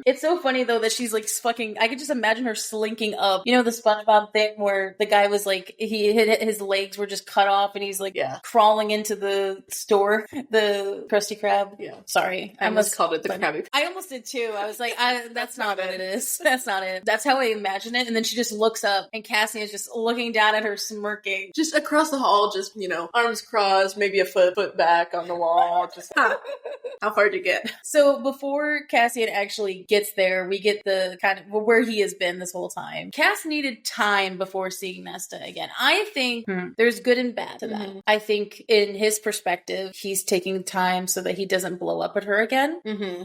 It's so funny though that she's like fucking, I could just imagine her slinking up, you know, the SpongeBob thing where the guy was like, his legs were just cut off and he's like crawling into the store, the Krusty Krab. Sorry, I almost called it the Krabby. I almost did too. I was like, that's not what it is. That's not it. That's how I imagine it. And then she just looks up and Cassie is just looking down at her, smirking, just across the hall, just, you know, arms crossed, maybe a foot back on the wall, just how far did you get? So before Cassian actually gets there, we get the kind of where he has been this whole time. Cass needed time before seeing Nesta again. I think there's good and bad to that. I think in his perspective, he's taking time so that he doesn't blow up at her again.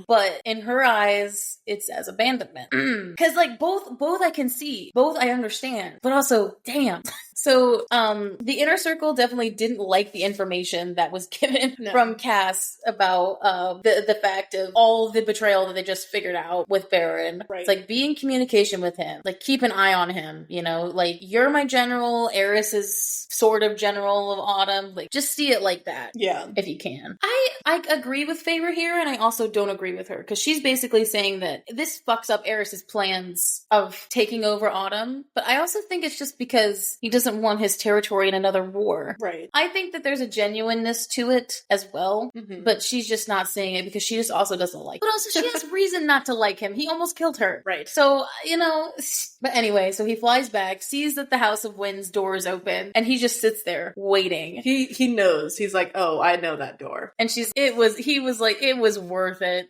But in her eyes, it's as abandonment. Because like both I can see, both I understand, but also, damn. So the inner circle definitely didn't like the information that was given from Cass about the fact of all the betrayal that they just figured out with Baron. It's like, be in communication with him, like keep an eye on him, you know, like, you're my general, Eris is sort of general of Autumn, like just see it like that if you can. I agree with Feyre here, and I also don't agree with her, because she's basically saying that this fucks up Eris's plans of taking over Autumn, but I also think it's just because he doesn't want his territory in another war. I think that there's a genuineness to it as well, but she's just not saying it because she just also doesn't like him. But also she has reason not to like him. He almost killed her. So, you know, but anyway, so he flies back, sees that the House of Wind's door is open, and he just sits there waiting. He knows. He's like, oh, I know that door. And he was like, it was worth it.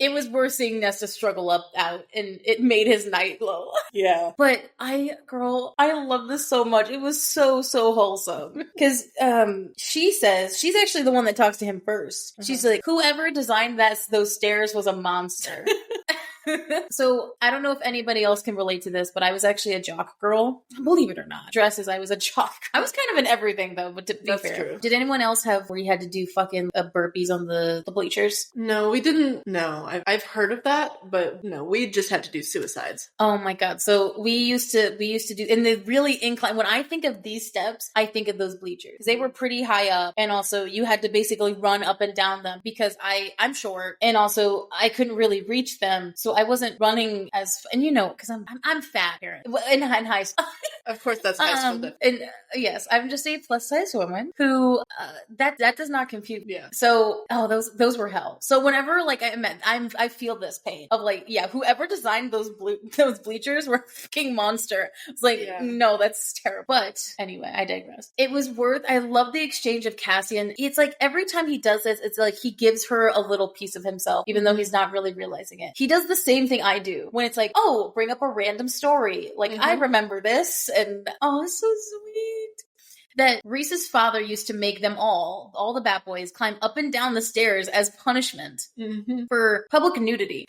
It was worth seeing Nesta struggle out, and it made his night glow. But I love this so much. It was so wholesome. Because she says, she's actually the one that talks to him first. She's like, whoever designed those stairs was a monster. So I don't know if anybody else can relate to this, but I was actually a jock girl. Believe it or not. Dresses, I was a jock. I was kind of in everything though, but to be That's fair. true. Did anyone else have where you had to do fucking burpees on the bleachers? No, we didn't. No, I've heard of that, but no, we just had to do suicides. Oh my god. So we used to do in the really incline. When I think of these steps, I think of those bleachers. They were pretty high up, and also you had to basically run up and down them because I'm short, and also I couldn't really reach them, so I wasn't running as. And you know, because I'm fat here in high school. Of course, that's high school. And yes, I'm just a plus size woman who that does not compute. Yeah. So those were hell. So whenever like I feel this pain of like, yeah, whoever designed those bleachers were a fucking monster. It's like, no, that's terrible. But anyway, I digress. It was worth. I love the exchange of Cassian. It's like every time he does this, it's like he gives her a little piece of himself, even though he's not really realizing it. He does the same thing I do when it's like, oh, bring up a random story. Like I remember this, and oh, it's so sweet. That Reese's father used to make them all the Bat Boys, climb up and down the stairs as punishment for public nudity.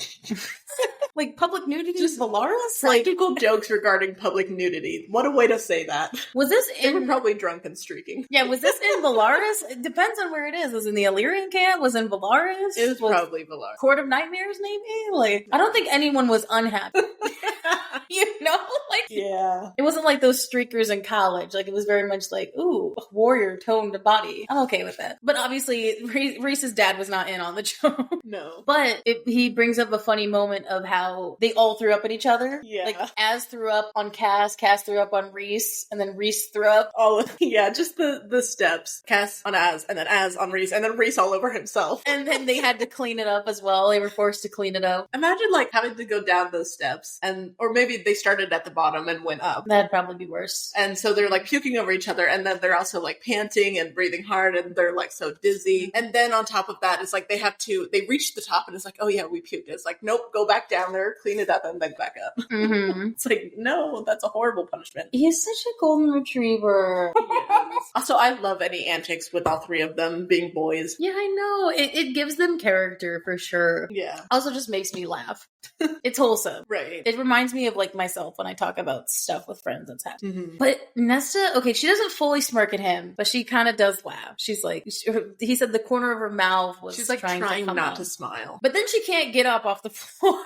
Like public nudity? Just Valaris? Practical jokes regarding public nudity. What a way to say that. Was this They were probably drunk and streaking. Yeah, was this in Valaris? It depends on where it is. Was it in the Illyrian camp? Was it in Valaris? It was probably Valaris. Court of Nightmares, maybe? Like, I don't think anyone was unhappy. You know? Like, yeah. It wasn't like those streakers in college. Like, it was very much like, ooh, warrior toned body. I'm okay with that. But obviously, Reese's dad was not in on the joke. No. But he brings up a funny moment of how they all threw up at each other. Yeah. Like, Az threw up on Cass threw up on Reese, and then Reese threw up. Just the steps. Cass on Az, and then Az on Reese, and then Reese all over himself. And then they had to clean it up as well. They were forced to clean it up. Imagine, like, having to go down those steps, or maybe they started at the bottom and went up. That'd probably be worse. And so they're, like, puking over each other, and then they're also, like, panting and breathing hard, and they're, like, so dizzy. And then on top of that, it's like they reach the top, and it's like, oh yeah, we puked. It's like, nope, go back down there, clean it up, and then back up. It's like, no, that's a horrible punishment. He's such a golden retriever. Also, I love any antics with all three of them being boys. Yeah, I know. It gives them character for sure. Yeah. Also just makes me laugh. It's wholesome. Right. It reminds me of like myself when I talk about stuff with friends that's happening. Mm-hmm. But Nesta, okay, she doesn't fully smirk at him, but she kind of does laugh. She's like, he said the corner of her mouth was she's like trying to not to smile. But then she can't get up off the floor.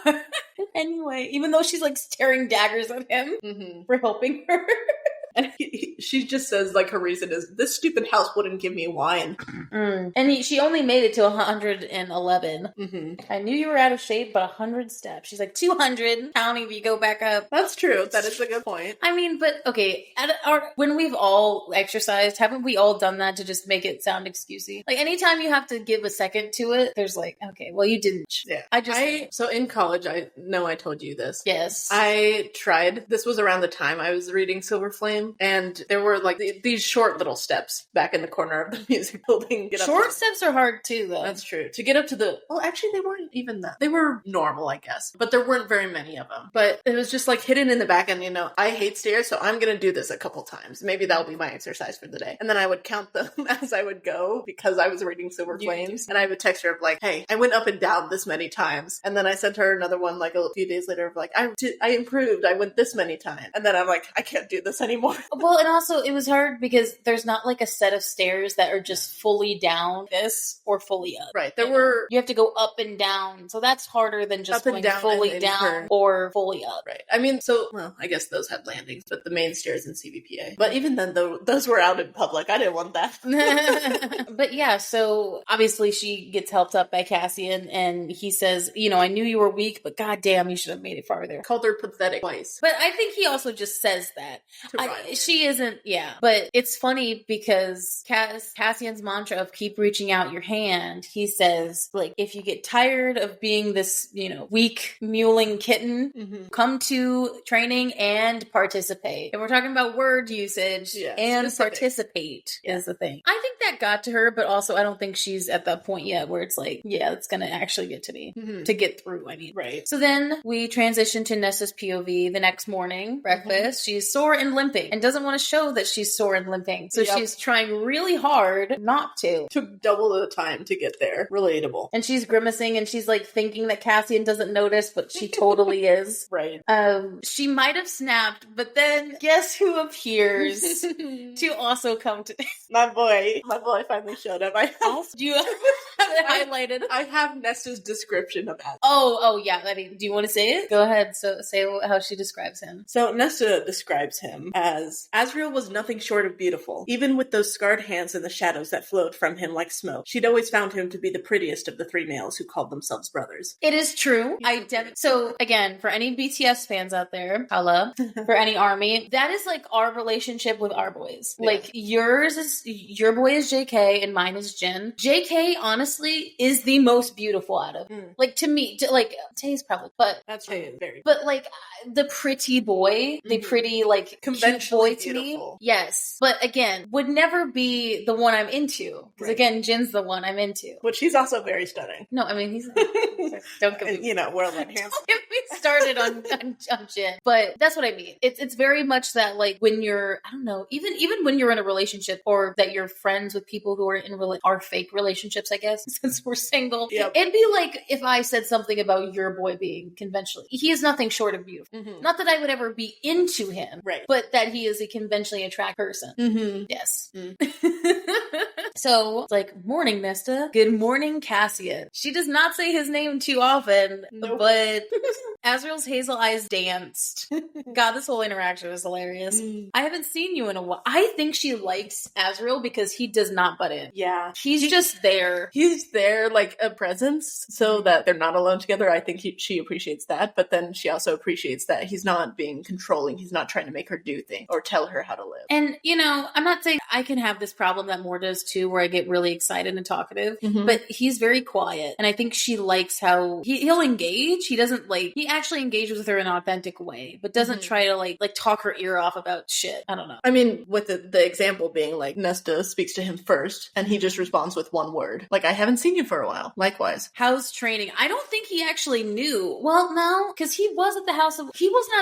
Anyway, even though she's like staring daggers at him for helping her. And she just says, like, her reason is, this stupid house wouldn't give me wine. And she only made it to 111. I knew you were out of shape, but 100 steps. She's like, 200, counting if you go back up. That's true. That is a good point. I mean, but, okay, when we've all exercised, haven't we all done that to just make it sound excusey? Like, anytime you have to give a second to it, there's like, okay, well, you didn't. Yeah. So in college, I know I told you this. Yes. I tried. This was around the time I was reading Silver Flame. And there were like these short little steps back in the corner of the music building. Short steps are hard too, though. That's true. To get up to actually, they weren't even that. They were normal, I guess. But there weren't very many of them. But it was just like hidden in the back. And, I hate stairs, so I'm going to do this a couple times. Maybe that'll be my exercise for the day. And then I would count them as I would go because I was reading Silver Flames. And I would text her of like, hey, I went up and down this many times. And then I sent her another one like a few days later of like, I improved. I went this many times. And then I'm like, I can't do this anymore. Well, and also it was hard because there's not like a set of stairs that are just fully down this or fully up. Right. You have to go up and down. So that's harder than just going fully down or fully up. Right. I mean, I guess those had landings, but the main stairs in CVPA. But even then, those were out in public. I didn't want that. But yeah, so obviously she gets helped up by Cassian and he says, I knew you were weak, but goddamn, you should have made it farther. Called her pathetic twice. But I think he also just says that. She isn't, but it's funny because Cassian's mantra of keep reaching out your hand, he says, like, if you get tired of being this, weak, mewling kitten, come to training and participate. If we're talking about word usage, and specific. Participate is the thing. I think that got to her, but also I don't think she's at that point yet where it's like, yeah, it's gonna actually get to me. To get through, I mean. Right. So then we transition to Nesta's POV the next morning, breakfast. She's sore and limping and doesn't want to show that she's sore and limping. So she's trying really hard not to. Took double the time to get there. Relatable. And she's grimacing and she's like thinking that Cassian doesn't notice, but she totally is. Right. She might have snapped, but then guess who appears to also come to... My boy finally showed up. Do you have it highlighted? I have Nesta's description of Asriel. Oh yeah. I mean, do you want to say it? Go ahead. So say how she describes him. So Nesta describes him as Asriel was nothing short of beautiful. Even with those scarred hands and the shadows that flowed from him like smoke, she'd always found him to be the prettiest of the three males who called themselves brothers. It is true. So again, for any BTS fans out there, holla, for any ARMY, that is like our relationship with our boys. Yeah. Like your boy is JK and mine is Jin. JK honestly is the most beautiful out of like to me. Like Tae's probably, but that's very. But like the pretty boy, the pretty like conventionally boy to beautiful. Me, yes. But again, would never be the one I'm into because again, Jin's the one I'm into. But she's also very stunning. No, I mean he's don't get me. We're like handsome. Get me started on Jin, but that's what I mean. It's very much that like when you're I don't know even when you're in a relationship or that you're friends with people who are in are fake relationships, I guess since we're single. Yep. It'd be like if I said something about your boy being conventionally. He is nothing short of beautiful. Not that I would ever be into him, right? But that he is a conventionally attractive person. Yes. So it's like, morning, Nesta. Good morning, Cassian. She does not say his name too often, but Asriel's hazel eyes danced. God, this whole interaction was hilarious. I haven't seen you in a while. I think she likes Asriel because he does not butt in. Yeah. He's just there. He's there like a presence so that they're not alone together. I think she appreciates that, but then she also appreciates that he's not being controlling. He's not trying to make her do things or tell her how to live. And, I'm not saying I can have this problem that Moore does too, where I get really excited and talkative, but he's very quiet. And I think she likes how he'll engage. He doesn't he actually engages with her in an authentic way, but doesn't try to like talk her ear off about shit. I don't know. I mean, with the example being like Nesta speaks to him first and he just responds with one word. Like, I haven't seen you for a while. Likewise. How's training? I don't think he actually knew. Well, no, because he wasn't at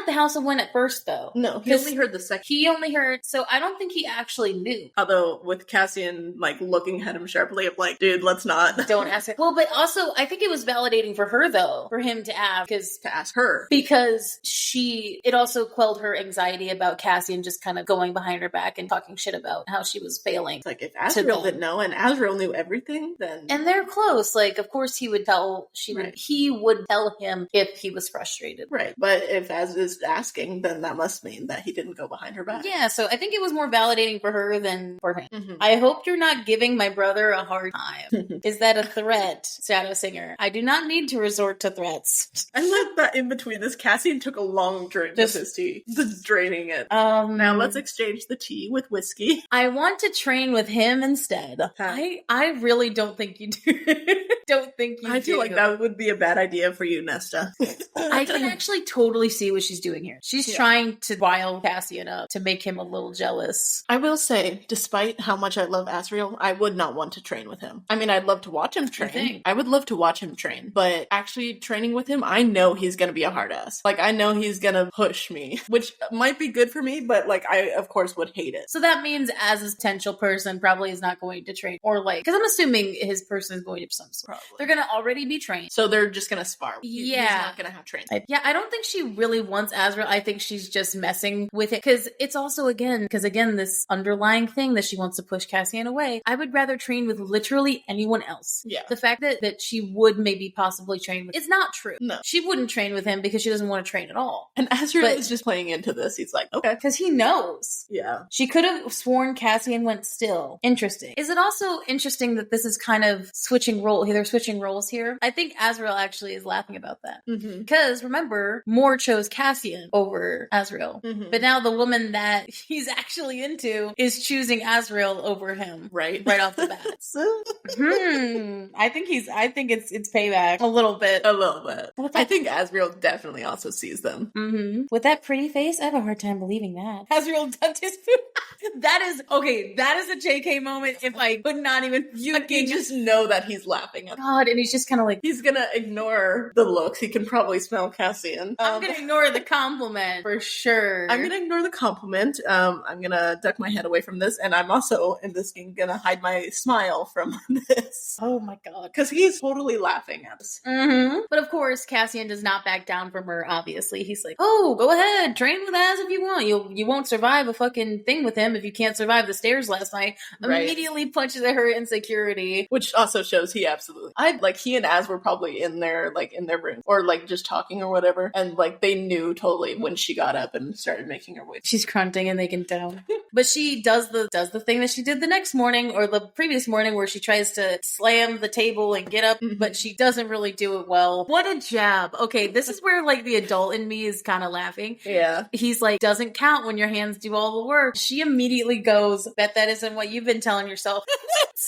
the House of Wind at first though. No, he only heard the second. He only heard, so I don't think he actually knew. Although with Cassian looking at him sharply, I'm like, dude, let's not. Don't ask it. Well, but also I think it was validating for her though, for him to ask her. Because it also quelled her anxiety about Cassian just kind of going behind her back and talking shit about how she was failing. It's like if Asriel didn't know and Asriel knew everything, then... And they're close. Like, of course he would tell, he would tell him if he was frustrated. Right. But if Az is asking, then that must mean that he didn't go behind her back. Yeah, so I think it was more validating for her than for him. I hope you're not giving my brother a hard time. Is that a threat, Shadow Singer? I do not need to resort to threats. I love that in between this, Cassian took a long drink of his tea. Just draining it. Now let's exchange the tea with whiskey. I want to train with him instead. I really don't think you do. I feel like that would be a bad idea for you, Nesta. I can actually totally see what she's doing here. She's trying to rile Cassian up to make him a little jealous. I will say, despite how much I love Asriel, I would not want to train with him. I mean, I'd love to watch him train. I would love to watch him train, but actually training with him, I know he's gonna be a hard ass. Like, I know he's gonna push me, which might be good for me, but I of course would hate it. So that means as a potential person probably is not going to train, or because I'm assuming his person is going to some sort. Probably. They're gonna already be trained. So they're just gonna spar. He's not gonna have training. I don't think she really wants Asriel. I think she's just messing with it. Because it's also, again, this underlying thing that she wants to push Cassian away. I would rather train with literally anyone else. Yeah. The fact that she would maybe possibly train with, it's not true. No. She wouldn't train with him because she doesn't want to train at all. And Asriel is just playing into this. He's like, okay. Because he knows. Yeah. She could have sworn Cassian went still. Interesting. Is it also interesting that this is kind of switching role? They're switching roles here. I think Azrael actually is laughing about that. Mm-hmm. Because remember, Moore chose Cassian over Azrael. Mm-hmm. But now the woman that he's actually into is choosing Azrael over him. Right off the bat. I think it's payback. A little bit. I think Azrael definitely also sees them. Mm-hmm. With that pretty face, I have a hard time believing that. Azrael dumped his food. That is a JK moment if I could not even you just know that he's laughing at God, and he's just kind of like, he's gonna ignore the looks. He can probably smell Cassian. I'm gonna ignore the compliment for sure. I'm gonna ignore the compliment. I'm gonna duck my head away from this, and I'm also in this game gonna hide my smile from this. Oh my God, because he's totally laughing at us. Mm-hmm. But of course, Cassian does not back down from her. Obviously, he's like, "Oh, go ahead, train with Az if you want. You won't survive a fucking thing with him if you can't survive the stairs last night." Right. Immediately punches at her insecurity, which also shows he absolutely. He and Az were probably in their room or like just talking or whatever, and like they knew totally when she got up and started making her way. She's grunting and they can tell, but she does the thing that she did the next morning or the previous morning where she tries to slam the table and get up, but she doesn't really do it well. What a jab. Okay, this is where like the adult in me is kind of laughing. Yeah. He's like, doesn't count when your hands do all the work. She immediately goes, bet that isn't what you've been telling yourself.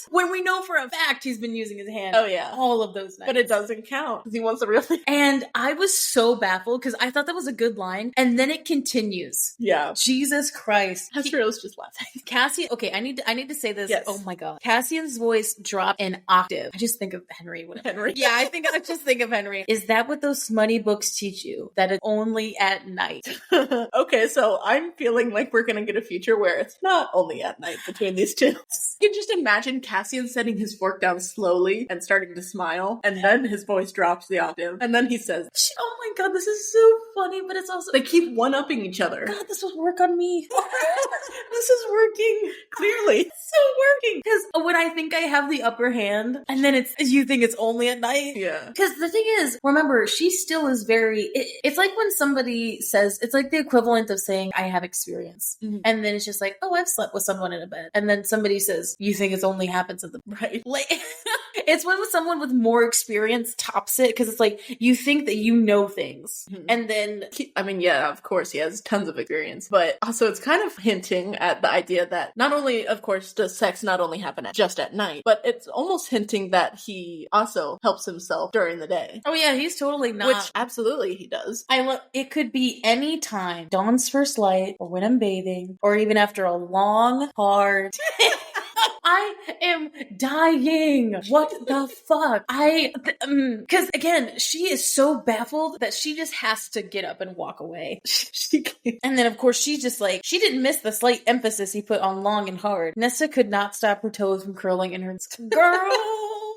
When we know for a fact he's been using his hand. Oh yeah. All of those nights. But it doesn't count because he wants the real thing. And I was so baffled because I thought that was a good line. And then it continues. Yeah. Jesus Christ. Hasriel's just laughing. Cassian, okay, I need to say this. Yes. Oh my God. Cassian's voice dropped an octave. I just think of Henry. Henry? Yeah, I just think of Henry. Is that what those smutty books teach you? That it's only at night? Okay, so I'm feeling like we're gonna get a future where it's not only at night between these two. You can just imagine Cassian setting his fork down slowly and starting to smile, and then his voice drops the octave, and then he says, "Oh my God, this is so funny," but it's also they keep one-upping each other. God, this would work on me. This is working. Clearly. It's so working. Because when I think I have the upper hand, and then you think it's only at night. Yeah. Because the thing is, remember, she still is very, it's like when somebody says, it's like the equivalent of saying, I have experience. Mm-hmm. And then it's just like, oh, I've slept with someone in a bed. And then somebody says, you think it only happens at the right. Like, it's when someone with more experience tops it, because it's like, you think that you know things. Mm-hmm. And then... yeah, of course, he has tons of experience. But also, it's kind of hinting at the idea that not only, of course, does sex not only happen just at night, but it's almost hinting that he also helps himself during the day. Oh yeah, he's totally not. Which, absolutely, he does. It could be any time. Dawn's first light, or when I'm bathing, or even after a long, hard... I am dying. What the fuck? Because again, she is so baffled that she just has to get up and walk away. And then of course she's just like, she didn't miss the slight emphasis he put on long and hard. Nesta could not stop her toes from curling in her girl.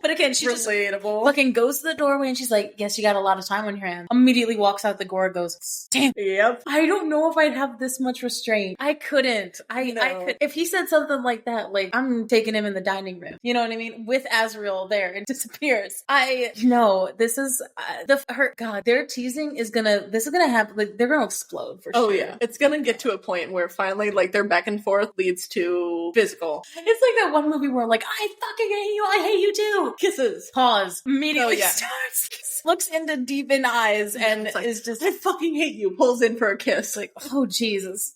But again, she just fucking goes to the doorway and she's like, yes, you got a lot of time on your hands. Immediately walks out the door and goes, damn. Yep. I don't know if I'd have this much restraint. I couldn't. I could. If he said something like that, like, I'm taking him in the dining room. You know what I mean? With Azrael there, it disappears. This is, their teasing is gonna happen. Like, they're gonna explode for sure. Oh yeah. It's gonna get to a point where finally, like, their back and forth leads to physical. It's like that one movie where, like, I fucking hate you, I hate you too. Kisses. Pause. Immediately starts. Looks into deep in eyes and like, is just, I fucking hate you. Pulls in for a kiss. Like, oh Jesus.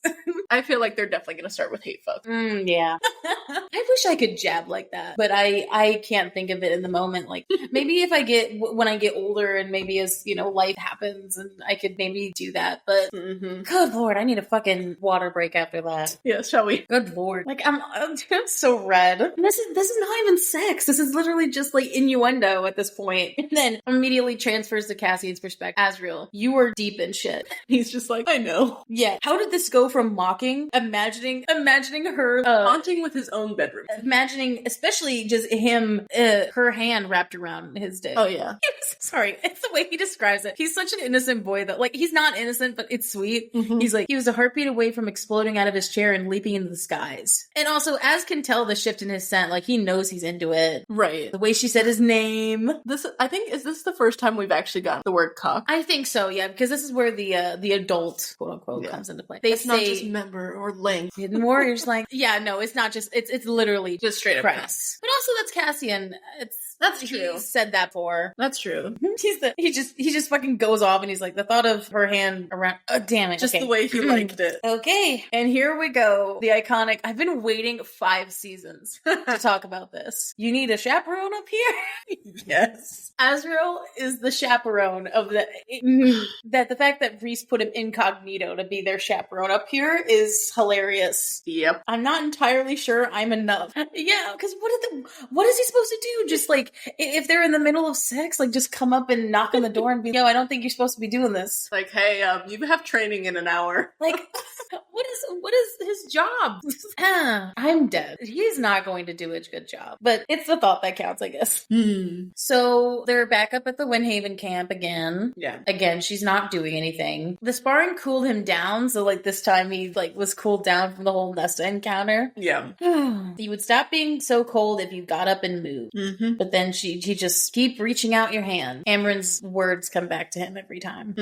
I feel like they're definitely gonna start with hate fuck. Yeah. I wish I could jab like that, but I can't think of it in the moment. Like, maybe when I get older and maybe as, life happens and I could maybe do that, but good Lord, I need a fucking water break after that. Yeah, shall we? Good Lord. Like, I'm so red. And this is not even sex. This is literally just like innuendo at this point. And then immediately transfers to Cassian's perspective. Azrael, you are deep in shit. He's just like, I know. Yeah. How did this go from mocking, imagining her haunting with his own bedroom, imagining especially just him, her hand wrapped around his dick. Oh yeah. Sorry, it's the way he describes it. He's such an innocent boy that, like, he's not innocent, but it's sweet. He's like, he was a heartbeat away from exploding out of his chair and leaping into the skies. And also, Az can tell the shift in his scent. Like, he knows he's into it. Right. The way she said his name. Is this the first time we've actually gotten the word cock? I think so, yeah, because this is where the adult, quote unquote, comes into play. It's not just member or length. Hidden Warrior's like, yeah, no, it's not just, it's literally just straight up press. But also, that's Cassian. That's true. He's said that before. That's true. He just fucking goes off and he's like, the thought of her hand around, oh, damn it. Just the way he liked it. Okay. And here we go. The iconic, I've been waiting 5 seasons to talk about this. You need a chaperone up here? Yes. Azrael is the chaperone of the fact that Reese put him incognito to be their chaperone up here is hilarious. Yep. I'm not entirely sure I'm enough. Yeah, because what is he supposed to do? Just like, if they're in the middle of sex, like just come up and knock on the door and be, yo, I don't think you're supposed to be doing this. Like, hey, you have training in an hour. Like, what is his job? I'm dead. He's not going to do a good job. But it's the thought that counts, I guess. So they're back up at the Windhaven camp again. Yeah. Again, she's not doing anything. The sparring cooled him down, so like this time he like was cooled down from the whole Nesta encounter. Yeah. You would stop being so cold if you got up and moved. But then she just keep reaching out your hand. Amren's words come back to him every time.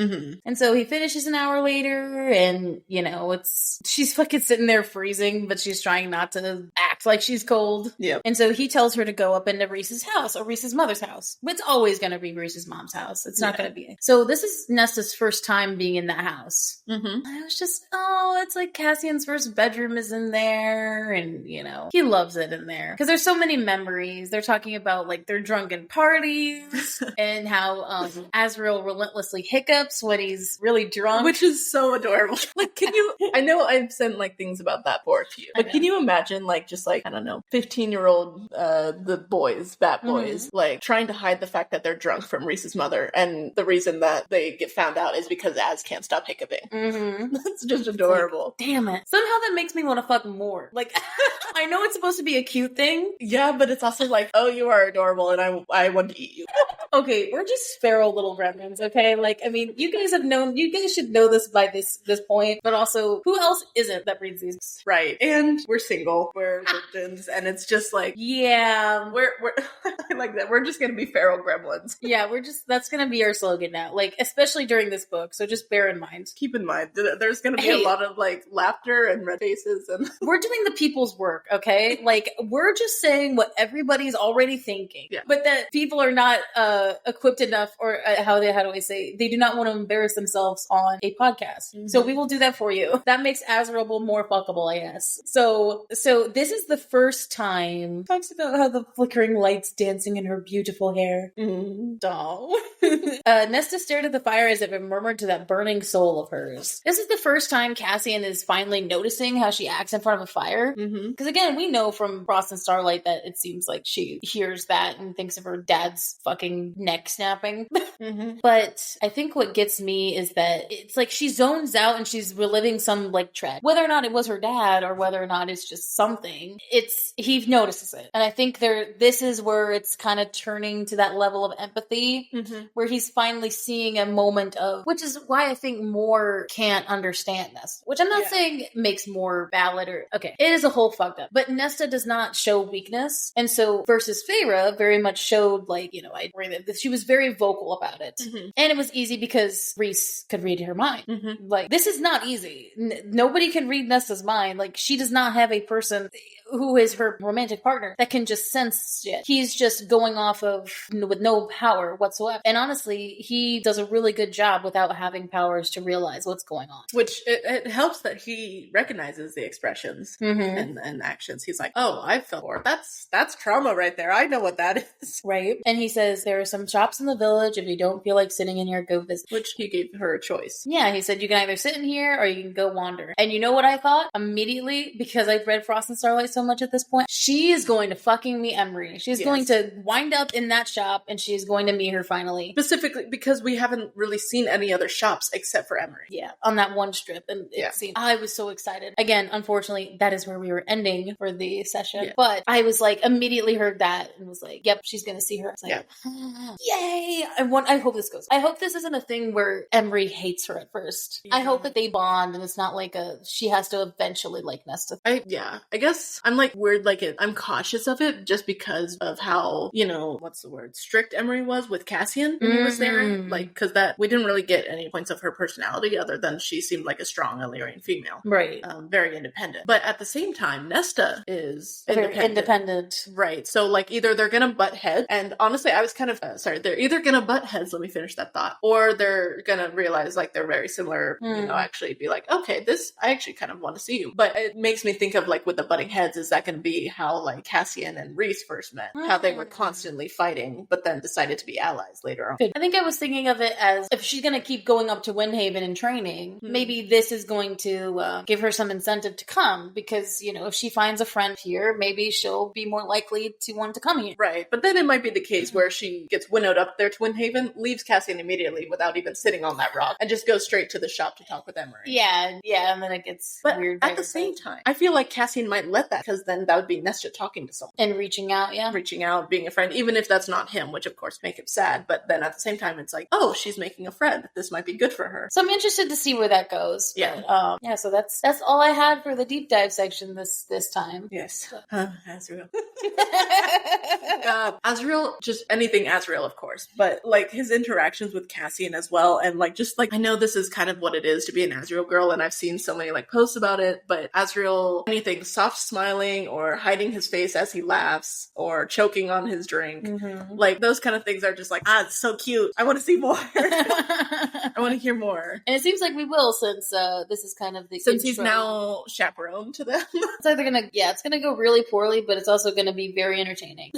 And so he finishes an hour later and, you know, she's fucking sitting there freezing, but she's trying not to act like she's cold. Yeah. And so he tells her to go up into Reese's house or Reese's mother's house. It's always going to be Reese's mom's house. It's not going to be. So this is Nesta's first time being in that house. I was just, it's like Cassian's first bedroom is in there. And, you know, he loves it in there. Because there's so many memories. They're talking about like their drunken parties and how Azrael relentlessly hiccups when he's really drunk. Which is so adorable. Like, I know I've sent like things about that board to you, but can you imagine like just like, I don't know, 15-year-old the boys, bat boys, like trying to hide the fact that they're drunk from Reese's mother, and the reason that they get found out is because Az can't stop hiccuping. That's just adorable. Like, damn it. Somehow that makes me want to fuck more. Like, I know it's supposed to be a cute thing. Yeah, but it's also like, oh, you are adorable and I want to eat you. Okay, we're just feral little gremlins, okay? Like, I mean, you guys should know this by this point, but also, who else isn't that breeds these? Right. And we're single, we're virgins, and it's just like, yeah, we're I like that. We're just gonna be feral gremlins. Yeah, that's gonna be our slogan now, like, especially during this book, so just bear in mind. Keep in mind, there's gonna be a lot of, like, laughter and red faces, and we're doing the people's work, okay? Like, we're just saying what everybody's already thinking, but that people are not equipped enough, or how do I say, they do not want to embarrass themselves on a podcast. So we will do that for you. That makes Azrael more fuckable, I guess. So this is the first time talks about how the flickering lights dancing in her beautiful hair. Doll. Nesta stared at the fire as if it murmured to that burning soul of hers. This is the first time Cassian is finally noticing how she acts in front of a fire. Because again, we know from Frost and Starlight that it seems like she hears that and thinks of her dad's fucking neck snapping. But I think what gets me is that it's like she zones out and she's reliving some like dread. Whether or not it was her dad or whether or not it's just something, he notices it. And I think this is where it's kind of turning to that level of empathy where he's finally seeing a moment of, which is why I think more can't understand this. Which I'm not saying makes more valid or, okay, it is a whole fucked up. But Nesta does not show weakness. And so versus Feyre very much showed like, you know, she was very vocal about it. And it was easy because Reese could read her mind. Like, this is not easy. Nobody can read Nesta's mind. Like, she does not have a person who is her romantic partner that can just sense shit. He's just going off of with no power whatsoever. And honestly, he does a really good job without having powers to realize what's going on. Which it helps that he recognizes the expressions and actions. He's like, oh, I felt for that's trauma right there. I know what that is. Right. And he says, there are some shops in the village. If you don't feel like sitting in here, go visit. Which he gave her a choice. Yeah, he said, you can either sit in here or you can go wander. And you know what I thought? Immediately, because I've read Frost and Starlight so so much at this point. She is going to fucking meet Emery. She's going to wind up in that shop, and she's going to meet her finally. Specifically because we haven't really seen any other shops except for Emery. Yeah, on that one strip. And it seemed, I was so excited. Again, unfortunately, that is where we were ending for the session. Yeah. But I was like, immediately heard that and was like, yep, she's going to see her. I was like, yay! I hope this goes. I hope this isn't a thing where Emery hates her at first. Yeah. I hope that they bond and it's not like she has to eventually like Nesta. I guess I'm like weird, like I'm cautious of it just because of how, what's the word? Strict Emery was with Cassian when he was there. Like, because we didn't really get any points of her personality other than she seemed like a strong Illyrian female. Right. Very independent. But at the same time, Nesta is independent. Right. So like either they're gonna butt heads, and honestly I was kind of they're either gonna butt heads, let me finish that thought, or they're gonna realize like they're very similar, actually be like, okay, this I actually kind of want to see you. But it makes me think of like with the butting heads, is that gonna be how like Cassian and Rhys first met, how they were constantly fighting but then decided to be allies later on. I think I was thinking of it as if she's gonna keep going up to Windhaven and training, maybe this is going to give her some incentive to come, because if she finds a friend here, maybe she'll be more likely to want to come here. Right. But then it might be the case where she gets winnowed up there to Windhaven, leaves Cassian immediately without even sitting on that rock, and just goes straight to the shop to talk with Emery. Yeah, and then it gets weird. At the same time, I feel like Cassian might let that, because then that would be Nesta talking to someone. And reaching out, being a friend, even if that's not him, which of course make it sad, but then at the same time it's like, oh, she's making a friend. This might be good for her. So I'm interested to see where that goes. Yeah. But, so that's all I had for the deep dive section this time. Yes. Azriel. Azriel, just anything Azriel, of course, but like his interactions with Cassian as well, and like just like I know this is kind of what it is to be an Azriel girl, and I've seen so many like posts about it, but Azriel, anything soft smiling or hiding his face as he laughs or choking on his drink, like those kind of things are just like, it's so cute. I want to see more. I want to hear more. And it seems like we will, since this is kind of the since intro. He's now chaperone to them. It's either it's gonna go really poorly, but it's also gonna be very entertaining.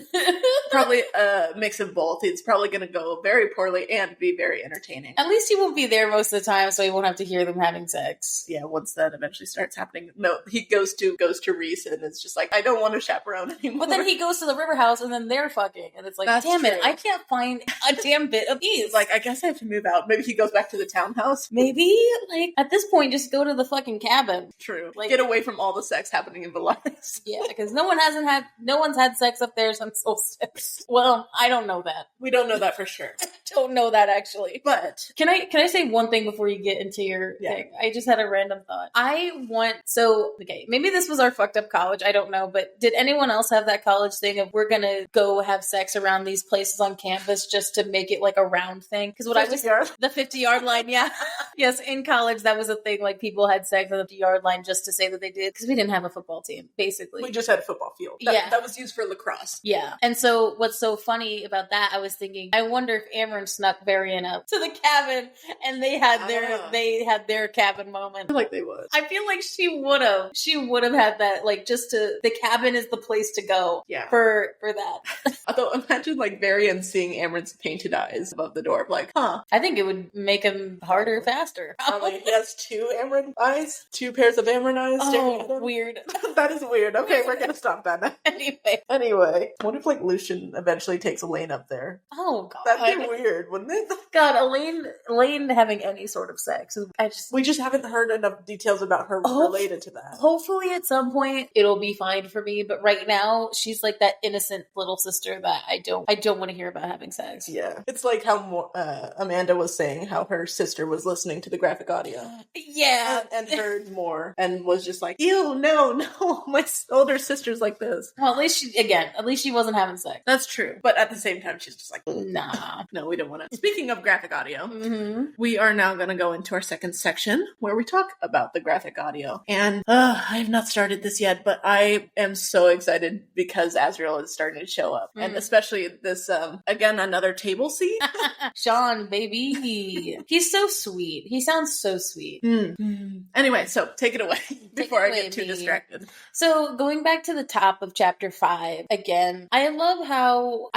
Probably a mix of both. It's probably gonna go very poorly and be very entertaining. At least he won't be there most of the time, so he won't have to hear them having sex. Yeah, once that eventually starts happening. No, he goes to Rhys, and it's just like, I don't want to chaperone anymore. But then he goes to the river house, and then they're fucking, and it's like, that's damn true. it, I can't find a damn bit of peace. Like, I guess I have to move out. Maybe he goes back to the townhouse. Maybe, like, at this point, just go to the fucking cabin. True. Like, get away from all the sex happening in Valaris. Yeah, because no one's had sex up there since Solstice. Well, I don't know that. We don't know that for sure. I don't know that, actually. But can I say one thing before you get into your thing? I just had a random thought. Maybe this was our fucked up college, I don't know, but did anyone else have that college thing of we're gonna go have sex around these places on campus just to make it like a round thing? Because what I was the 50-yard line, yeah. Yes, in college that was a thing, like people had sex on the 50-yard line just to say that they did, because we didn't have a football team, basically. We just had a football field. That was used for lacrosse. Yeah. And so what's so funny about that, I was thinking, I wonder if Amryn snuck Varian up to the cabin and they had their cabin moment. I feel like they would. I feel like she would have. She would have had that, like, the cabin is the place to go. Yeah. For that. Although imagine like Varian seeing Amryn's painted eyes above the door, like, I think it would make him harder faster. Probably. He has two Amryn eyes, two pairs of Amryn eyes. Oh, weird. That is weird. Okay, we're gonna stop that now. Anyway, what if like Lucian eventually takes Elaine up there? Oh god, that'd be weird, wouldn't it? God, Elaine having any sort of sex. We just haven't heard enough details about her related to that. Hopefully at some point it'll be fine for me, but right now she's like that innocent little sister that I don't want to hear about having sex. Yeah, it's like how Amanda was saying how her sister was listening to the graphic audio. Yeah, and heard more and was just like, ew, no, my older sister's like this. Well, at least she wasn't having sex. That's true, but at the same time she's just like, nah, no, we don't want to. Speaking of graphic audio, we are now going to go into our second section where we talk about the graphic audio. And I have not started this yet, but I am so excited because Azriel is starting to show up. And especially this, again, another table scene. Sean, baby. He's so sweet. sweet. He sounds so sweet. Anyway, so take it away before I get too distracted. So going back to the top of chapter 5 again, I love how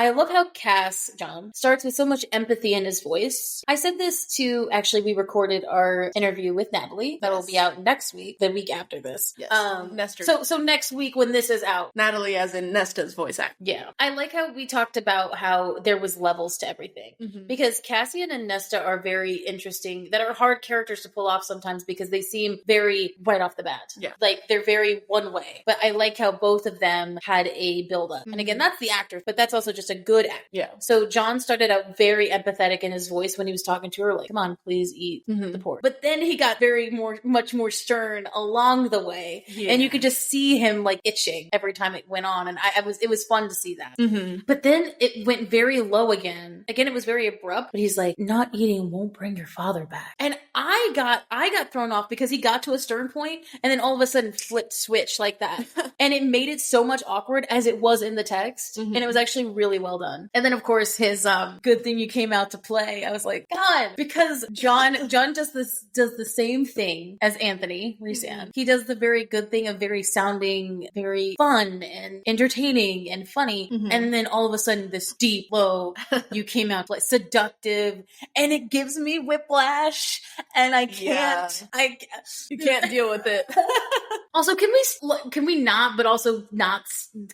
Cass John starts with so much empathy in his voice. I said this to actually we recorded our interview with Natalie that'll be out next week, the week after this. Yes. Nestor. So next week when this is out, Natalie as in Nesta's voice actor. Yeah, I like how we talked about how there was levels to everything because Cassian and Nesta are very interesting. That are hard characters to pull off sometimes because they seem very right off the bat. Yeah, like they're very one way. But I like how both of them had a build up. And again, that's the actor, but that's also just a good actor. Yeah. So John started out very empathetic in his voice when he was talking to her, like, "Come on, please eat the pork." But then he got much more stern along the way, and you could just see him like itching every time it went on, and it was fun to see that. But then it went very low again. Again, it was very abrupt. But he's like, "Not eating won't bring your father back," and I got thrown off because he got to a stern point, and then all of a sudden flipped switch like that, and it made it so much awkward as it was in the text, and it was actually really well done. And then of course his "good thing you came out to play." I was like, God, because John does the same thing as Anthony Rhys-Ann. He does the very good thing of very sounding very fun and entertaining and funny, and then all of a sudden this deep low you came out like seductive, and it gives me whiplash, and I can't. You can't deal with it. Also, can we not, but also not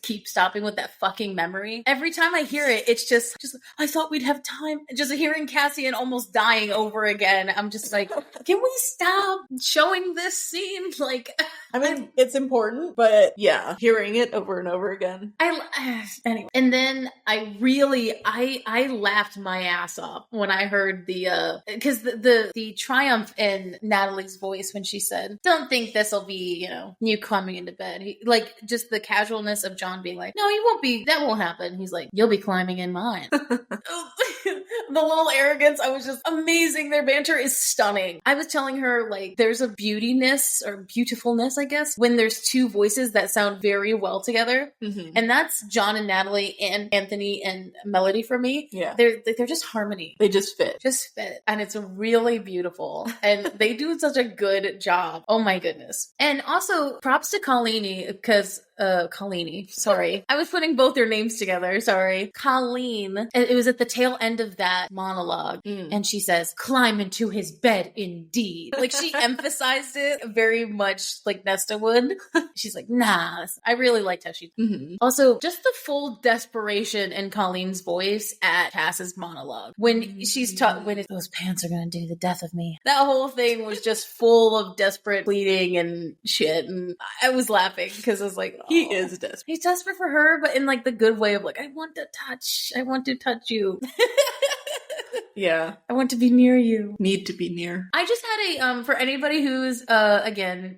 keep stopping with that fucking memory? Every time I hear it, it's just I thought we'd have time. Just hearing Cassian almost dying over again, I'm just like, can we stop showing this scene? Like, I mean, it's important, but yeah, hearing it over and over again. Anyway, and then I laughed my ass off when I heard because the triumph in Natalie's voice when she said, "Don't think this will be, you coming into bed." Like just the casualness of John being like, "No, you won't be. That won't happen." He's like, "You'll be climbing in mine." The little arrogance, I was just amazing. Their banter is stunning. I was telling her, like, there's a beautiness or beautifulness, I guess, when there's two voices that sound very well together. And that's John and Natalie and Anthony and Melody for me. Yeah. They're just harmony. They just fit. And it's really beautiful. And they do such a good job. Oh my goodness. And also props to Colleen because Colleen, sorry. I was putting both their names together, sorry. Colleen. It was at the tail end of that monologue, and she says, "Climb into his bed indeed." Like she emphasized it very much like Nesta would. She's like, "Nah." I really liked how she Also, just the full desperation in Colleen's voice at Cass's monologue. When she's when those pants are gonna do the death of me. That whole thing was just full of desperate pleading and shit, and I was laughing because I was like, he is desperate. He's desperate for her, but in like the good way of like, I want to touch you. Yeah. I want to be near you. Need to be near. I just had for anybody who's again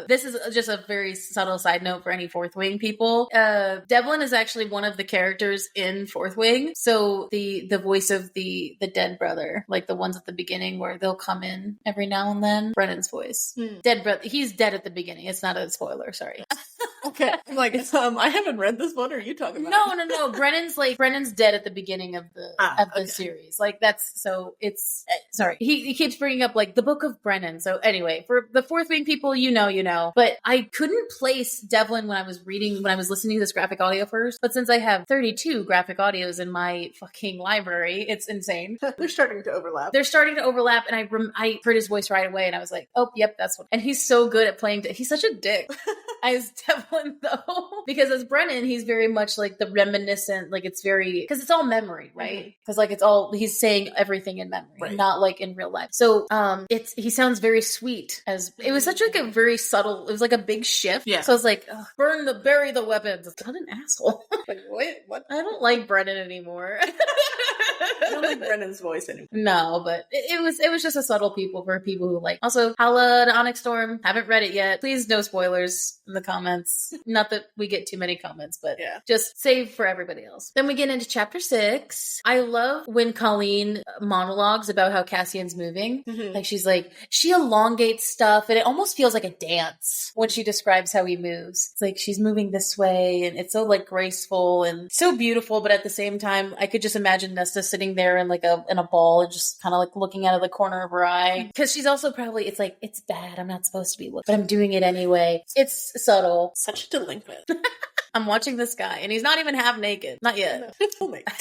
this is just a very subtle side note for any Fourth Wing people. Devlin is actually one of the characters in Fourth Wing. So the voice of the dead brother, like the ones at the beginning where they'll come in every now and then. Brennan's voice. Dead brother. He's dead at the beginning. It's not a spoiler, sorry. Okay. I'm like, I haven't read this one. Or are you talking about? No. Brennan's dead at the beginning of the series. Like that's so it's sorry. He keeps bringing up like the Book of Brennan. So anyway, for the Fourth Wing people, you know. But I couldn't place Devlin when I was listening to this graphic audio first. But since I have 32 graphic audios in my fucking library, it's insane. They're starting to overlap. And I heard his voice right away, and I was like, oh, yep, that's what. And he's so good at playing. He's such a dick. As Devlin though, because as Brennan, he's very much like the reminiscent, like it's very, because it's all memory, right? Because like he's saying everything in memory, right, not like in real life. So he sounds very sweet. As it was such like a very subtle, it was like a big shift. Yeah. So I was like, bury the weapons. What an asshole. Like what? I don't like Brennan anymore. I don't like Brennan's voice anymore. No, but it was just a subtle for people who like. Also, Hala to Onyx Storm. Haven't read it yet. Please, no spoilers. the comments. Not that we get too many comments, but Yeah. just save for everybody else. Then we get into chapter 6. I love when Colleen monologues about how Cassian's moving. Mm-hmm. Like she's like, she elongates stuff and it almost feels like a dance when she describes how he moves. It's like she's moving this way and it's so like graceful and so beautiful, but at the same time, I could just imagine Nesta sitting there in like in a ball and just kind of like looking out of the corner of her eye. Because she's also probably, it's like, it's bad. I'm not supposed to be looking, but I'm doing it anyway. It's subtle. Such a delinquent. I'm watching this guy and he's not even half naked. Not yet. Oh my God.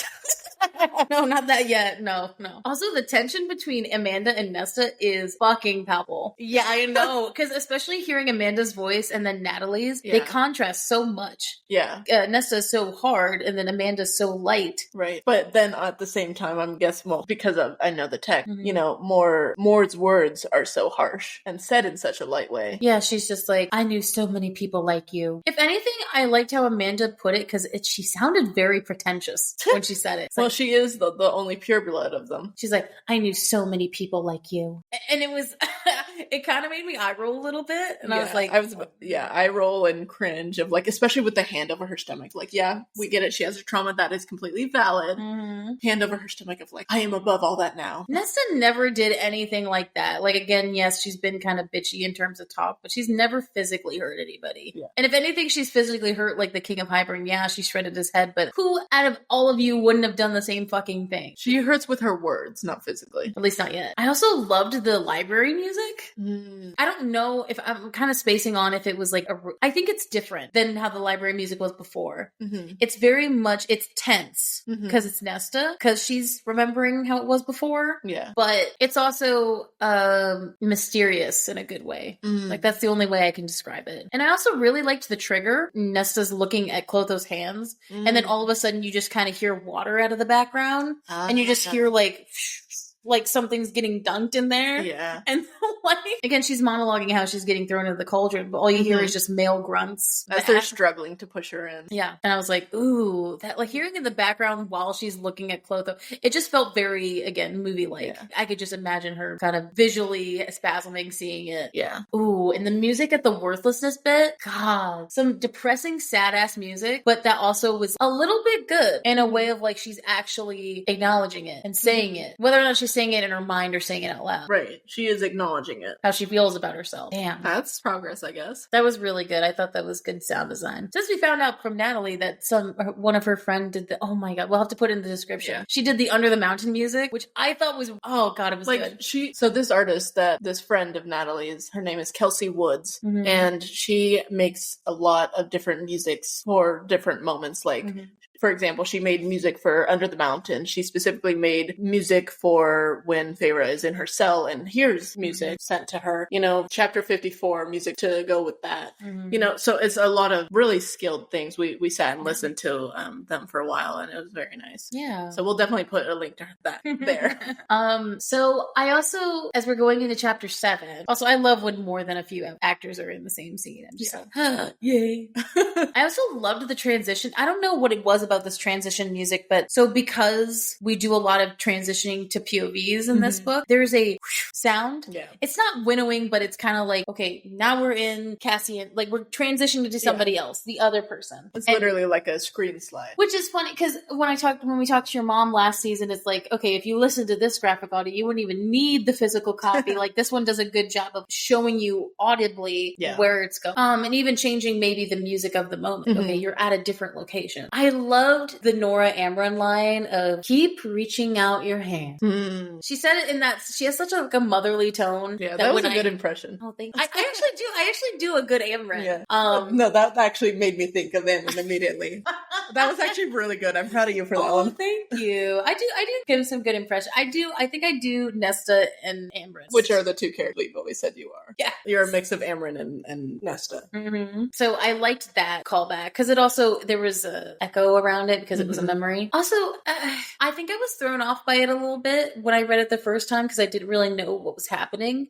No, not that yet. No. Also, the tension between Amanda and Nesta is fucking palpable. Yeah, I know. Because especially hearing Amanda's voice and then Natalie's, they contrast so much. Yeah. Nesta's so hard and then Amanda's so light. Right. But then at the same time, I'm guessing, well, because I know the tech, you know, Moore's words are so harsh and said in such a light way. Yeah, she's just like, I knew so many people like you. If anything, I liked how Amanda put it because she sounded very pretentious when she said it. Well, she is the only pureblood of them. She's like, I knew so many people like you. And it was, it kind of made me eye roll a little bit. And I was like, I roll and cringe of like, especially with the hand over her stomach. Like, yeah, we get it. She has a trauma that is completely valid. Mm-hmm. Hand over her stomach of like, I am above all that now. Nesta never did anything like that. Like, again, yes, she's been kind of bitchy in terms of talk, but she's never physically hurt anybody. Yeah. And if anything, she's physically hurt like the King of Hybern. Yeah, she shredded his head, but who out of all of you wouldn't have done the same fucking thing? She hurts with her words, not physically. At least not yet. I also loved the library music. I don't know if I'm kind of spacing on if it was like I think it's different than how the library music was before. Mm-hmm. It's very much, it's tense because it's Nesta, because she's remembering how it was before. Yeah. But it's also mysterious in a good way. Like that's the only way I can describe it. And I also really liked the trigger. Nesta's looking at Clotho's hands and then all of a sudden you just kind of hear water out of the background and you just hear like something's getting dunked in there. Yeah. And like, again, she's monologuing how she's getting thrown into the cauldron, but all you hear is just male grunts. As they're struggling to push her in. Yeah. And I was like, ooh, that like hearing in the background while she's looking at Clotho, it just felt very, again, movie-like. Yeah. I could just imagine her kind of visually spasming seeing it. Yeah. Ooh, and the music at the worthlessness bit, God, some depressing, sad-ass music, but that also was a little bit good in a way of like she's actually acknowledging it and saying it. Whether or not she's saying it in her mind or saying it out loud. Right. She is acknowledging it. How she feels about herself. Damn. That's progress, I guess. That was really good. I thought that was good sound design. Since we found out from Natalie that one of her friend did oh my God, we'll have to put it in the description. Yeah. She did the Under the Mountain music, which I thought was, oh God, it was like good. So this artist this friend of Natalie's, her name is Kelsey Woods, and she makes a lot of different musics for different moments. Like, for example, she made music for Under the Mountain. She specifically made music for when Feyre is in her cell and hears music sent to her. You know, chapter 54, music to go with that. You know, so it's a lot of really skilled things. We sat and listened to them for a while, and it was very nice. Yeah. So we'll definitely put a link to that there. So I also, as we're going into chapter 7, also I love when more than a few actors are in the same scene. I'm just like, yay. I also loved the transition. I don't know what it was about this transition music, but so because we do a lot of transitioning to POVs in this book, there's a sound. Yeah. It's not winnowing, but it's kind of like, okay, now we're in Cassian, like we're transitioning to somebody else, the other person. It's literally like a screen slide. Which is funny because when we talked to your mom last season, it's like, okay, if you listen to this graphic audio, you wouldn't even need the physical copy. Like this one does a good job of showing you audibly where it's going. And even changing maybe the music of the moment. Okay, you're at a different location. I loved the Nora Amron line of keep reaching out your hand. She said it in that, she has such a motherly tone. Yeah, that was a good impression. Oh, thank you. I actually do a good Amron. Yeah. No, that actually made me think of Amron immediately. That was actually really good. I'm proud of you for that one. Thank you. I do give some good impression. I think I do Nesta and Amron. Which are the two characters we've always said you are. Yeah. You're a mix of Amron and Nesta. So I liked that callback because it also, there was a echo around it because it was a memory. Also, I think I was thrown off by it a little bit when I read it the first time because I didn't really know what was happening.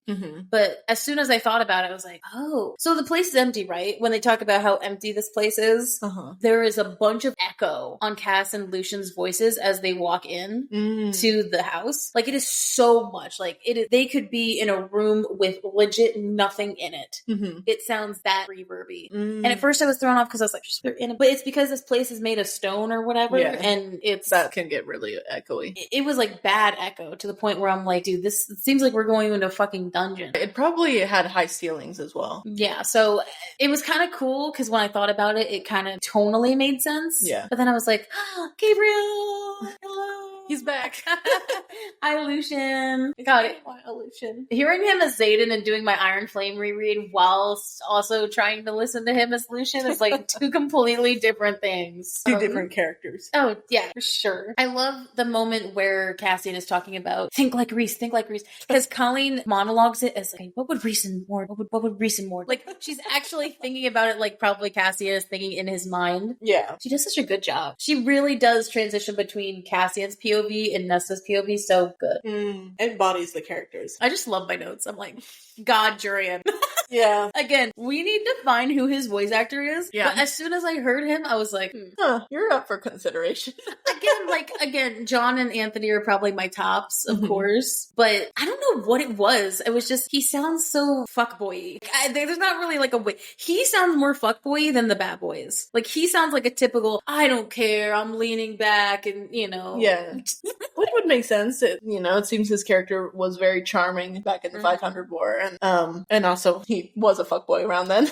But as soon as I thought about it, I was like, oh. So the place is empty, right? When they talk about how empty this place is, there is a bunch bunch of echo on Cass and Lucian's voices as they walk in to the house. Like, it is so much. Like, they could be in a room with legit nothing in it. It sounds that reverby. And at first I was thrown off because I was like, they're in it. But it's because this place is made of stone or whatever. Yeah. And that can get really echoey. It was like bad echo to the point where I'm like, dude, this seems like we're going into a fucking dungeon. It probably had high ceilings as well. Yeah, so it was kind of cool because when I thought about it, it kind of tonally made sense. Yeah. But then I was like, Gabriel, hello. He's back. Hi, Lucian. God, Lucian. Hearing him as Xaden and doing my Iron Flame reread whilst also trying to listen to him as Lucian is like two completely different things. Two different characters. Oh, yeah, for sure. I love the moment where Cassian is talking about think like Reese, because Colleen monologues it as like, what would Reese and Ward, what would Reese and Ward? Like, she's actually thinking about it like probably Cassian is thinking in his mind. Yeah. She does such a good job. She really does transition between Cassian's POV and Nesta's POV so good. Embodies the characters. I just love my notes. I'm like, God, Jurian. Yeah. Again, we need to find who his voice actor is. Yeah. But as soon as I heard him, I was like, you're up for consideration. Again, John and Anthony are probably my tops, of course. But I don't know what it was. It was just, he sounds so fuckboy-y. There's not really like a way. He sounds more fuckboy-y than the bad boys. Like, he sounds like a typical, I don't care, I'm leaning back and, Yeah. Which would make sense. It seems his character was very charming back in the 500 War. And also, he was a fuckboy around then.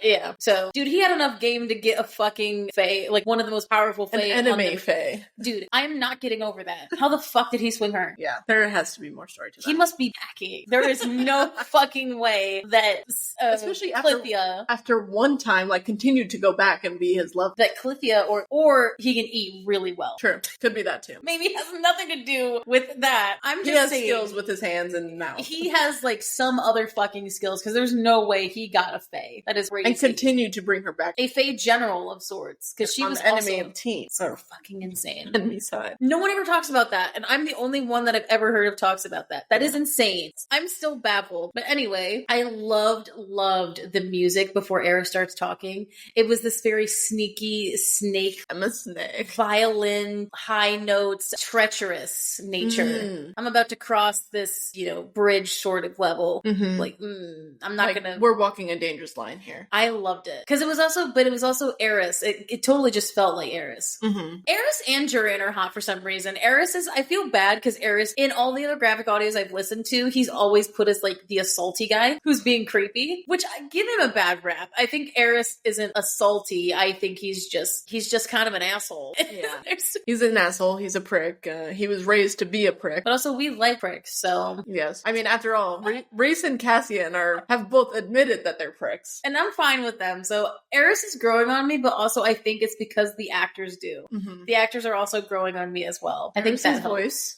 Yeah. So, dude, he had enough game to get a fucking Fae, like one of the most powerful Fae. An enemy Fae. Dude, I'm not getting over that. How the fuck did he swing her? Yeah. There has to be more story to that. He must be backing. There is no fucking way that especially after one time, like, continued to go back and be his love. That Clithia or he can eat really well. True. Could be that too. Maybe it has nothing to do with that. I'm just saying. He has skills with his hands and mouth. He has like some other fucking skills because there's no way he got a Fae. That is crazy. And continued to bring her back. A Fae general of sorts. Because she was enemy also of teens. so fucking insane. Enemy side. No one ever talks about that. And I'm the only one that I've ever heard of talks about that. That is insane. I'm still baffled. But anyway, I loved the music before Era starts talking. It was this very sneaky snake. I'm a snake. Violin, high notes, treacherous nature. I'm about to cross this, bridge sort of level. Like, I'm not gonna. We're walking a dangerous line here. I loved it. Because it was also Eris. It totally just felt like Eris. Eris and Jurian are hot for some reason. Eris is, I feel bad because Eris, in all the other graphic audios I've listened to, he's always put as like the assaulty guy who's being creepy, which I give him a bad rap. I think Eris isn't assaulty. I think he's just kind of an asshole. Yeah. He's an asshole. He's a prick. He was raised to be a prick. But also we like pricks, so. Yes. I mean, after all, Reese and Cassian have both admitted that they're pricks. And I'm fine with them. So Eris is growing on me, but also I think it's because the actors do. The actors are also growing on me as well. I think that voice.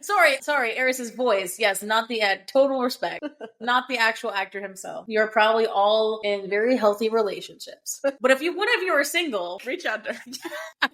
Sorry, Eris's voice. Yes, not the total respect. Not the actual actor himself. You're probably all in very healthy relationships. But if you are single, reach out to her.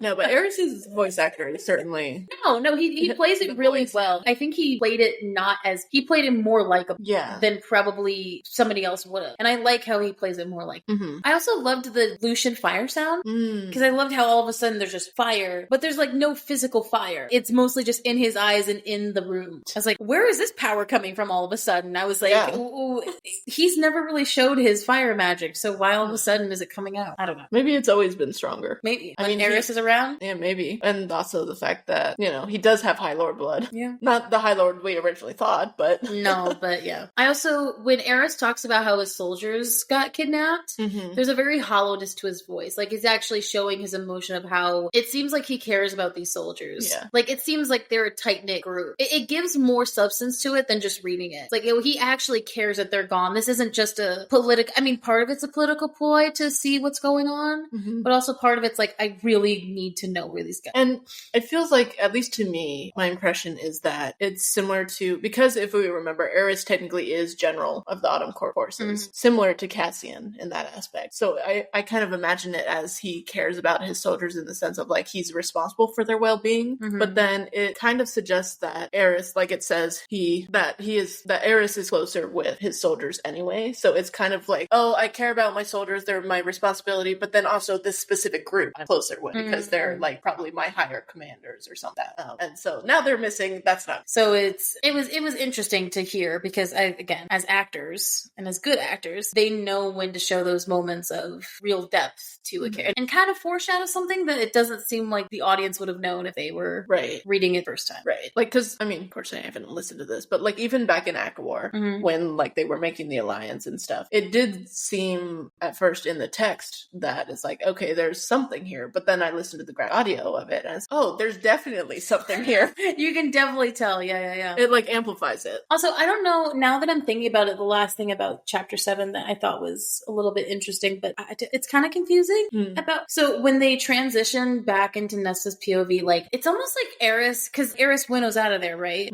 No, but Eris's voice actor is certainly No, he plays it really well. I think he played it more likable than probably somebody else would have. And I like how he plays it more like. I also loved the Lucian fire sound because I loved how all of a sudden there's just fire, but there's like no physical fire. It's mostly just in his eyes and in the room. I was like, where is this power coming from all of a sudden? I was like, ooh, he's never really showed his fire magic, so why all of a sudden is it coming out? I don't know. Maybe it's always been stronger. Maybe. When Eris is around? Yeah, maybe. And also the fact that, he does have High Lord blood. Yeah. Not the High Lord we originally thought, but... No, but yeah. I also, when Eris talks about how his soldiers got kidnapped, there's a very hollowness to his voice. Like, he's actually showing his emotion of how it seems like he cares about these soldiers. Yeah. Like, it seems like they're a tight-knit group. It gives more substance to it than just reading it. Like, he actually cares that they're gone. This isn't just a part of it's a political ploy to see what's going on, but also part of it's like, I really need to know where these guys. And it feels like, at least to me, my impression is that it's similar to, because if we remember, Eris technically is general of the Autumn Court forces, similar to Cassian Cassian in that aspect. So I kind of imagine it as he cares about his soldiers in the sense of like he's responsible for their well-being. But then it kind of suggests that Eris, like it says, that Eris is closer with his soldiers anyway. So it's kind of like, oh, I care about my soldiers, they're my responsibility, but then also this specific group I'm closer with because they're like probably my higher commanders or something. And so now they're missing. That's not. So it was interesting to hear because again, as actors and as good actors, they know when to show those moments of real depth to a character and kind of foreshadow something that it doesn't seem like the audience would have known if they were reading it first time. Right. Like, because, I mean, of course I haven't listened to this, but like even back in ACOTAR, when like they were making the alliance and stuff, it did seem at first in the text that it's like, okay, there's something here. But then I listened to the graphic audio of it and it's, oh, there's definitely something here. You can definitely tell. Yeah. It like amplifies it. Also, I don't know, now that I'm thinking about it, the last thing about chapter 7 that I thought was a little bit interesting, but it's kind of confusing so when they transition back into Nesta's POV, like it's almost like Eris, because Eris winnows out of there, right?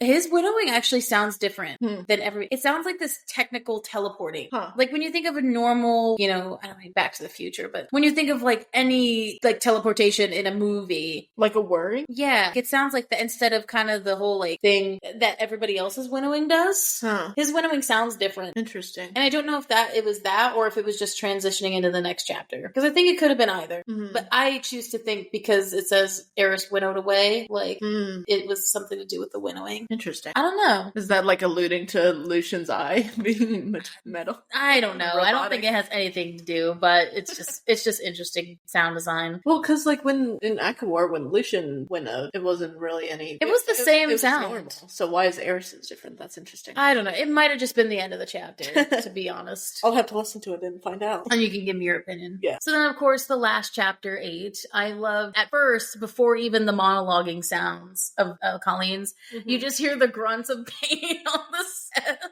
His winnowing actually sounds different than it sounds like this technical teleporting. Like when you think of a normal, I don't mean Back to the Future, but when you think of like any like teleportation in a movie, like a whirring, it sounds like that instead of kind of the whole like thing that everybody else's winnowing does. His winnowing sounds different. Interesting. And I don't know if it was that or if it was just transitioning into the next chapter, because I think it could have been either. But I choose to think because it says Eris winnowed away, like it was something to do with the winnowing. Interesting. I don't know. Is that like alluding to Lucian's eye being metal? I don't know. Robotic. I don't think it has anything to do, but it's just interesting sound design. Well, because like in ACOTAR, when Lucian winnowed, it wasn't really any. It was the same sound. Normal. So why is Eris's different? That's interesting. I don't know. It might have just been the end of the chapter, to be honest. I'll have to listen to it and find out. And you can give me your opinion. Yeah. So then, of course, the last chapter 8, I loved at first, before even the monologuing sounds of Colleen's, you just hear the grunts of pain on the set.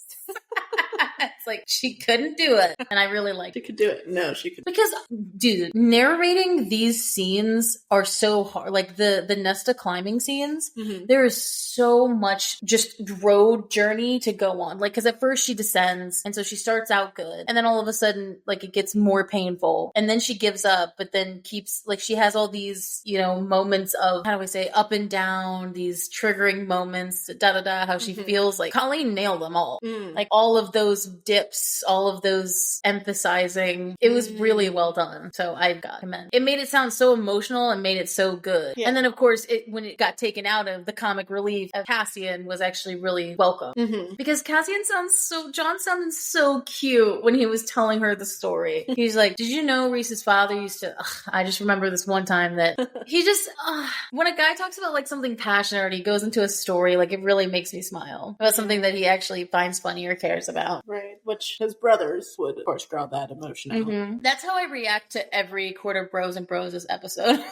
It's like, she couldn't do it. And I really liked it. She could do it. No, she could. Because, dude, narrating these scenes are so hard. Like, the Nesta climbing scenes, there is so much just road journey to go on. Like, because at first she descends, and so she starts out good. And then all of a sudden, like, it gets more painful. And then she gives up, but then keeps, like, she has all these, moments of, how do I say, up and down, these triggering moments, how she feels like. Colleen nailed them all. Like, all of those dips, all of those emphasizing, it was really well done. So I've got to commend. It made it sound so emotional and made it so good. Yeah. And then of course when it got taken out of, the comic relief of Cassian was actually really welcome. Because Cassian John sounded so cute when he was telling her the story. He's like, did you know Reese's father used to, I just remember this one time that he just, when a guy talks about like something passionate or he goes into a story, like it really makes me smile about something that he actually finds funny or cares about. Right, which his brothers would, of course, draw that emotion out. That's how I react to every Quarter Bros and Bros episode.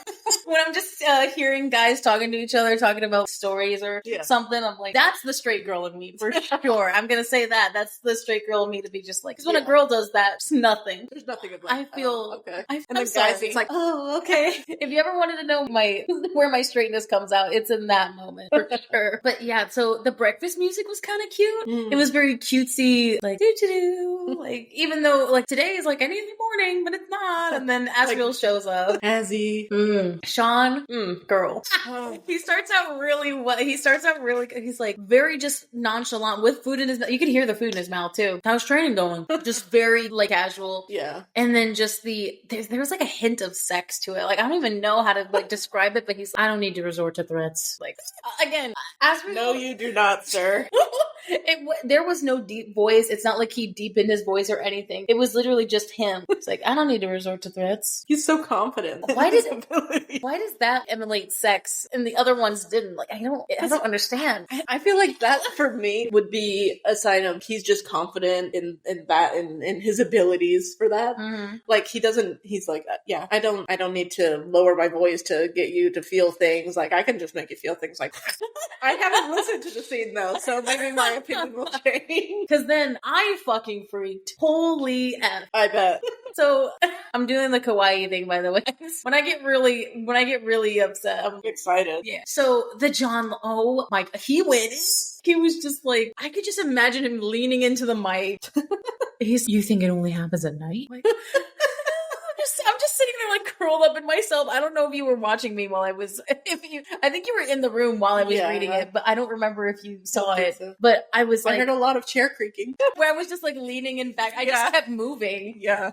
When I'm just hearing guys talking to each other, talking about stories or something, I'm like, that's the straight girl in me, for sure. I'm going to say that. That's the straight girl in me to be just like, because when a girl does that, it's nothing. There's nothing about I feel, okay. And then guys, it's like, oh, okay. If you ever wanted to know where my straightness comes out, it's in that moment, for sure. But yeah, so the breakfast music was kind of cute. It was very cutesy, like, doo-doo-doo. Like, even though, like, today is like any morning, but it's not. And then Asriel like, shows up. Azzy. Sean, girl. He starts out really well. He's like very just nonchalant with food in his mouth. You can hear the food in his mouth too. How's training going? Just very like casual. Yeah. And then just there was like a hint of sex to it. Like, I don't even know how to like describe it, but I don't need to resort to threats. Like, again, Asriel. No, you do not, sir. There was no deep voice. It's not like he deepened his voice or anything. It was literally just him. It's like, I don't need to resort to threats. He's so confident. Why does that emulate sex and the other ones didn't? Like, I don't understand. I feel like that for me would be a sign of he's just confident in his abilities for that. Like he's like, yeah, I don't need to lower my voice to get you to feel things. Like I can just make you feel things like I haven't listened to the scene though, so maybe my opinion will change. Because then I fucking freaked. Holy F. I bet. So I'm doing the kawaii thing, by the way. When I get really upset, I'm excited. Yeah. So the John, oh my, he went. He was just like, I could just imagine him leaning into the mic. You think it only happens at night? Like, I'm just sitting there like curled up in myself. I don't know if you were watching me while I was, I think you were in the room while I was reading it, but I don't remember if you saw it. So. But I was like, I heard a lot of chair creaking where I was just like leaning in back. I just kept moving. Yeah.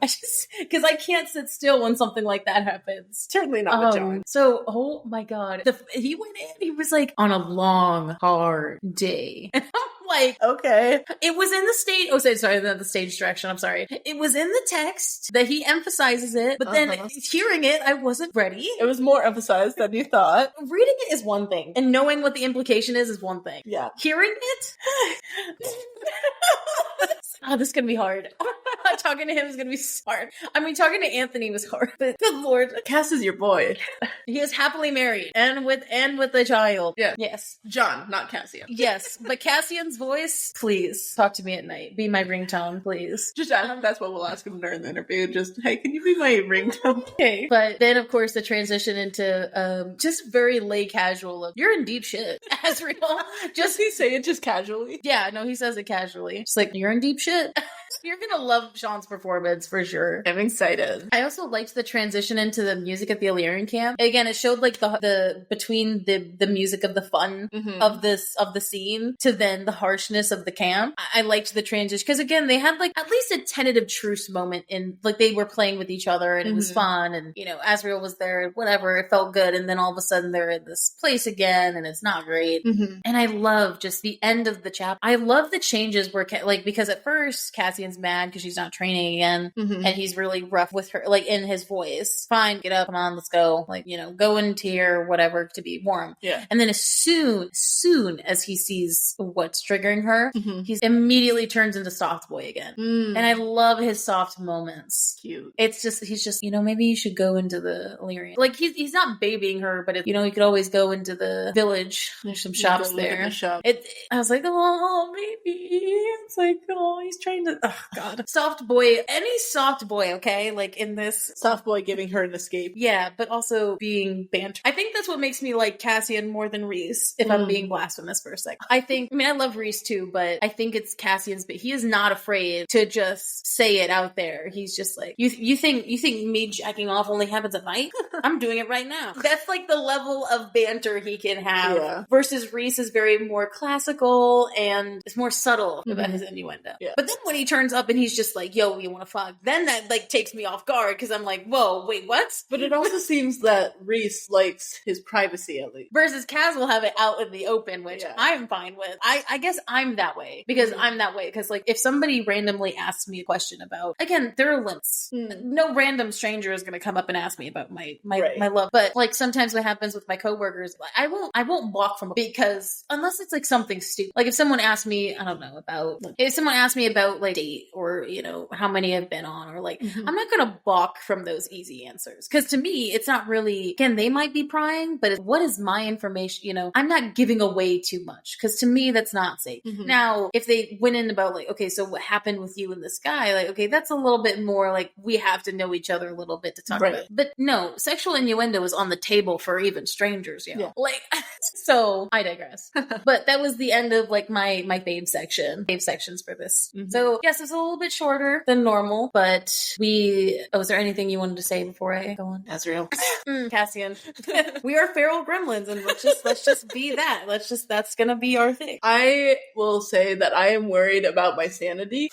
Because I can't sit still when something like that happens. Certainly not with John. So, oh my God. He went in, he was like, on a long, hard day. And I'm like, okay. It was in the stage, sorry, not the stage direction, I'm sorry. It was in the text that he emphasizes it, but then hearing it, I wasn't ready. It was more emphasized than you thought. Reading it is one thing, and knowing what the implication is one thing. Yeah. Hearing it? Oh, this is gonna be hard. Talking to him is gonna be hard. I mean, talking to Anthony was hard, but good Lord. Cass is your boy. He is happily married and with a child. Yeah. Yes. John, not Cassian. Yes, but Cassian's voice, please talk to me at night. Be my ringtone, please. Just ask him. That's what we'll ask him during the interview. Just, hey, can you be my ringtone? Okay. But then, of course, the transition into just very lay casual of, you're in deep shit, Azriel. Does he say it just casually? Yeah, no, he says it casually. Just like, you're in deep shit. You're gonna love Sean's performance for sure. I'm excited. I also liked the transition into the music at the Illyrian camp. Again, it showed like the between the music of the fun of the scene to then the harshness of the camp. I liked the transition because again, they had like at least a tentative truce moment in like they were playing with each other and it was fun and you know Azriel was there and whatever, it felt good, and then all of a sudden they're in this place again and it's not great. And I love just the end of the chapter. I love the changes where like because at first Cassian's mad because she's not training again and he's really rough with her like in his voice. Fine, get up, come on, let's go. Like, you know, go into here, whatever, to be warm. Yeah. And then as soon as he sees what's triggering her, he immediately turns into soft boy again. And I love his soft moments. Cute. It's just, he's just, you know, maybe you should go into the Illyrian. Like, he's not babying her, but, you know, you could always go into the village. There's some shops there. I was like, oh, maybe. It's like, oh, he's trying to, oh, God. Soft boy, any soft boy, okay? Like, in this. Soft boy giving her an escape. Yeah, but also being banter. I think that's what makes me like Cassian more than Rhys, if I'm being blasphemous for a second. I mean, I love Rhys too, but I think it's Cassian's, but he is not afraid to just say it out there. He's just like, you think me jacking off only happens at night? I'm doing it right now. That's like the level of banter he can have. Yeah. Versus Rhys is very more classical and it's more subtle about his innuendo. Yeah. But then when he turns up and he's just like, yo, you want to fuck? Then that like takes me off guard because I'm like, whoa, wait, what? But it also seems that Rhys likes his privacy at least. Versus Kaz will have it out in the open, which I'm fine with. I guess I'm that way because I'm that way. Because like if somebody randomly asks me a question about, again, there are limits. No random stranger is going to come up and ask me about my love. But like sometimes what happens with my coworkers, I won't walk from because unless it's like something stupid. Like if someone asks me, I don't know, about like, if someone asks me about like date or you know how many I've been on or like I'm not going to balk from those easy answers because to me it's not really, again, they might be prying, but what is my information? You know, I'm not giving away too much because to me that's not safe. Now, if they went in about like, okay, so what happened with you and this guy? Like, okay, that's a little bit more like we have to know each other a little bit to talk about. But no, sexual innuendo is on the table for even strangers. You know? Yeah. Like, so I digress. But that was the end of like my fave sections for this. So yes, it's a little bit shorter than normal, but is there anything you wanted to say before I go on? Azriel. Cassian. We are feral gremlins and let's just be that. That's gonna be our thing. I will say that I am worried about my sanity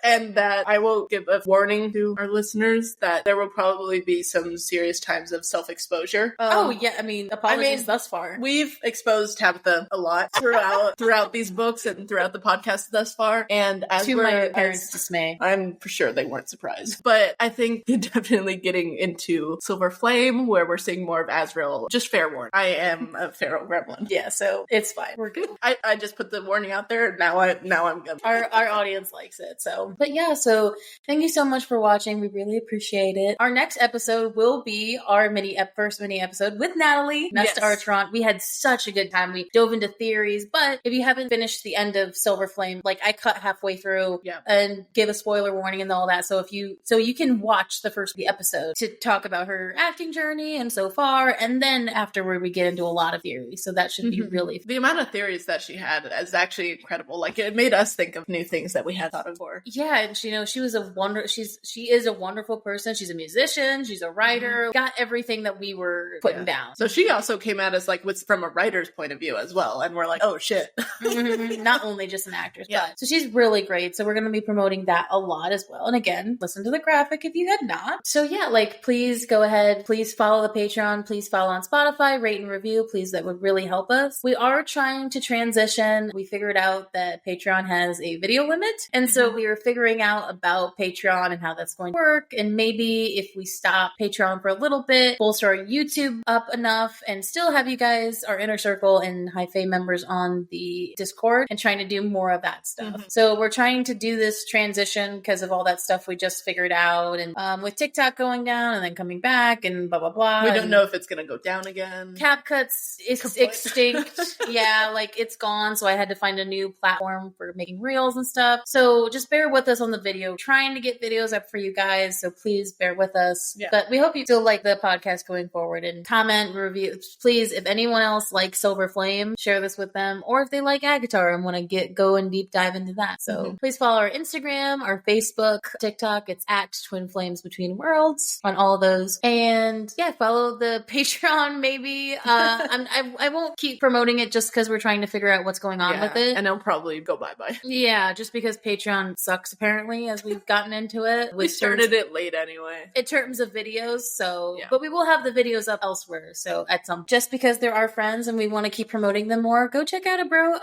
and that I will give a warning to our listeners that there will probably be some serious times of self-exposure. I mean, apologies thus far. We've exposed Tabitha a lot throughout these books and throughout the podcast thus far, and to my parents' dismay, I'm for sure they weren't surprised. But I think definitely getting into Silver Flame, where we're seeing more of Azriel, just fair warning. I am a feral gremlin. Yeah, so it's fine. We're good. I just put the warning out there. Now I'm good. Our audience likes it. So, but yeah, so thank you so much for watching. We really appreciate it. Our next episode will be our first mini episode with Natalie. Nesta Archron. We had such a good time. We dove into theories, but if you haven't finished the end of Silver Flame, time. Like I cut halfway through and give a spoiler warning and all that. So you can watch the first episode to talk about her acting journey and so far. And then afterward, we get into a lot of theories. So that should be really the amount of theories that she had is actually incredible. Like it made us think of new things that we had thought of before. Yeah. And she is a wonderful person. She's a musician. She's a writer. Got everything that we were putting down. So she also came at us like with from a writer's point of view as well. And we're like, oh shit. Not only just an actress, but so she's really great. So we're going to be promoting that a lot as well. And again, listen to the graphic if you had not. So yeah, like please go ahead. Please follow the Patreon. Please follow on Spotify, rate and review. Please, that would really help us. We are trying to transition. We figured out that Patreon has a video limit. And so we were figuring out about Patreon and how that's going to work. And maybe if we stop Patreon for a little bit, bolster our YouTube up enough and still have you guys, our inner circle and high fae members on the Discord and trying to do more of that stuff. So we're trying to do this transition because of all that stuff we just figured out. And with TikTok going down and then coming back and blah, blah, blah. We don't know if it's going to go down again. CapCut's extinct. Yeah, like it's gone. So I had to find a new platform for making reels and stuff. So just bear with us on the video. Trying to get videos up for you guys. So please bear with us. Yeah. But we hope you still like the podcast going forward and comment, review. Please, if anyone else likes Silver Flame, share this with them. Or if they like ACOTAR and want to go and deep dive into that. So please follow our Instagram, our Facebook, TikTok. It's at Twin Flames Between Worlds on all of those. And yeah, follow the Patreon maybe. I won't keep promoting it just because we're trying to figure out what's going on with it. And it'll probably go bye-bye. Yeah, just because Patreon sucks apparently as we've gotten into it. We started it late anyway. In terms of videos, so but we will have the videos up elsewhere. So at some just because they're our friends and we want to keep promoting them more, go check out a bro.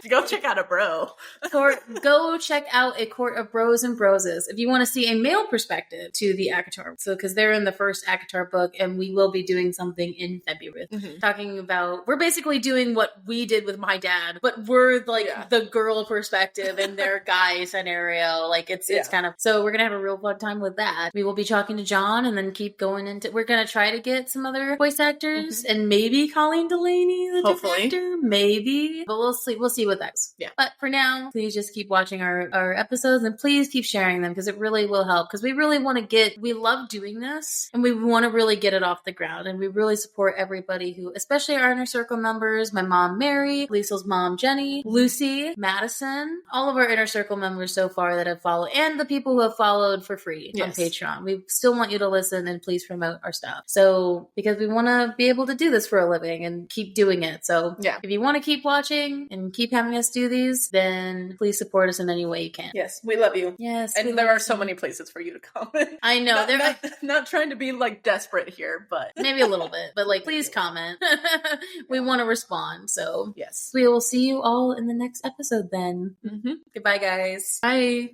Go check out a bro. Go check out A Court of Bros and Broses if you want to see a male perspective to the ACOTAR. So because they're in the first ACOTAR book, and we will be doing something in February, talking about we're basically doing what we did with my dad, but we're like the girl perspective in their guy scenario. Like it's kind of so we're gonna have a real fun time with that. We will be talking to John and then keep going into. We're gonna try to get some other voice actors and maybe Colleen Delaney, the director, maybe. But we'll see. We'll see what that's. Yeah. But for now, please just keep watching our episodes and please keep sharing them because it really will help. Because we really want to we love doing this and we want to really get it off the ground. And we really support everybody who, especially our inner circle members, my mom, Mary, Liesl's mom, Jenny, Lucy, Madison, all of our inner circle members so far that have followed and the people who have followed for free on Patreon. We still want you to listen and please promote our stuff. So, because we want to be able to do this for a living and keep doing it. So, if you want to keep watching and keep having us do these, then please support us in any way you can. Yes, we love you. Yes. And there are so many places for you to comment. I know. Not trying to be like desperate here, but maybe a little bit. But like, please comment. We want to respond. So, yes. We will see you all in the next episode then. Goodbye, guys. Bye.